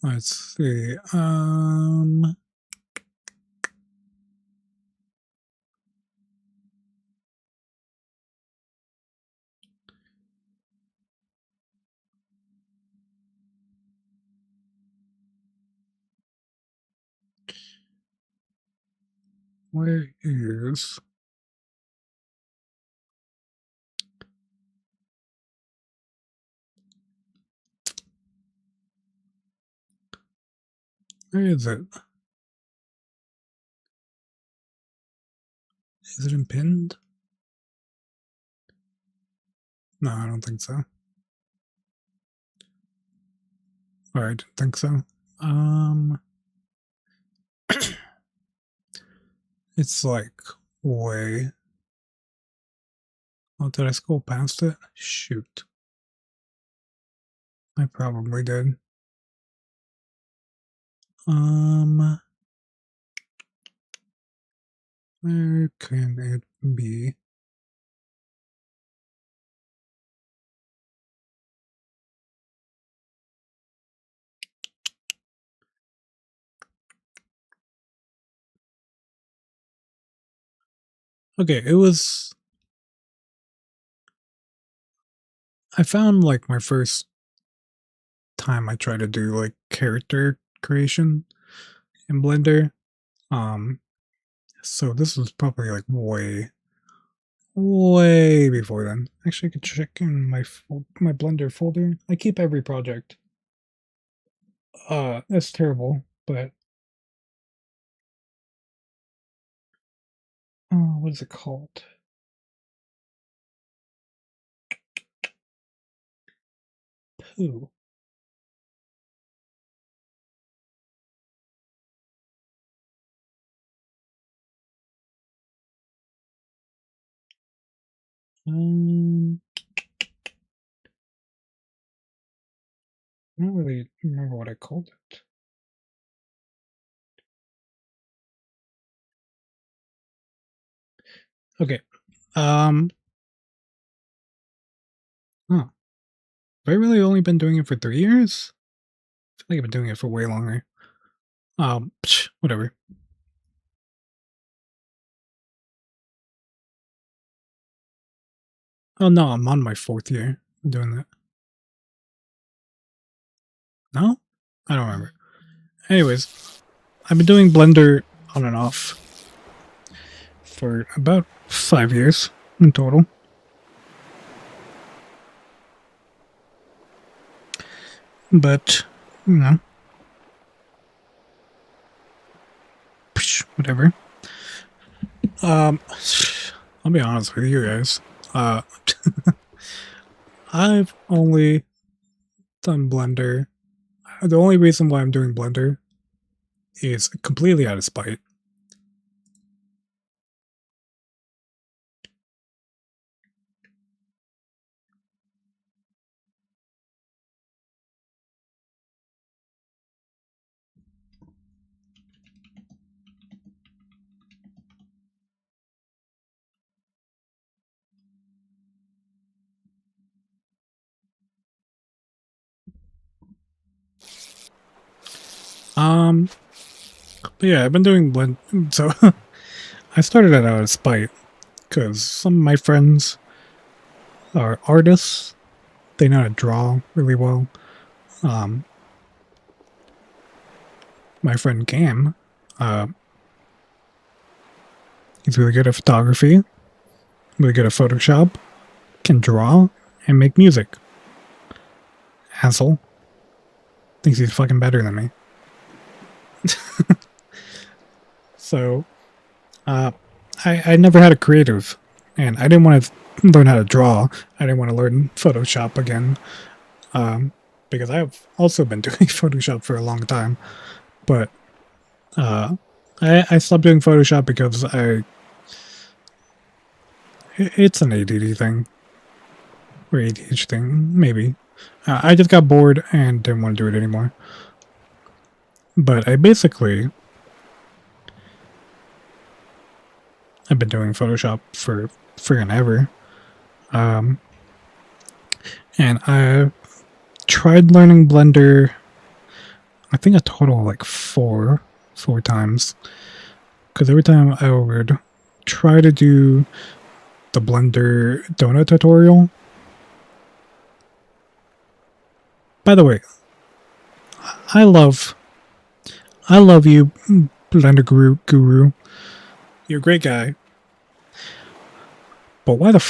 let's see. Where is where is it? Is it in pinned? No, I don't think so. Or I didn't think so. Um, it's like way. Oh, did I scroll past it? Shoot. I probably did. Um, where can it be? Okay, it was. I found like my first time I tried to do like character creation in Blender. Um, so this was probably like way before then. Actually, I could check in my Blender folder. I keep every project. That's terrible, but what is it called? Pooh. I don't really remember what I called it. Okay. Huh. Have I really only been doing it for 3 years? I feel like I've been doing it for way longer. Whatever. Oh no, I'm on my 4th year doing that. No? I don't remember. Anyways, I've been doing Blender on and off for about 5 years in total. But, you know, whatever. I'll be honest with you guys. I've only done Blender. The only reason why I'm doing Blender is completely out of spite. But yeah, I've been doing Blend. So I started it out of spite because some of my friends are artists. They know how to draw really well. My friend Cam, he's really good at photography, really good at Photoshop, can draw, and make music. Asshole. Thinks he's fucking better than me. So, I never had a creative, and I didn't want to learn how to draw. I didn't want to learn Photoshop again, because I've also been doing Photoshop for a long time. But I stopped doing Photoshop because it's an ADD thing, or ADHD thing, maybe. I just got bored and didn't want to do it anymore. But I've been doing Photoshop for friggin' ever. And I tried learning Blender, I think a total of like four times. Because every time I would try to do the Blender donut tutorial. By the way, I love you, Blender Guru. You're a great guy. But why the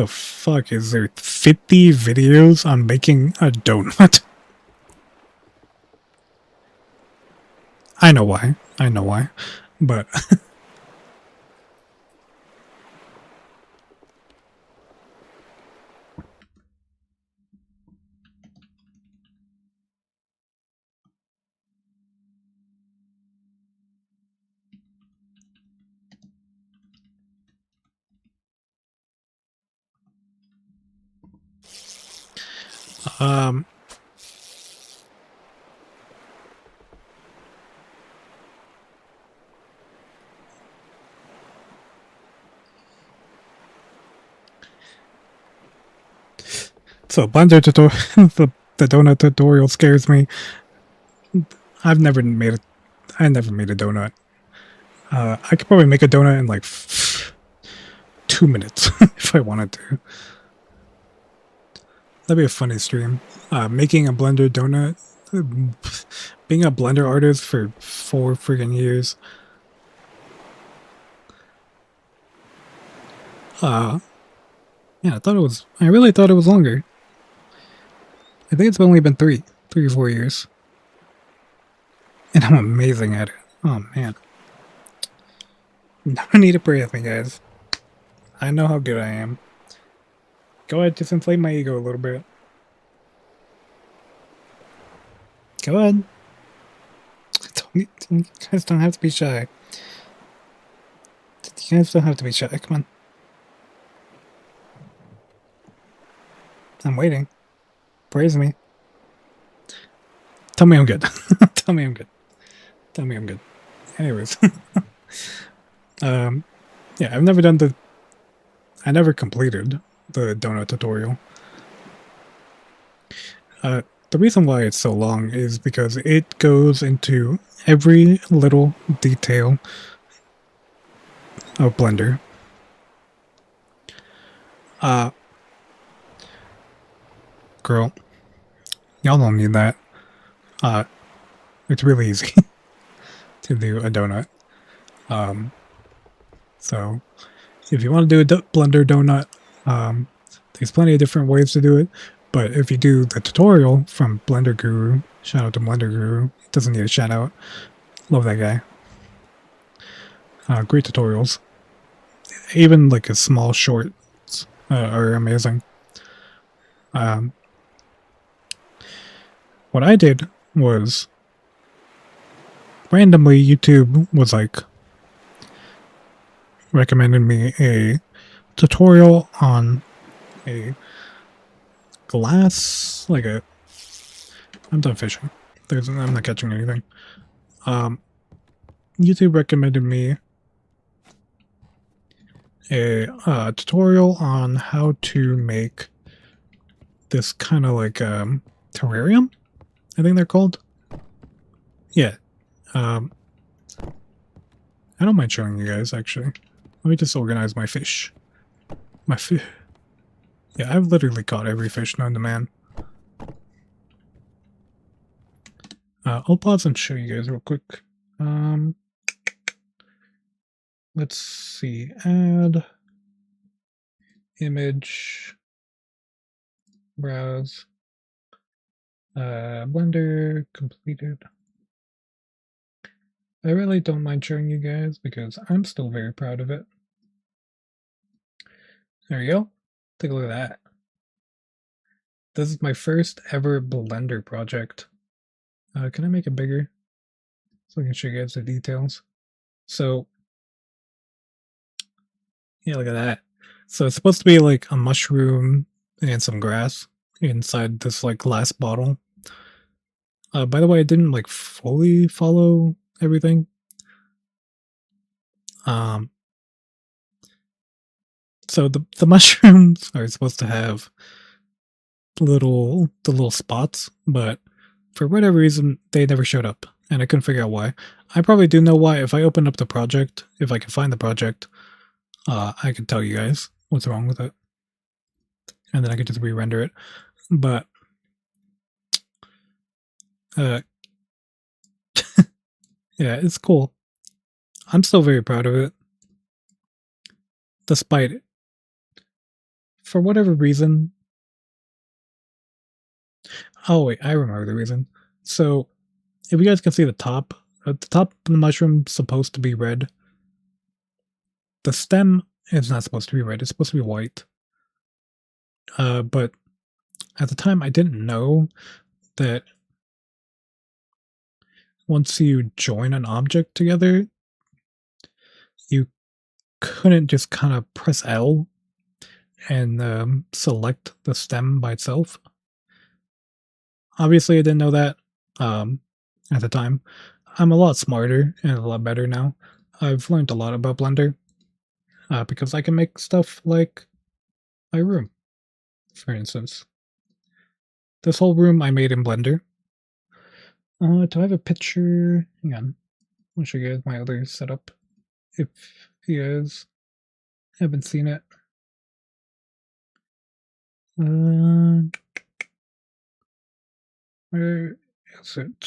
fuck is there 50 videos on making a donut? I know why. But so Blender tutorial, the donut tutorial scares me. I never made a donut. I could probably make a donut in like 2 minutes if I wanted to. That'd be a funny stream. Making a Blender donut. Being a Blender artist for 4 freaking years. Yeah, I really thought it was longer. I think it's only been 3 or 4 years. And I'm amazing at it. Oh man. No need to pray with me, guys. I know how good I am. Go ahead, just inflate my ego a little bit. Go ahead. You guys don't have to be shy. You guys don't have to be shy. Come on. I'm waiting. Praise me. Tell me I'm good. Tell me I'm good. Tell me I'm good. Anyways. Yeah, I've never done I never completed the donut tutorial. The reason why it's so long is because it goes into every little detail of Blender. Girl, y'all don't need that. It's really easy to do a donut. So if you want to do a Blender donut, there's plenty of different ways to do it. But if you do the tutorial from Blender Guru, shout out to Blender Guru, doesn't need a shout out. Love that guy. Great tutorials. Even like a small shorts are amazing. What I did was randomly YouTube was like recommended me a tutorial on a glass, like a... I'm done fishing. I'm not catching anything. YouTube recommended me a tutorial on how to make this kind of like terrarium, I think they're called. Yeah. I don't mind showing you guys, actually. Let me just organize my fish. My fish. Yeah, I've literally caught every fish known to man. I'll pause and show you guys real quick. Let's see. Add. Image. Browse. Blender completed. I really don't mind showing you guys because I'm still very proud of it. There you go. Take a look at that. This is my first ever Blender project. Can I make it bigger so I can show you guys the details? So, yeah, look at that. So it's supposed to be like a mushroom and some grass inside this like glass bottle. By the way, I didn't like fully follow everything. So the mushrooms are supposed to have the little spots, but for whatever reason they never showed up, and I couldn't figure out why. I probably do know why. If I open up the project, if I can find the project, I can tell you guys what's wrong with it, and then I could just re-render it. But yeah, it's cool. I'm still very proud of it, despite it. For whatever reason. Oh wait, I remember the reason. So, if you guys can see the top of the mushroom is supposed to be red. The stem is not supposed to be red, it's supposed to be white. But at the time I didn't know that once you join an object together, you couldn't just kind of press L and select the stem by itself. Obviously I didn't know that at the time. I'm a lot smarter and a lot better now. I've learned a lot about Blender because I can make stuff like my room, for instance. This whole room I made in Blender. Do I have a picture? Hang on. I'll show you guys my other setup if you guys haven't seen it. Where is it?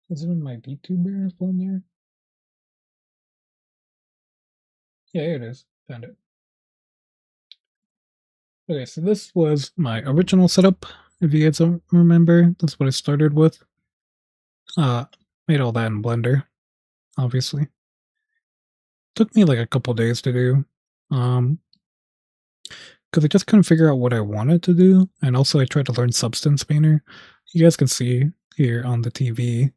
Is it in my VTuber Blender? Yeah, here it is. Found it. Okay, so this was my original setup. If you guys don't remember, that's what I started with. Made all that in Blender, obviously. Took me like a couple days to do. Because I just couldn't figure out what I wanted to do, and also I tried to learn Substance Painter. You guys can see here on the TV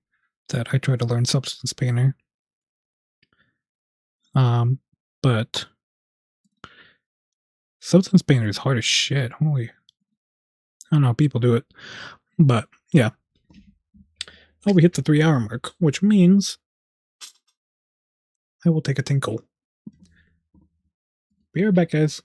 that I tried to learn Substance Painter. But Substance Painter is hard as shit. Holy. I don't know how people do it. But, yeah. Oh, we hit the 3-hour mark, which means I will take a tinkle. Be right back, guys.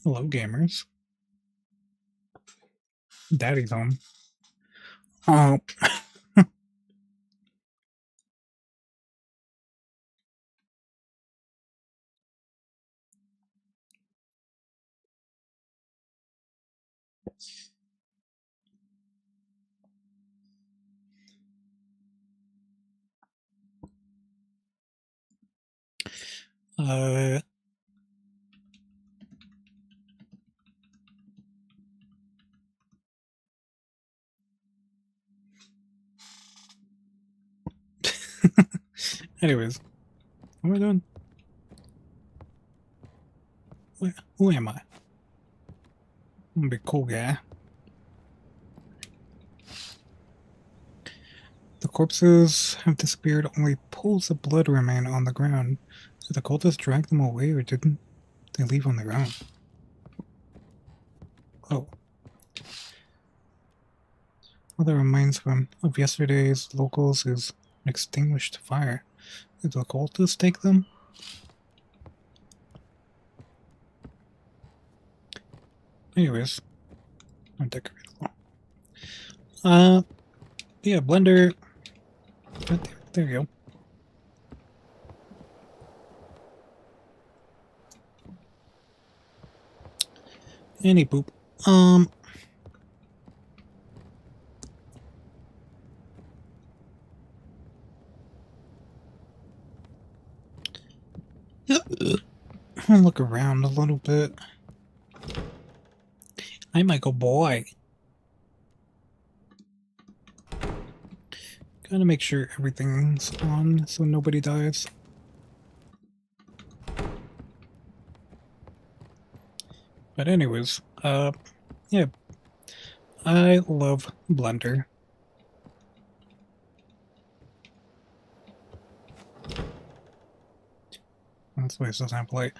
Hello, gamers. Daddy's home. Oh. uh... Anyways, what am I doing? Who am I? I'm a big cool guy. The corpses have disappeared, only pools of blood remain on the ground. Did the cultists drag them away, or didn't they leave on their own? Oh. All that reminds them of yesterday's locals is an extinguished fire. Did the cultists take them? Anyways, I'm decoratable. Yeah, blender. Right there you go. Any poop. I'll look around a little bit. Hi, Michael boy. Gotta make sure everything's on so nobody dies. But anyways, yeah. I love Blender. This place doesn't have light.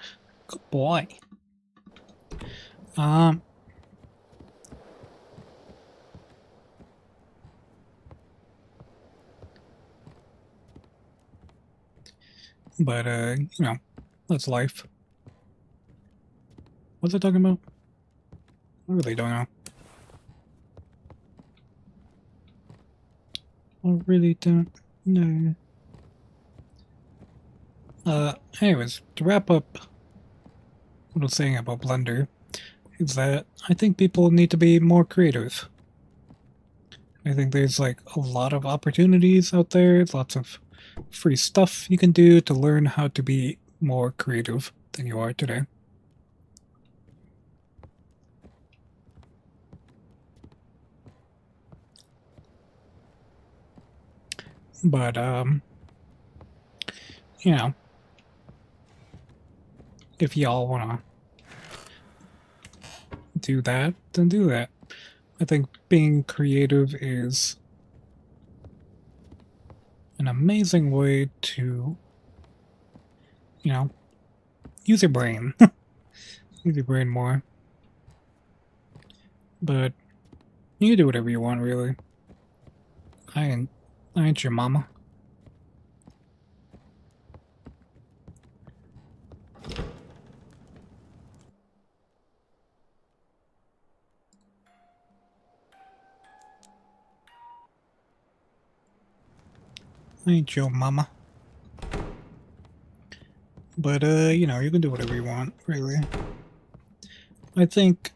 Good boy. Um. But, you know, that's life. What's it talking about? I really don't know. I really don't know. Anyways, to wrap up what I was saying about Blender, is that I think people need to be more creative. I think there's like a lot of opportunities out there, lots of free stuff you can do to learn how to be more creative than you are today. But, you know, if y'all wanna do that, then do that. I think being creative is an amazing way to, you know, use your brain. Use your brain more. But you can do whatever you want, really. I ain't your mama. I ain't your mama. But, you know, you can do whatever you want, really. I think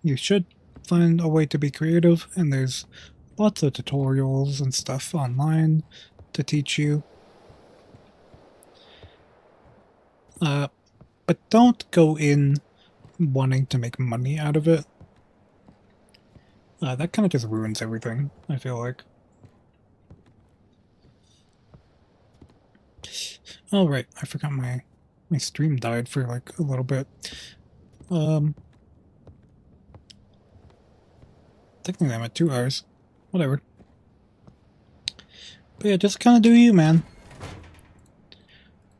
you should find a way to be creative, and there's lots of tutorials and stuff online to teach you. But don't go in wanting to make money out of it. That kind of just ruins everything, I feel like. Oh, right, I forgot my stream died for like a little bit. Technically I'm at 2 hours. Whatever. But yeah, just kind of do you, man.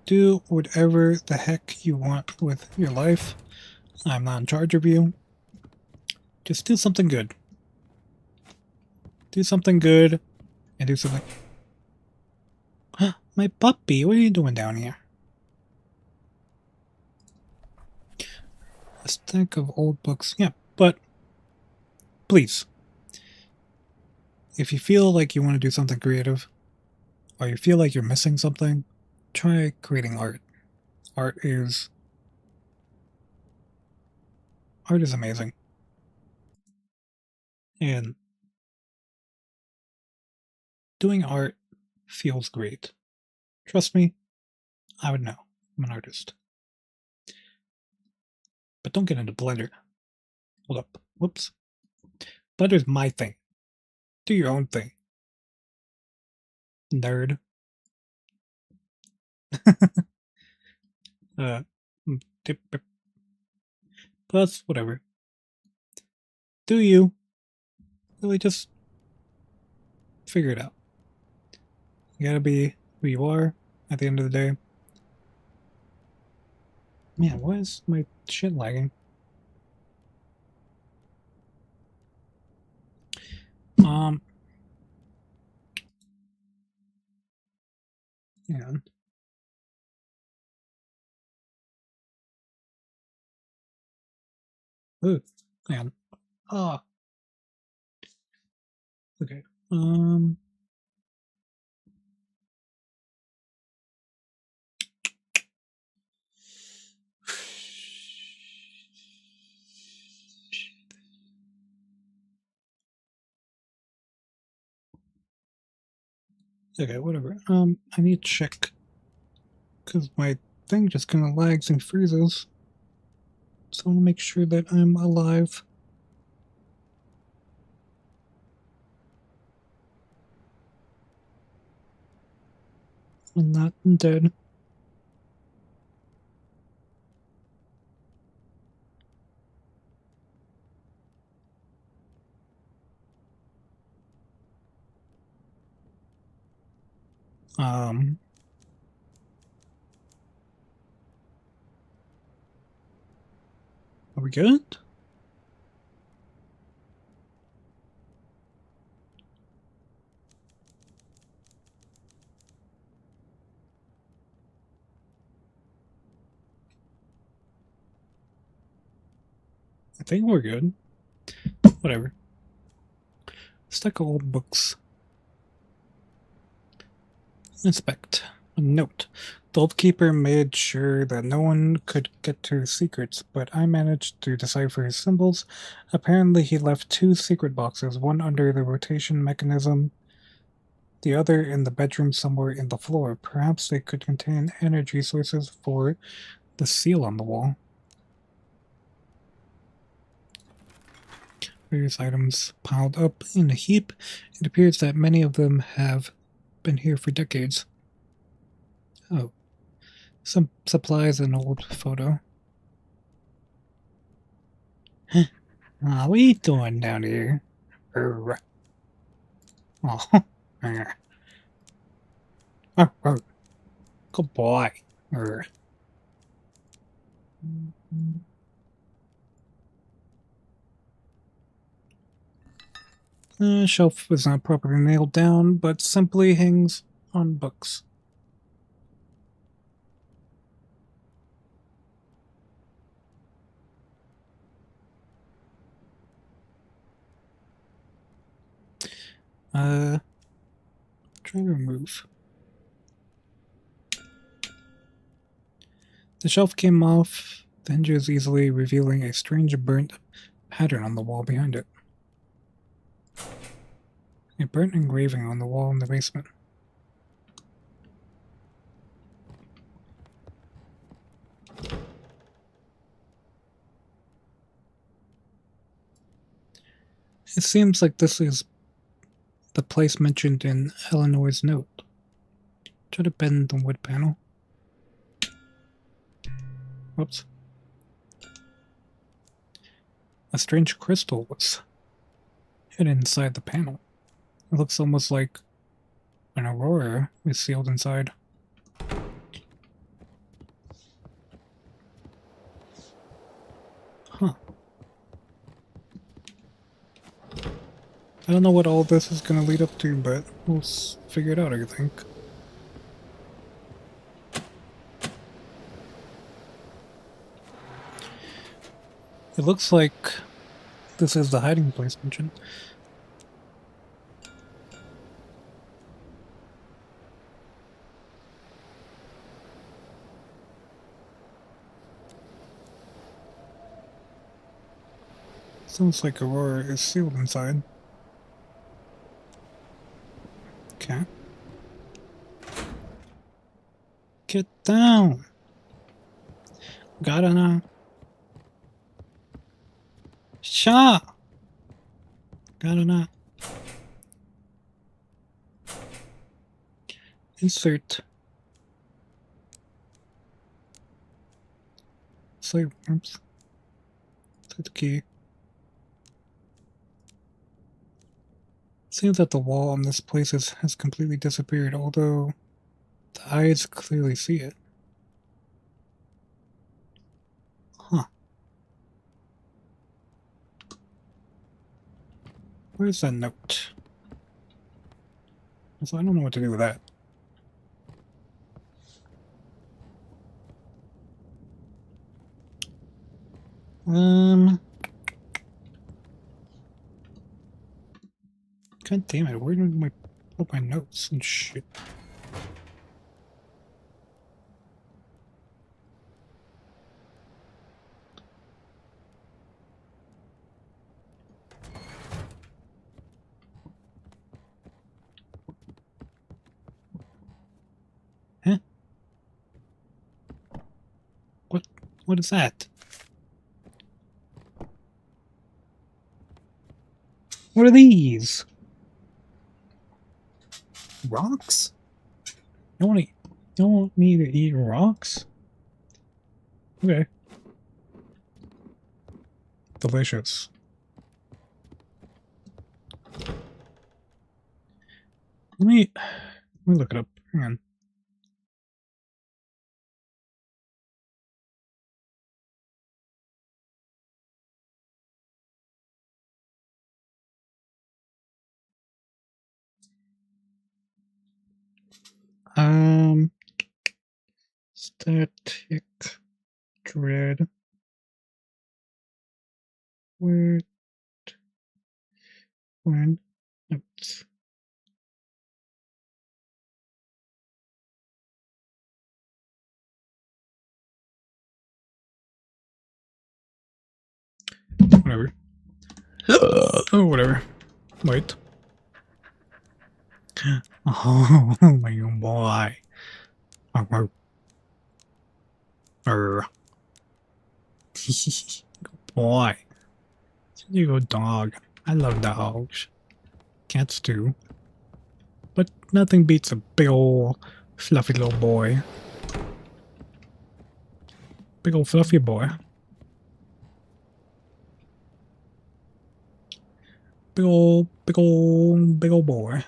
Do whatever the heck you want with your life. I'm not in charge of you. Just do something good. Do something good and do something... My puppy, what are you doing down here? A stack of old books. Yeah, but please, if you feel like you want to do something creative, or you feel like you're missing something, try creating art. Art is amazing. And doing art feels great. Trust me, I would know. I'm an artist. But don't get into Blender. Hold up. Whoops. Blender's my thing. Do your own thing. Nerd. uh, Plus, whatever. Do you. Really just figure it out. You gotta be who you are at the end of the day. Man, why is my shit lagging? Yeah. Ooh, man. Ah. Okay. Okay, whatever. I need to check because my thing just kind of lags and freezes. So I want to make sure that I'm alive. I'm not dead. Um, Are we good? I think we're good. Whatever. Stack of old books. Inspect. A note. The old keeper made sure that no one could get to his secrets, but I managed to decipher his symbols. Apparently he left 2 secret boxes, one under the rotation mechanism, the other in the bedroom somewhere in the floor. Perhaps they could contain energy sources for the seal on the wall. Various items piled up in a heap. It appears that many of them have been here for decades. Oh. Some supplies, an old photo. Huh. What are you doing down here? Oh. Good boy. The shelf is not properly nailed down, but simply hangs on books. Try to remove. The shelf came off the hinges easily, revealing a strange burnt pattern on the wall behind it. A burnt engraving on the wall in the basement. It seems like this is the place mentioned in Eleanor's note. Try to bend the wood panel. Whoops. A strange crystal was hidden inside the panel. It looks almost like an aurora is sealed inside. Huh. I don't know what all this is going to lead up to, but we'll figure it out, I think. It looks like this is the hiding place mentioned. Sounds like Aurora is sealed inside. Okay. Get down! Gotta know. Shut! Gotta know. Insert. Save. Oops. Set the key. It seems that the wall on this place has completely disappeared, although the eyes clearly see it. Huh. Where's that note? So I don't know what to do with that. God damn it, where did I put my notes and shit? Huh? What is that? What are these? Rocks? You want me to eat rocks? Okay. Delicious. Let me look it up. Hang on. Static dread. Where? When? Notes. Whatever. Oh, whatever. Wait. Oh, my boy. Boy. You go dog. I love dogs. Cats too. But nothing beats a big ol' fluffy little boy. Big ol' fluffy boy. Big ol' boy.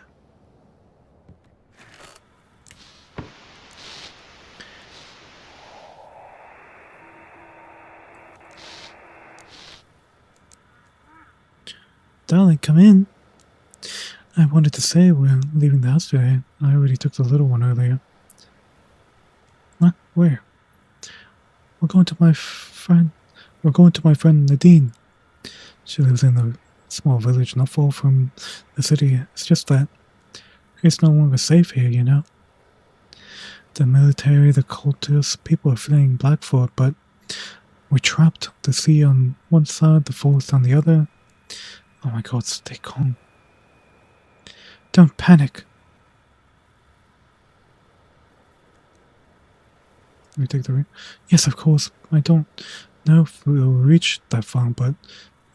Darling, come in. I wanted to say we're leaving the house today. I already took the little one earlier. What? Where? We're going to my friend Nadine. She lives in a small village not far from the city. It's just that it's no longer safe here, you know. The military, the cultists, people are fleeing Blackford, but we're trapped. The sea on one side, the forest on the other. Oh my god, stay calm. Don't panic. Let me take the ring. Yes, of course. I don't know if we'll reach that far, but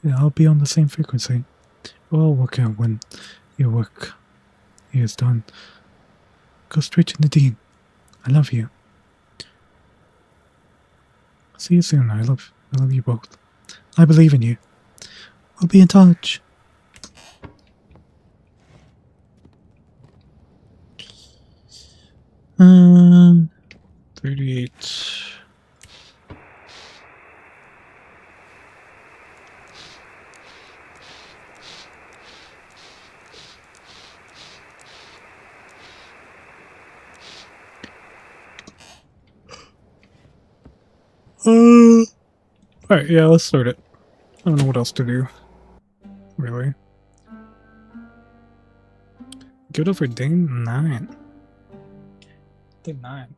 yeah, I'll be on the same frequency. We'll work out when your work is done. Go straight to Nadine. I love you. See you soon. I love you both. I believe in you. We'll be in touch. Um, 38. Alright, yeah, let's start it. I don't know what else to do. Really. Give it up for day 9. Day 9.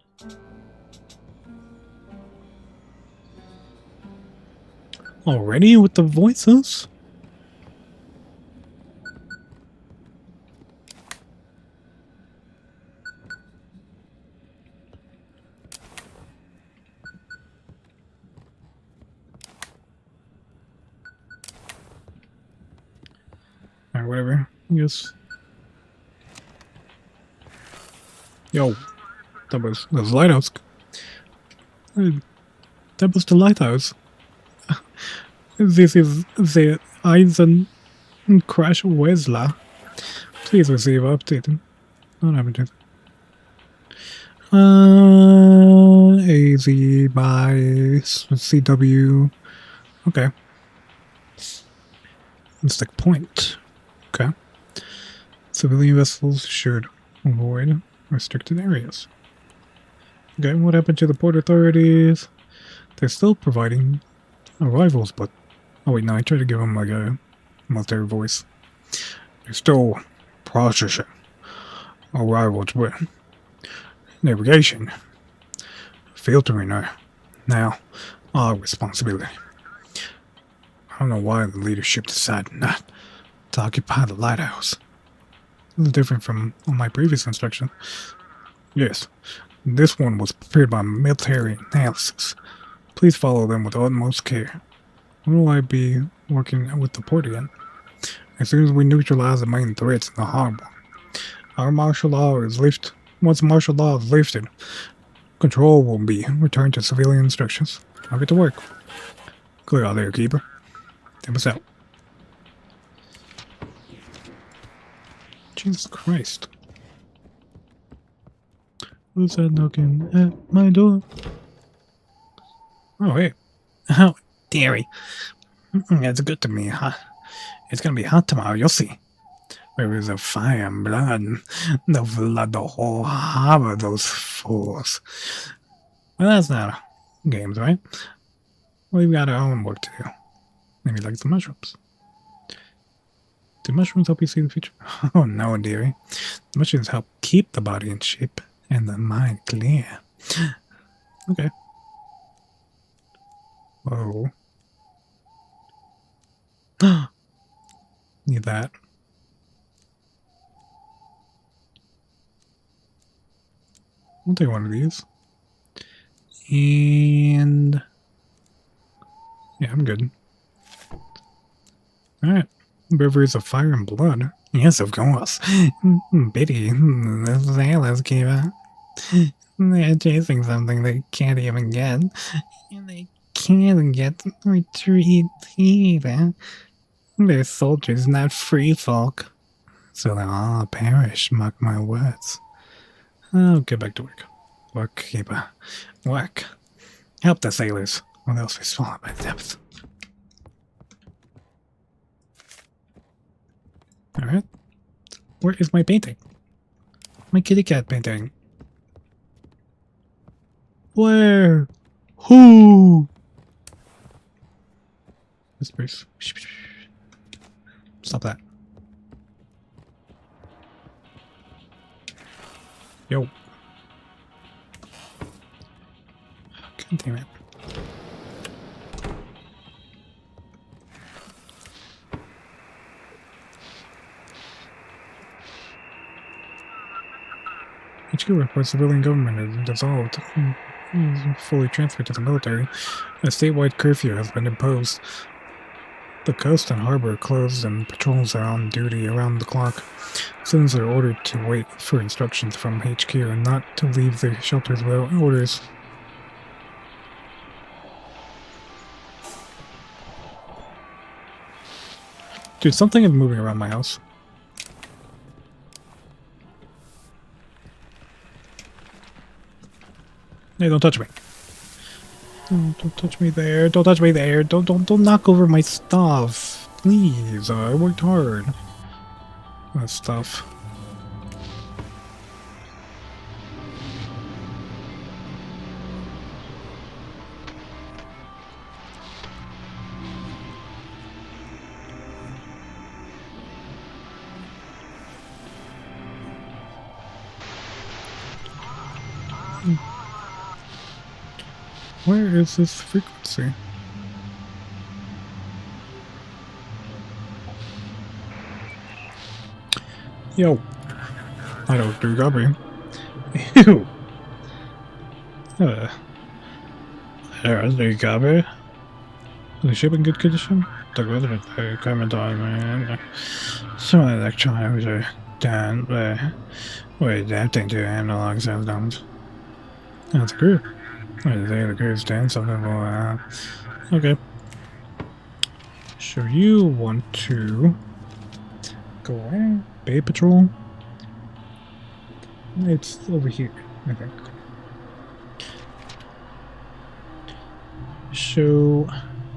Already with the voices? Alright, whatever. Yes. Yo, that was Lighthouse. That was the Lighthouse. This is the Eisen Crash Wesla. Please receive update. Not happened yet. AZ by CW. Okay. Insect point. Okay. Civilian vessels should avoid restricted areas. Okay, what happened to the port authorities? They're still providing arrivals, but... Oh wait, no, I tried to give them like a military voice. They're still processing arrivals, but... navigation. Filtering are now our responsibility. I don't know why the leadership decided not to occupy the lighthouse. A little different from all my previous instructions. Yes, this one was prepared by military analysis. Please follow them with utmost care. When will I be working with the port again? As soon as we neutralize the main threats in the harbor. Our martial law is lifted. Once martial law is lifted, control will be returned to civilian instructions. I'll get to work. Clear out there, keeper. Take us out. Jesus Christ. Who's that knocking at my door? Oh, hey. Oh, dearie. It's good to me, huh? It's gonna be hot tomorrow, you'll see. There is a fire and blood. They'll flood the whole harbor, those fools. Well, that's not games, right? We've got our own work to do. Maybe like the mushrooms. Do mushrooms help you see the future? Oh no, dearie. The mushrooms help keep the body in shape and the mind clear. Okay. Whoa. Need that. I'll take one of these. And yeah, I'm good. Alright. Rivers of fire and blood. Yes, of course. Pity. The sailors gave up. They're chasing something they can't even get. And they can't get retreat either. They're soldiers, not free folk. So they'll all perish, mark my words. I'll get back to work. Work, keeper. Work. Help the sailors, or else we swallow by depth. Alright. Where is my painting? My kitty cat painting. Where? Who? Whispers. Stop that. Yo. God damn it. HQ reports civilian government is dissolved. Fully transferred to the military. A statewide curfew has been imposed. The coast and harbor are closed and patrols are on duty around the clock. Citizens are ordered to wait for instructions from HQ and not to leave their shelters without orders. Dude, something is moving around my house. Hey, don't touch me. Don't touch me there. Don't touch me there. Don't knock over my stuff. Please, I worked hard. That stuff. Where is this frequency? Yo. I don't do copy. Ew. There's the copy. The ship in good condition? The weather comment on man. Some electronics are done, but we're adapting to analog systems. That's good. The crew's done something for okay. So you want to go where? Bay Patrol? It's over here, I think. So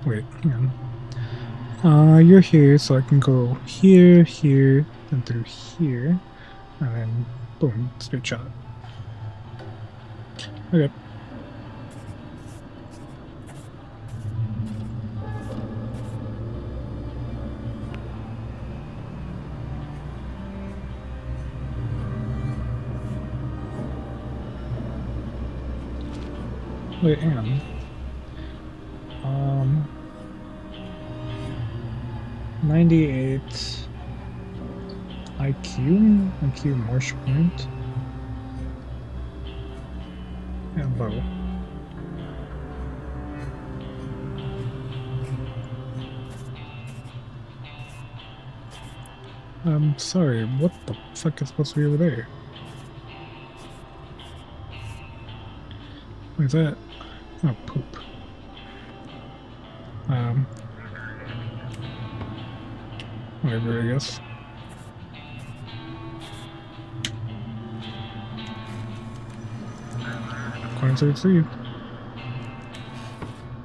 wait, hang on. You're here, so I can go here, here, and through here, and then boom, straight shot. Okay. Wait, hang on. 98 IQ marsh point, and bow. I'm sorry, what the fuck is supposed to be over there? What is that? Oh, poop. Whatever, I guess. According to the sea.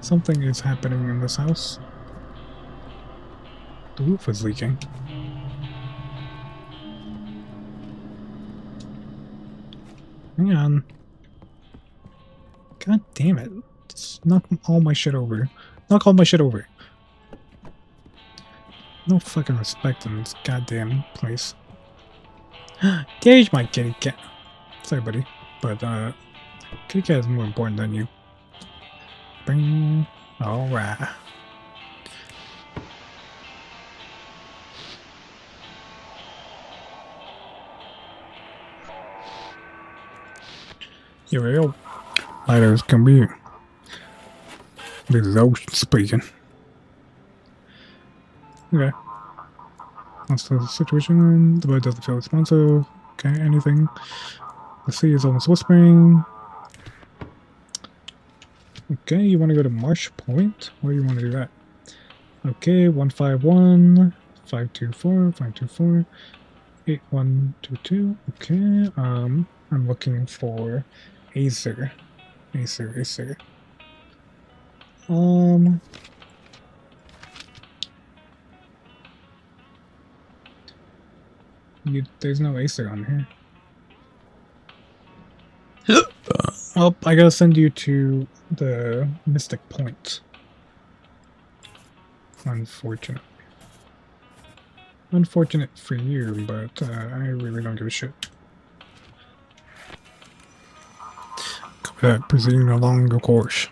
Something is happening in this house. The roof is leaking. Hang on. God damn it. Just knock all my shit over. Knock all my shit over. No fucking respect in this goddamn place. There's my kitty cat. Sorry, buddy. But, kitty cat is more important than you. Bing. Alright. Yo, Lighthouse, come here. This is Ocean speaking. Okay. What's the situation? The boat doesn't feel responsive. Okay, anything? The sea is almost whispering. Okay, you want to go to Marsh Point? Where do you want to do that? Okay, 151, 524, 524, 8122. Okay, I'm looking for Acer. Acer. There's no Acer on here. Well, I gotta send you to the Mystic Point. Unfortunate. Unfortunate for you, but I really don't give a shit. Copy that, proceeding along the course.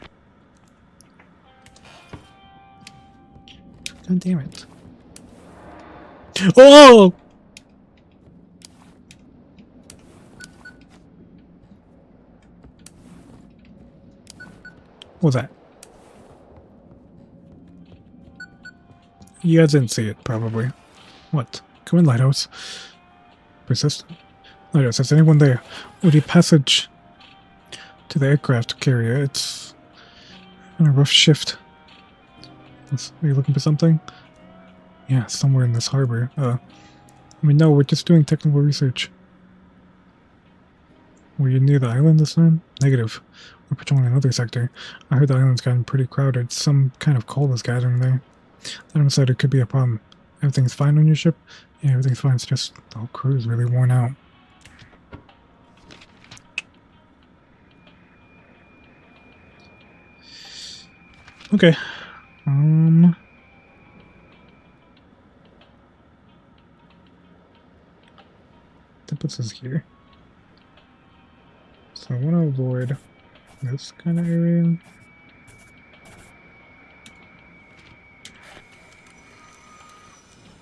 God damn it. Oh! What was that? You guys didn't see it, probably. What? Come in, Lighthouse. Persistent. Lighthouse, is anyone there? Would you passage to the aircraft carrier? It's on a rough shift. Are you looking for something? Yeah, somewhere in this harbor. No, we're just doing technical research. Were you near the island this time? Negative. We're patrolling another sector. I heard the island's gotten pretty crowded. Some kind of coal is gathering there. That inside it could be a problem. Everything's fine on your ship? Yeah, everything's fine. It's just the whole crew is really worn out. Okay. That puts us here. So I want to avoid this kind of area.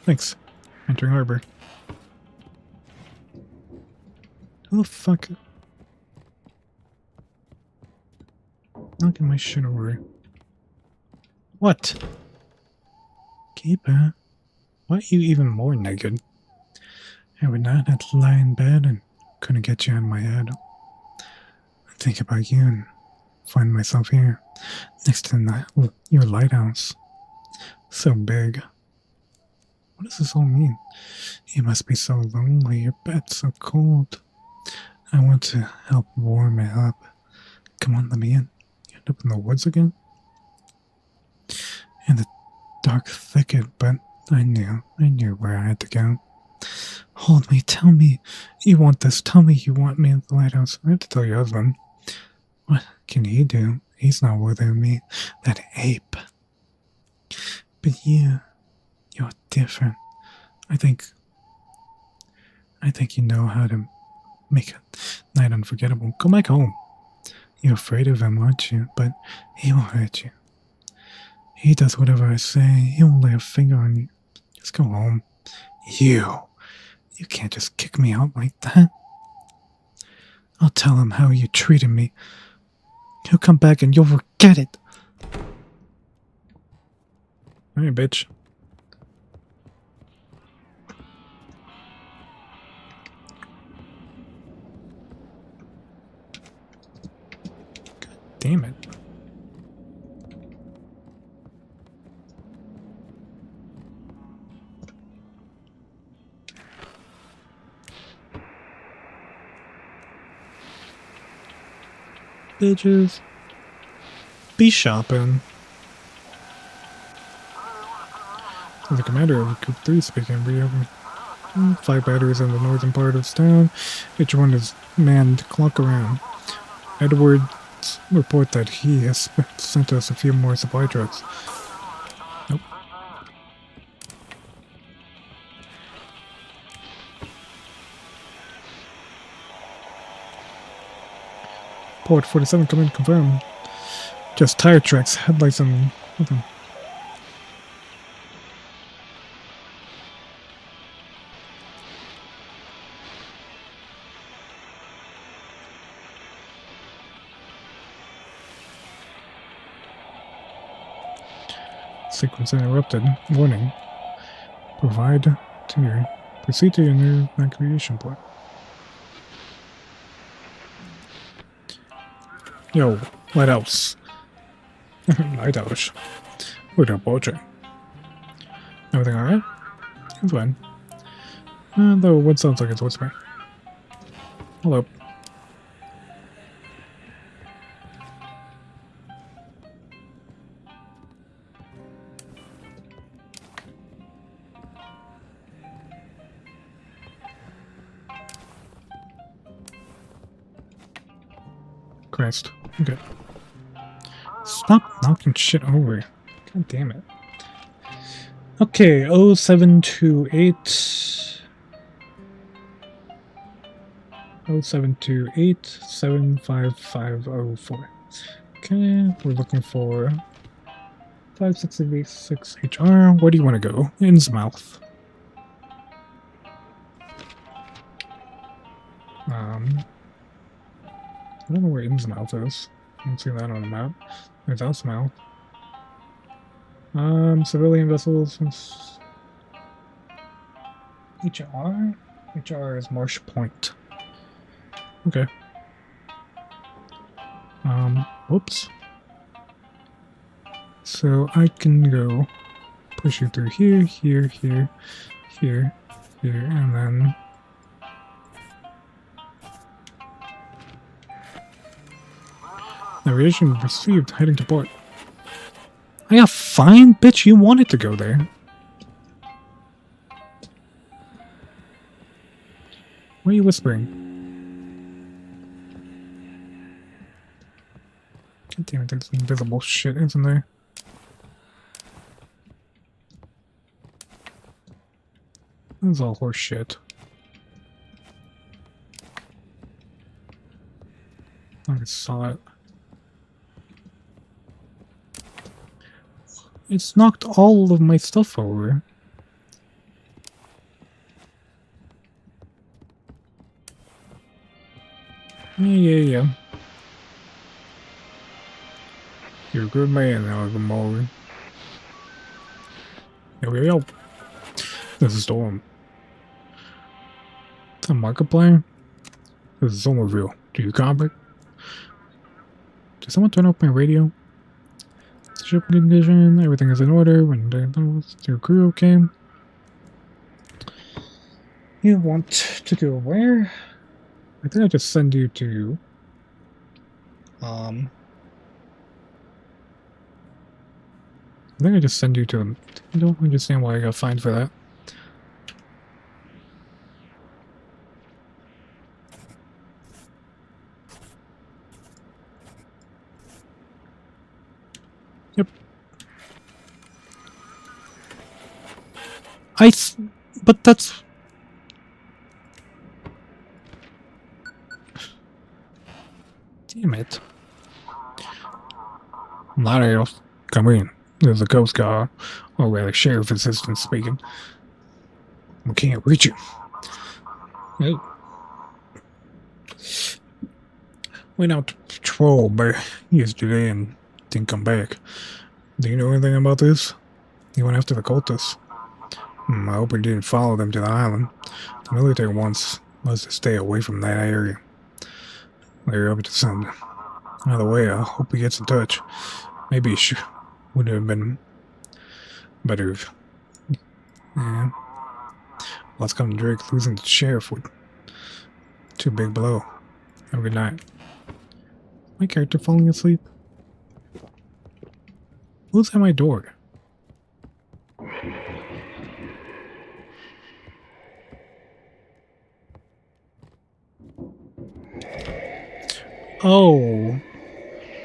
Thanks. Entering harbor. Who the fuck? Knocking my shit over. What? Keeper? Why are you even more naked? Every night I'd lie in bed and couldn't get you out of my head. I think about you and find myself here, next to your lighthouse. So big. What does this all mean? You must be so lonely, your bed's so cold. I want to help warm it up. Come on, let me in. You end up in the woods again? In the dark thicket, but I knew where I had to go. Hold me, tell me you want this, tell me you want me at the lighthouse. I have to tell your husband. What can he do? He's not worthy of me, that ape. But you're different. I think you know how to make a night unforgettable. Go back home. You're afraid of him, aren't you? But he won't hurt you. He does whatever I say. He won't lay a finger on you. Just go home. You can't just kick me out like that. I'll tell him how you treated me. He'll come back and you'll forget it. Hey, bitch. God damn it. Bitches. Be shopping. The commander of Group 3 speaking. 5 batteries in the northern part of town. Each one is manned clock around. Edwards report that he has sent us a few more supply trucks. Nope. Port 47 command confirmed. Just tire tracks, headlights, and nothing. Sequence interrupted. Warning. Proceed to your new evacuation point. Yo, Lighthouse. Lighthouse. We're not watching. Everything alright? It's fine. Though what sounds like it's whispering. Hello. Christ. Okay. Stop knocking shit over. God damn it. Okay, 0728. 0728 75504. Okay, we're looking for 566 HR. Where do you want to go? Innsmouth. I don't know where Innsmouth is. I don't see that on the map. There's Outsmouth. Civilian vessels. HR? HR is Marsh Point. Okay. Whoops. So I can go push you through here, here, here, here, here, and then navigation received, heading to port. Yeah, fine, bitch, you wanted to go there. Why are you whispering? God damn it, there's invisible shit, isn't there? This is all horse shit. I saw it. It's knocked all of my stuff over. Yeah. You're a good man, Algamore. Yo. This is Storm. Is that Markiplier? This is Somerville. Do you copy? Did someone turn off my radio? Ship condition, everything is in order. When your crew came. You want to go where? I think I just send you to I think I just send you to them. I don't understand why I got fined for that. Yep. But that's... Damn it. Lighthouse, come in. There's a Coast Guard, or rather Sheriff Assistant speaking. We can't reach you. No. Went out to patrol yesterday and didn't come back. Do you know anything about this? He went after the cultists. I hope he didn't follow them to the island. The military wants us to stay away from that area. They're up to something. Either way, I hope he gets in touch. Maybe it would have been better if... Yeah. Let's come to Drake losing the sheriff with too big blow. Have a good night. My character falling asleep? Who's at my door? Oh,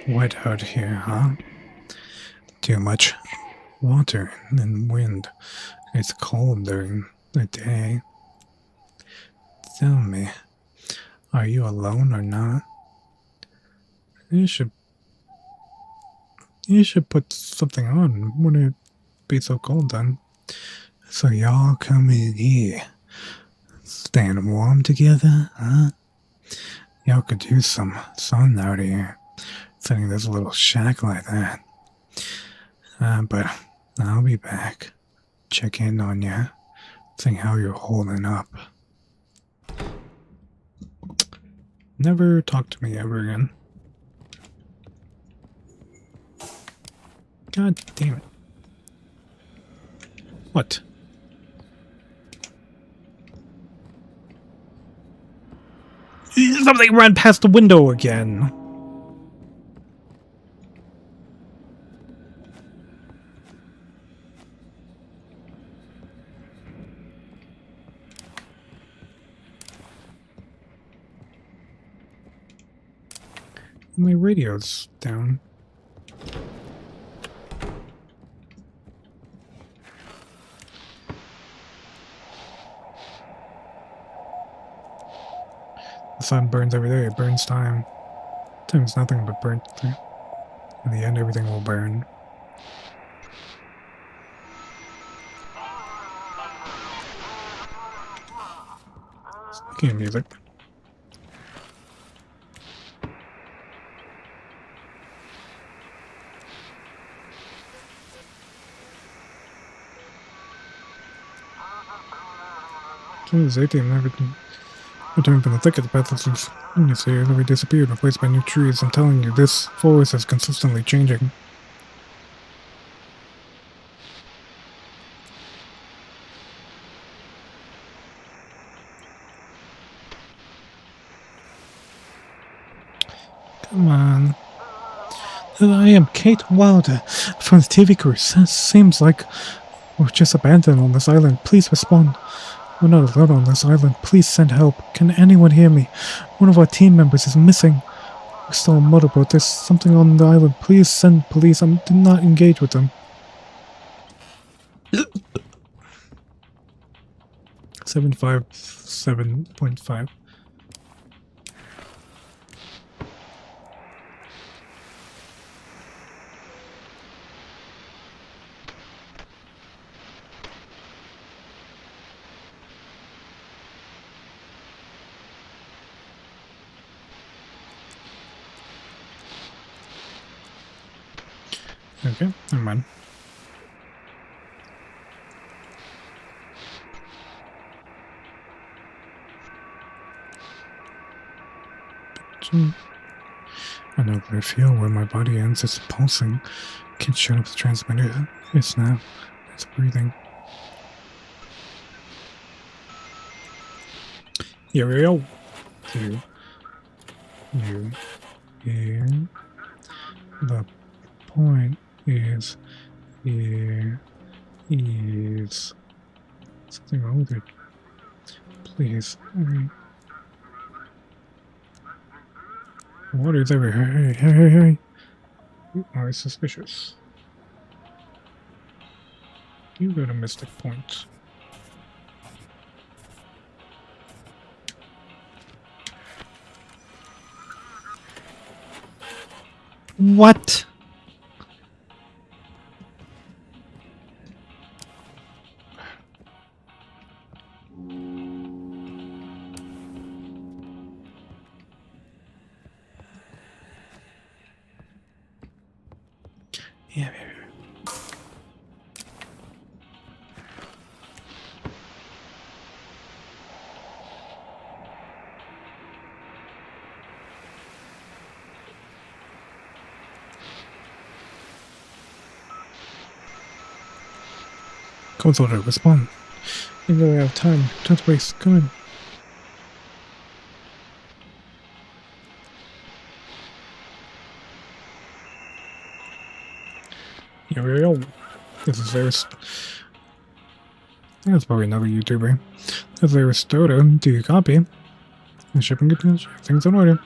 wet out here, huh? Too much water and wind. It's cold during the day. Tell me, are you alone or not? You should put something on. Wouldn't it be so cold then? So y'all come in here, staying warm together, huh? Y'all could use some sun out here, setting this little shack like that. But I'll be back. Check in on ya, see how you're holding up. Never talk to me ever again. God damn it. What? Something ran past the window again. My radio's down. The sun burns every day. It burns time. Time's nothing but burnt. In the end, everything will burn. Speaking of music. Jeez, 18 and everything. Returning from the thicket, the path is nearly disappeared, replaced by new trees. I'm telling you, this forest is consistently changing. Come on. I am Kate Wilder from the TV crew. Seems like we're just abandoned on this island. Please respond. We're not alone on this island. Please send help. Can anyone hear me? One of our team members is missing. We're still on motorboat. There's something on the island. Please send police. Do not engage with them. 757.5. Okay, never mind. I know what I feel where my body ends. It's pulsing. Can't shut up the transmitter. It's now. It's breathing. Here we go. You here. The point is here is something wrong with it. Please. Water's everywhere. Hey. You are suspicious. You got a Mystic Point. What? Yeah. Console, respond. You really have time. Don't waste. Come in. Here we go. This is that's probably another YouTuber. This is Aristotle. Do you copy? The shipping containers. Everything's in order.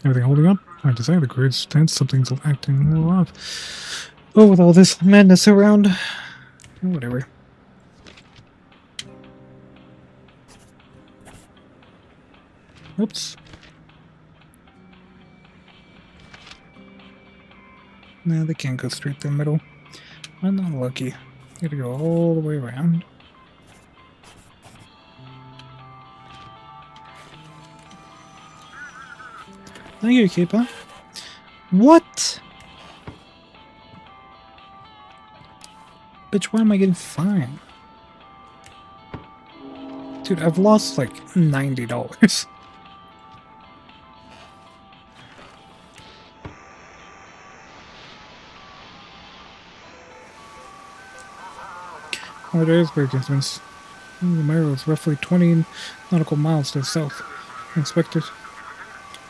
Everything holding up? I decided the grid's tense, something's acting a little off. Oh, with all this madness around. Whatever. Oops. No, they can't go straight through the middle. I'm not lucky. Gotta go all the way around. Thank you, Keeper. What? Bitch, why am I getting fined? Dude, I've lost like $90. Oh, there is great distance. The Mero is roughly 20 nautical miles to the south. Inspected.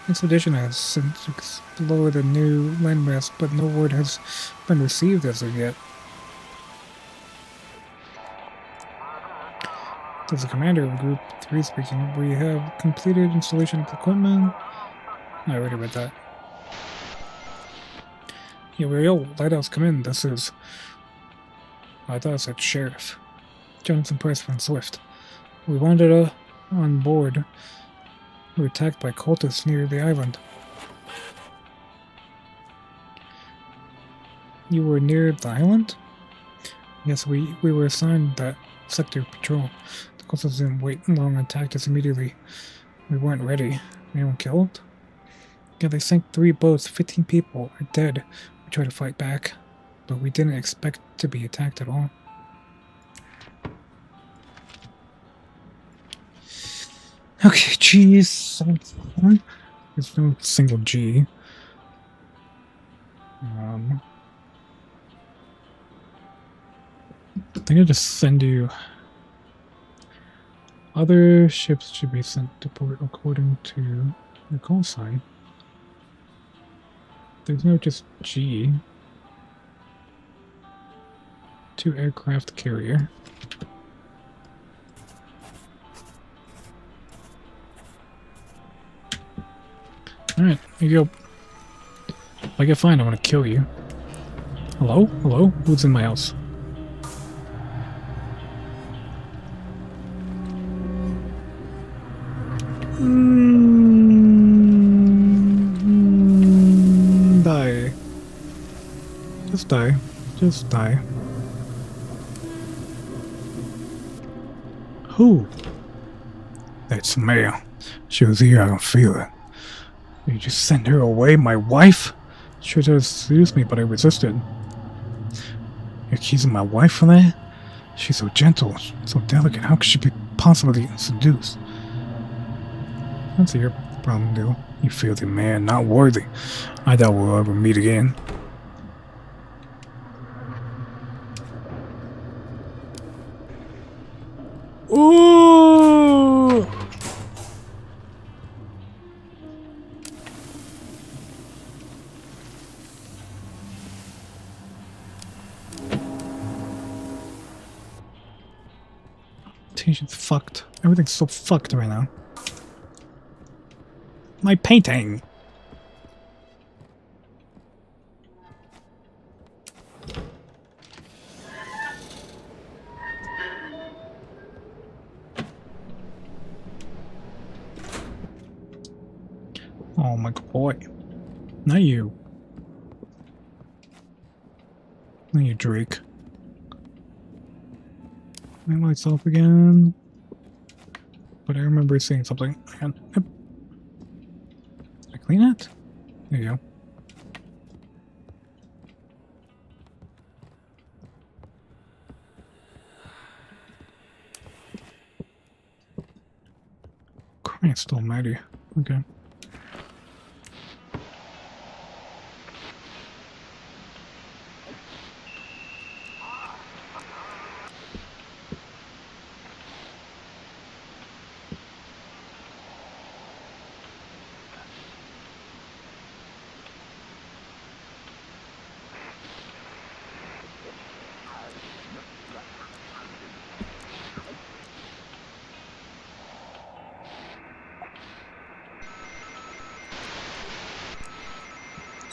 Expedition has since explored the new landmass, but no word has been received as of yet. As the commander of Group 3 speaking, we have completed installation of equipment. I already read that. Yeah, yo, Lighthouse, come in. This is... I thought it said Sheriff. Jonathan Price from Swift. We wandered on board. We were attacked by cultists near the island. You were near the island? Yes, we were assigned that sector patrol. The cultists didn't wait long and attacked us immediately. We weren't ready. Anyone killed? Yeah, they sank 3 boats. 15 people are dead. We tried to fight back, but we didn't expect to be attacked at all. Okay, G's 17. There's no single G. I think I just send you. Other ships should be sent to port according to the call sign. There's no just G. 2 aircraft carrier. Alright, here you go. If I get fined, I'm gonna kill you. Hello? Hello? Who's in my house? Die. Just die. Just die. Who? That's Maya. She was here, I don't feel it. You just send her away, my wife? She tried to seduce me, but I resisted. You're accusing my wife for that? She's so gentle, so delicate. How could she be possibly seduced? That's your problem, dude. You filthy man, not worthy. I doubt we'll ever meet again. Ooh! Tension's fucked. Everything's so fucked right now. My painting! Oh my boy. Not you. Not you, Drake. My lights off again. But I remember seeing something. Did I clean it? There you go. Christ almighty. Okay.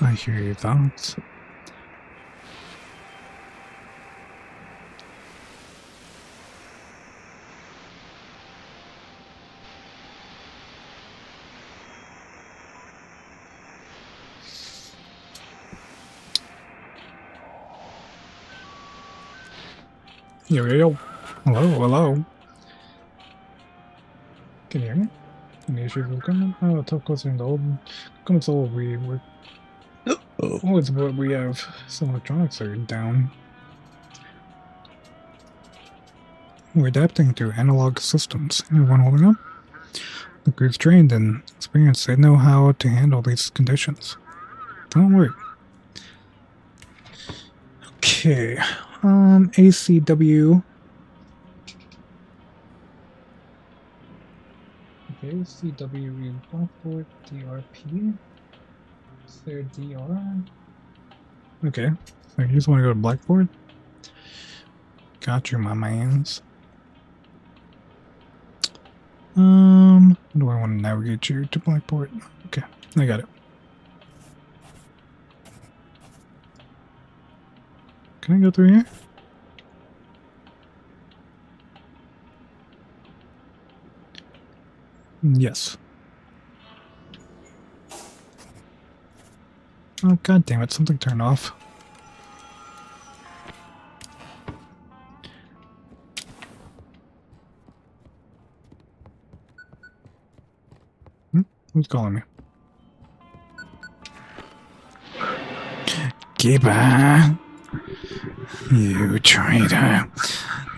I hear your thoughts. Yo. Hello. Can you hear me? Any issues with equipment? Oh, tough closer than the old. Equipment's old. We're oh, it's what we have. Some electronics are down. We're adapting to analog systems. Everyone holding up? The crew's trained and experienced. They know how to handle these conditions. Don't worry. Okay. ACW. Okay, CW Blackboard DRP. Is there DR? Okay. So you just want to go to Blackboard? Got you, my mans. How do I want to navigate you to Blackboard? Okay, I got it. Can I go through here? Yes. Oh, god damn it, something turned off. Who's calling me? Keeper! You traitor.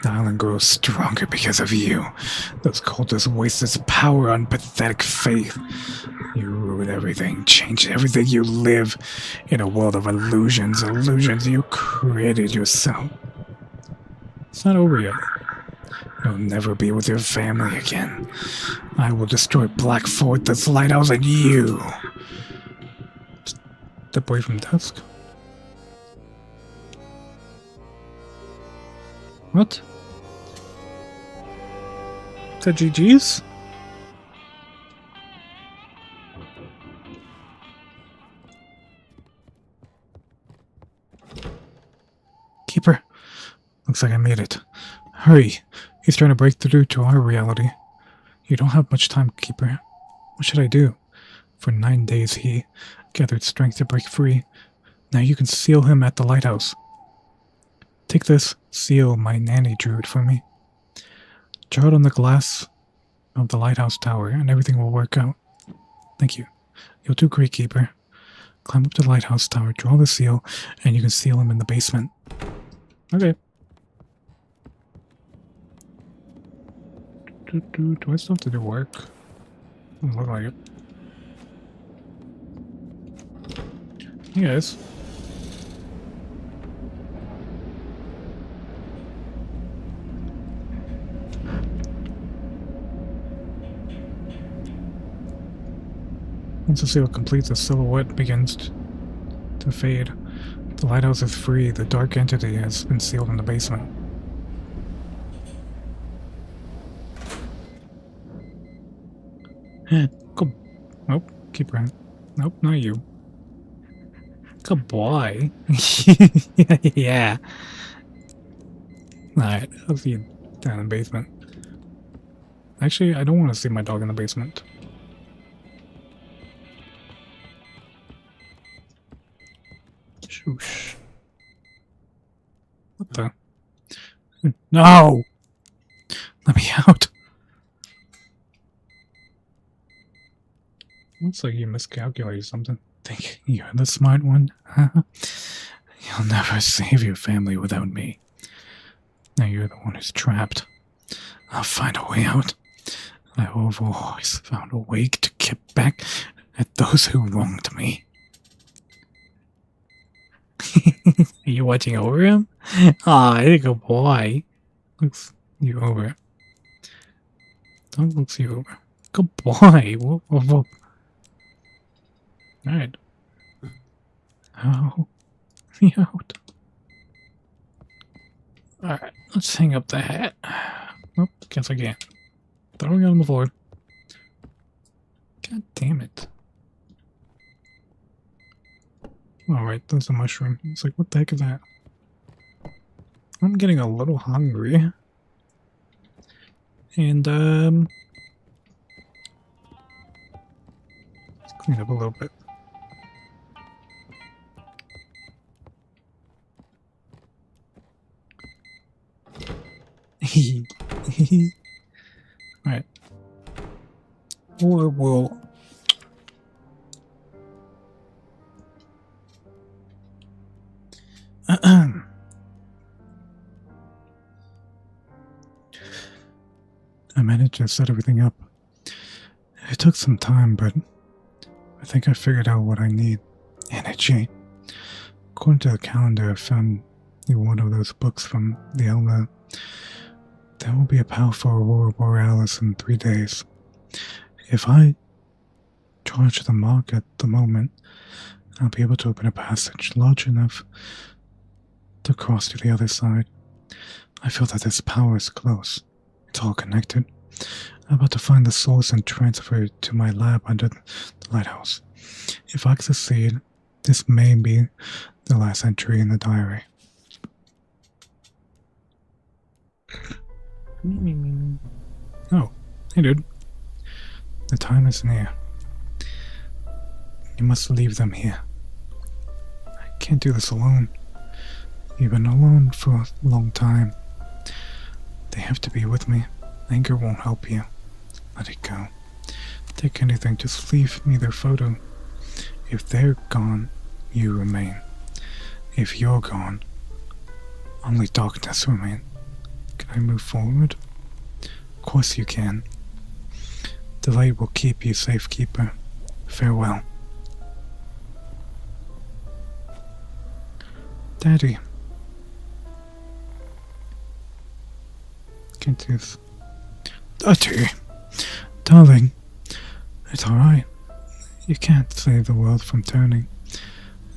The island grows stronger because of you. Those cultists waste its power on pathetic faith. You ruin everything, change everything you live in a world of illusions. Illusions you created yourself. It's not over yet. You'll never be with your family again. I will destroy Black Fort, this lighthouse, and you. Step away from the desk. What? Is that GG's? Keeper. Looks like I made it. Hurry. He's trying to break through to our reality. You don't have much time, Keeper. What should I do? For 9 days he gathered strength to break free. Now you can seal him at the lighthouse. Take this seal my nanny drew it for me. Draw it on the glass of the lighthouse tower and everything will work out. Thank you. You'll do great, Keeper. Climb up to the lighthouse tower, draw the seal, and you can seal him in the basement. Okay. Do I still have to do work? Doesn't look like it. Hey guys. Once the seal completes, the silhouette begins to fade. The lighthouse is free. The dark entity has been sealed in the basement. Go. Nope. Keep running. Nope, not you. Good boy. Yeah. Alright, I'll see you down in the basement. Actually, I don't want to see my dog in the basement. Shoosh. What the? No! Let me out. Looks like you miscalculated something. Think you're the smart one, huh? You'll never save your family without me. Now you're the one who's trapped. I'll find a way out. I have always found a way to get back at those who wronged me. Are you watching over him? Aw, you're a good boy. Looks you over. Dog looks you over. Good boy. Whoop, whoop, whoop. Alright. Oh. Me out. Alright, let's hang up the hat. Nope, guess I can't. Throwing it on the floor. God damn it. Alright, that's a mushroom. It's like, what the heck is that? I'm getting a little hungry. And, let's clean up a little bit. Alright. Or we'll... I managed to set everything up. It took some time, but I think I figured out what I need. Energy. According to the calendar, I found one of those books from the Elder. There will be a powerful Aurora Borealis in 3 days. If I charge the mark at the moment, I'll be able to open a passage large enough to cross to the other side. I feel that this power is close. It's all connected. I'm about to find the source and transfer it to my lab under the lighthouse. If I succeed, this may be the last entry in the diary. Oh, hey dude. The time is near. You must leave them here. I can't do this alone. You've been alone for a long time. They have to be with me. Anger won't help you. Let it go. Take anything, just leave me their photo. If they're gone, you remain. If you're gone, only darkness remains. Can I move forward? Of course you can. The light will keep you safe, keeper. Farewell. Daddy. Can't do this. Daddy. Darling. It's alright. You can't save the world from turning.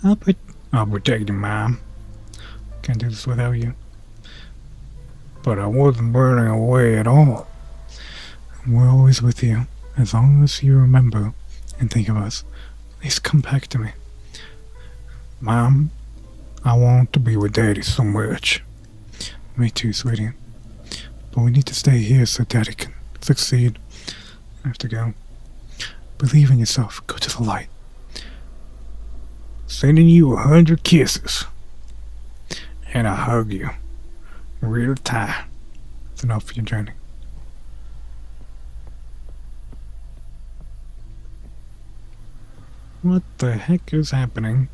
I'll protect you, Mom. Can't do this without you. But I wasn't burning away at all. We're always with you. As long as you remember and think of us, please come back to me. Mom, I want to be with Daddy so much. Me too, sweetie. But we need to stay here so Daddy can succeed. I have to go. Believe in yourself. Go to the light. Sending you 100 kisses. And I hug you. Real tight. That's enough for your journey. What the heck is happening?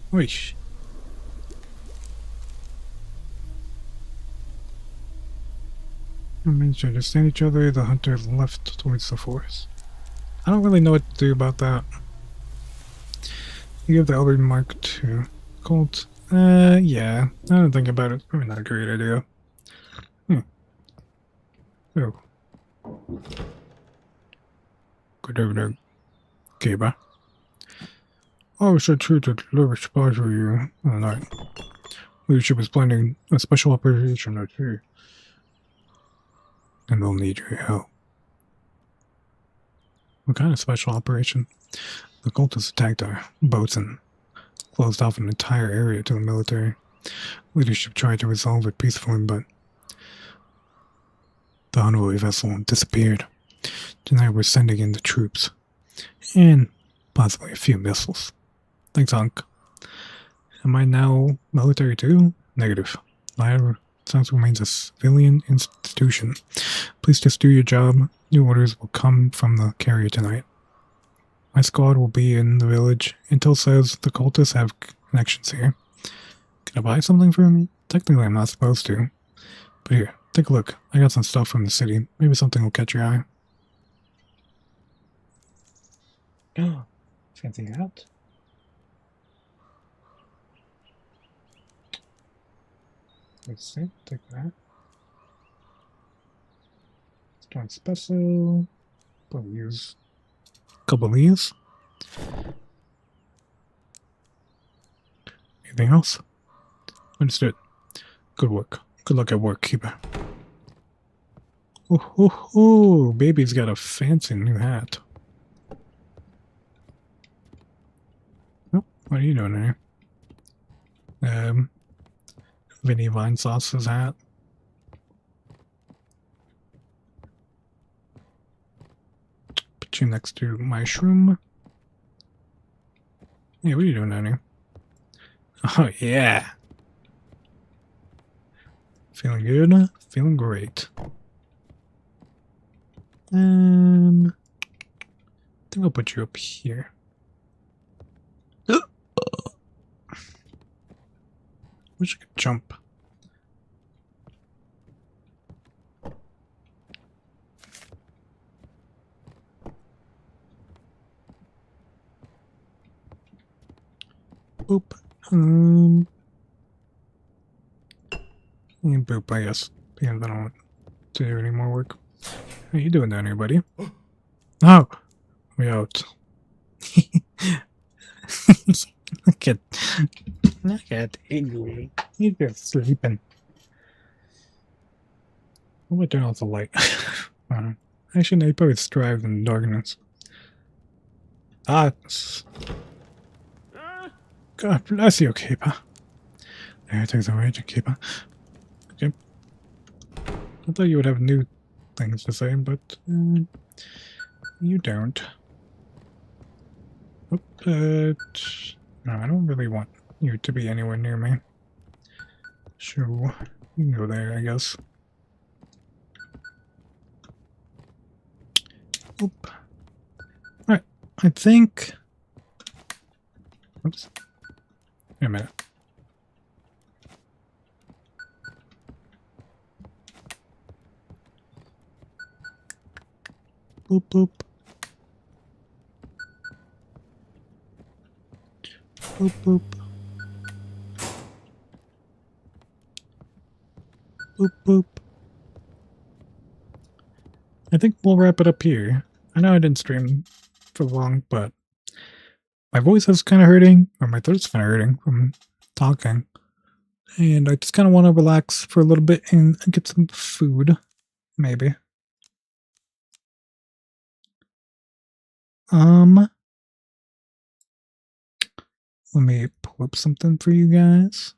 Wish. I mean, to understand each other, the hunter left towards the forest. I don't really know what to do about that. You give the elder mark to Colt. Yeah. I don't think about it. Probably not a great idea. Oh. Good evening, Kiba. I was sent here to deliver supplies for you tonight. Leadership is planning a special operation at sea. And they'll need your help. What kind of special operation? The cultists attacked our boats and closed off an entire area to the military. Leadership tried to resolve it peacefully, but the envoy vessel disappeared. Tonight we're sending in the troops. And possibly a few missiles. Thanks, Hunk. Am I now military too? Negative. Lighthouse remains a civilian institution. Please just do your job. New orders will come from the carrier tonight. My squad will be in the village. Intel says the cultists have connections here. Can I buy something from you? Technically I'm not supposed to. But here, take a look. I got some stuff from the city. Maybe something will catch your eye. Oh, fancy hat. Let's see, take that. Start special. Probably use a couple of these. Anything else? Understood. Good work. Good luck at work, Keeper. Oh, baby's got a fancy new hat. Oh, what are you doing here? Vinny Vine Sauce's hat. Put you next to my shroom. Hey, what are you doing down here? Oh, yeah. Feeling good? Feeling great. I think I'll put you up here. Wish I could jump. Boop. And boop, I guess. Because I don't want to do any more work. How you doing down here, buddy? Oh! We out. Look at Iggy. He's just sleeping. I'm gonna turn off the light. Actually, no, he probably thrives in darkness. God bless you, Keeper. There, take the rage, Keeper. Okay. I thought you would have new things to say, but you don't. But no, I don't really want you to be anywhere near me. So you can go there, I guess. Oop. Alright, I think. Oops. Wait a minute. Boop boop. Boop boop. Boop boop. I think we'll wrap it up here. I know I didn't stream for long, but my voice is kind of hurting, or my throat's kind of hurting from talking. And I just kind of want to relax for a little bit and get some food, maybe. Let me pull up something for you guys.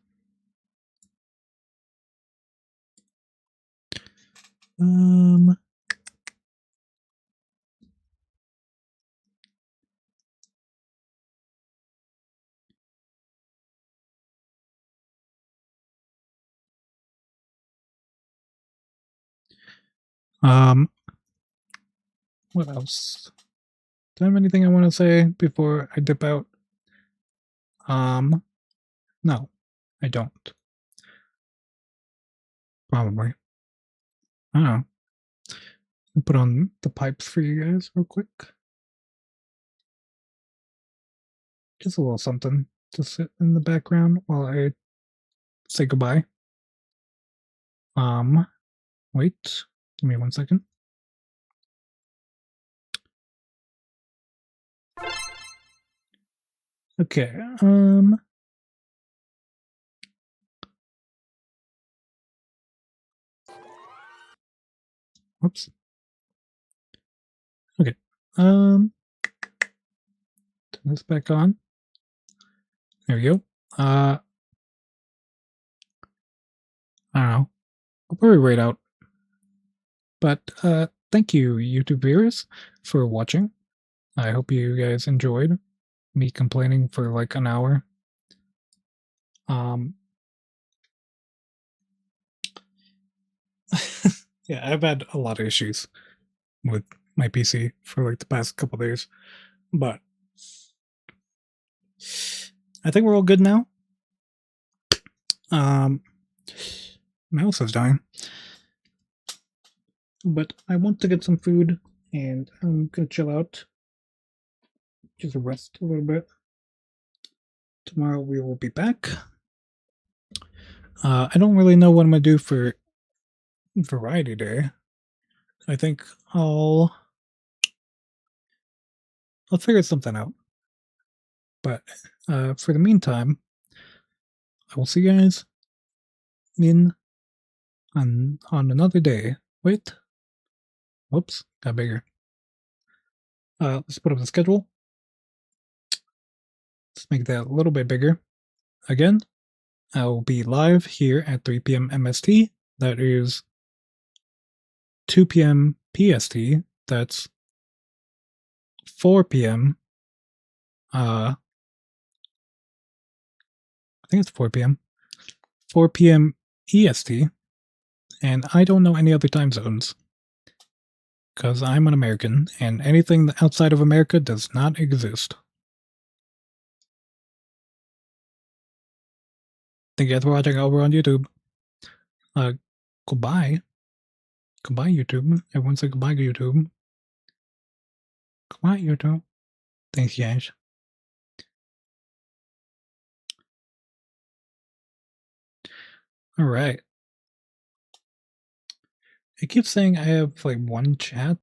What else? Do I have anything I want to say before I dip out? No, I don't. Probably. I don't know. I'll put on the pipes for you guys real quick. Just a little something to sit in the background while I say goodbye. Wait. Give me 1 second. Okay, whoops. Okay, turn this back on. There we go. I don't know. I'll probably wait out. But, thank you, YouTube viewers, for watching. I hope you guys enjoyed me complaining for like an hour. Yeah, I've had a lot of issues with my PC for like the past couple days, but I think we're all good now. My mouse is dying, but I want to get some food and I'm gonna chill out, just rest a little bit. Tomorrow we will be back. I don't really know what I'm gonna do for Variety Day. I think I'll figure something out. But for the meantime, I will see you guys on another day. Wait, Whoops, got bigger. Let's put up the schedule. Let's make that a little bit bigger. Again, I'll be live here at 3 p.m. MST. That is 2 p.m. PST. That's 4 p.m. I think it's 4 p.m. 4 p.m. EST. And I don't know any other time zones. Because I'm an American, and anything outside of America does not exist. Thank you guys for watching over on YouTube. Goodbye. Goodbye, YouTube. Everyone say goodbye, YouTube. Goodbye, YouTube. Thanks, guys. Alright. It keeps saying I have, like, one chat.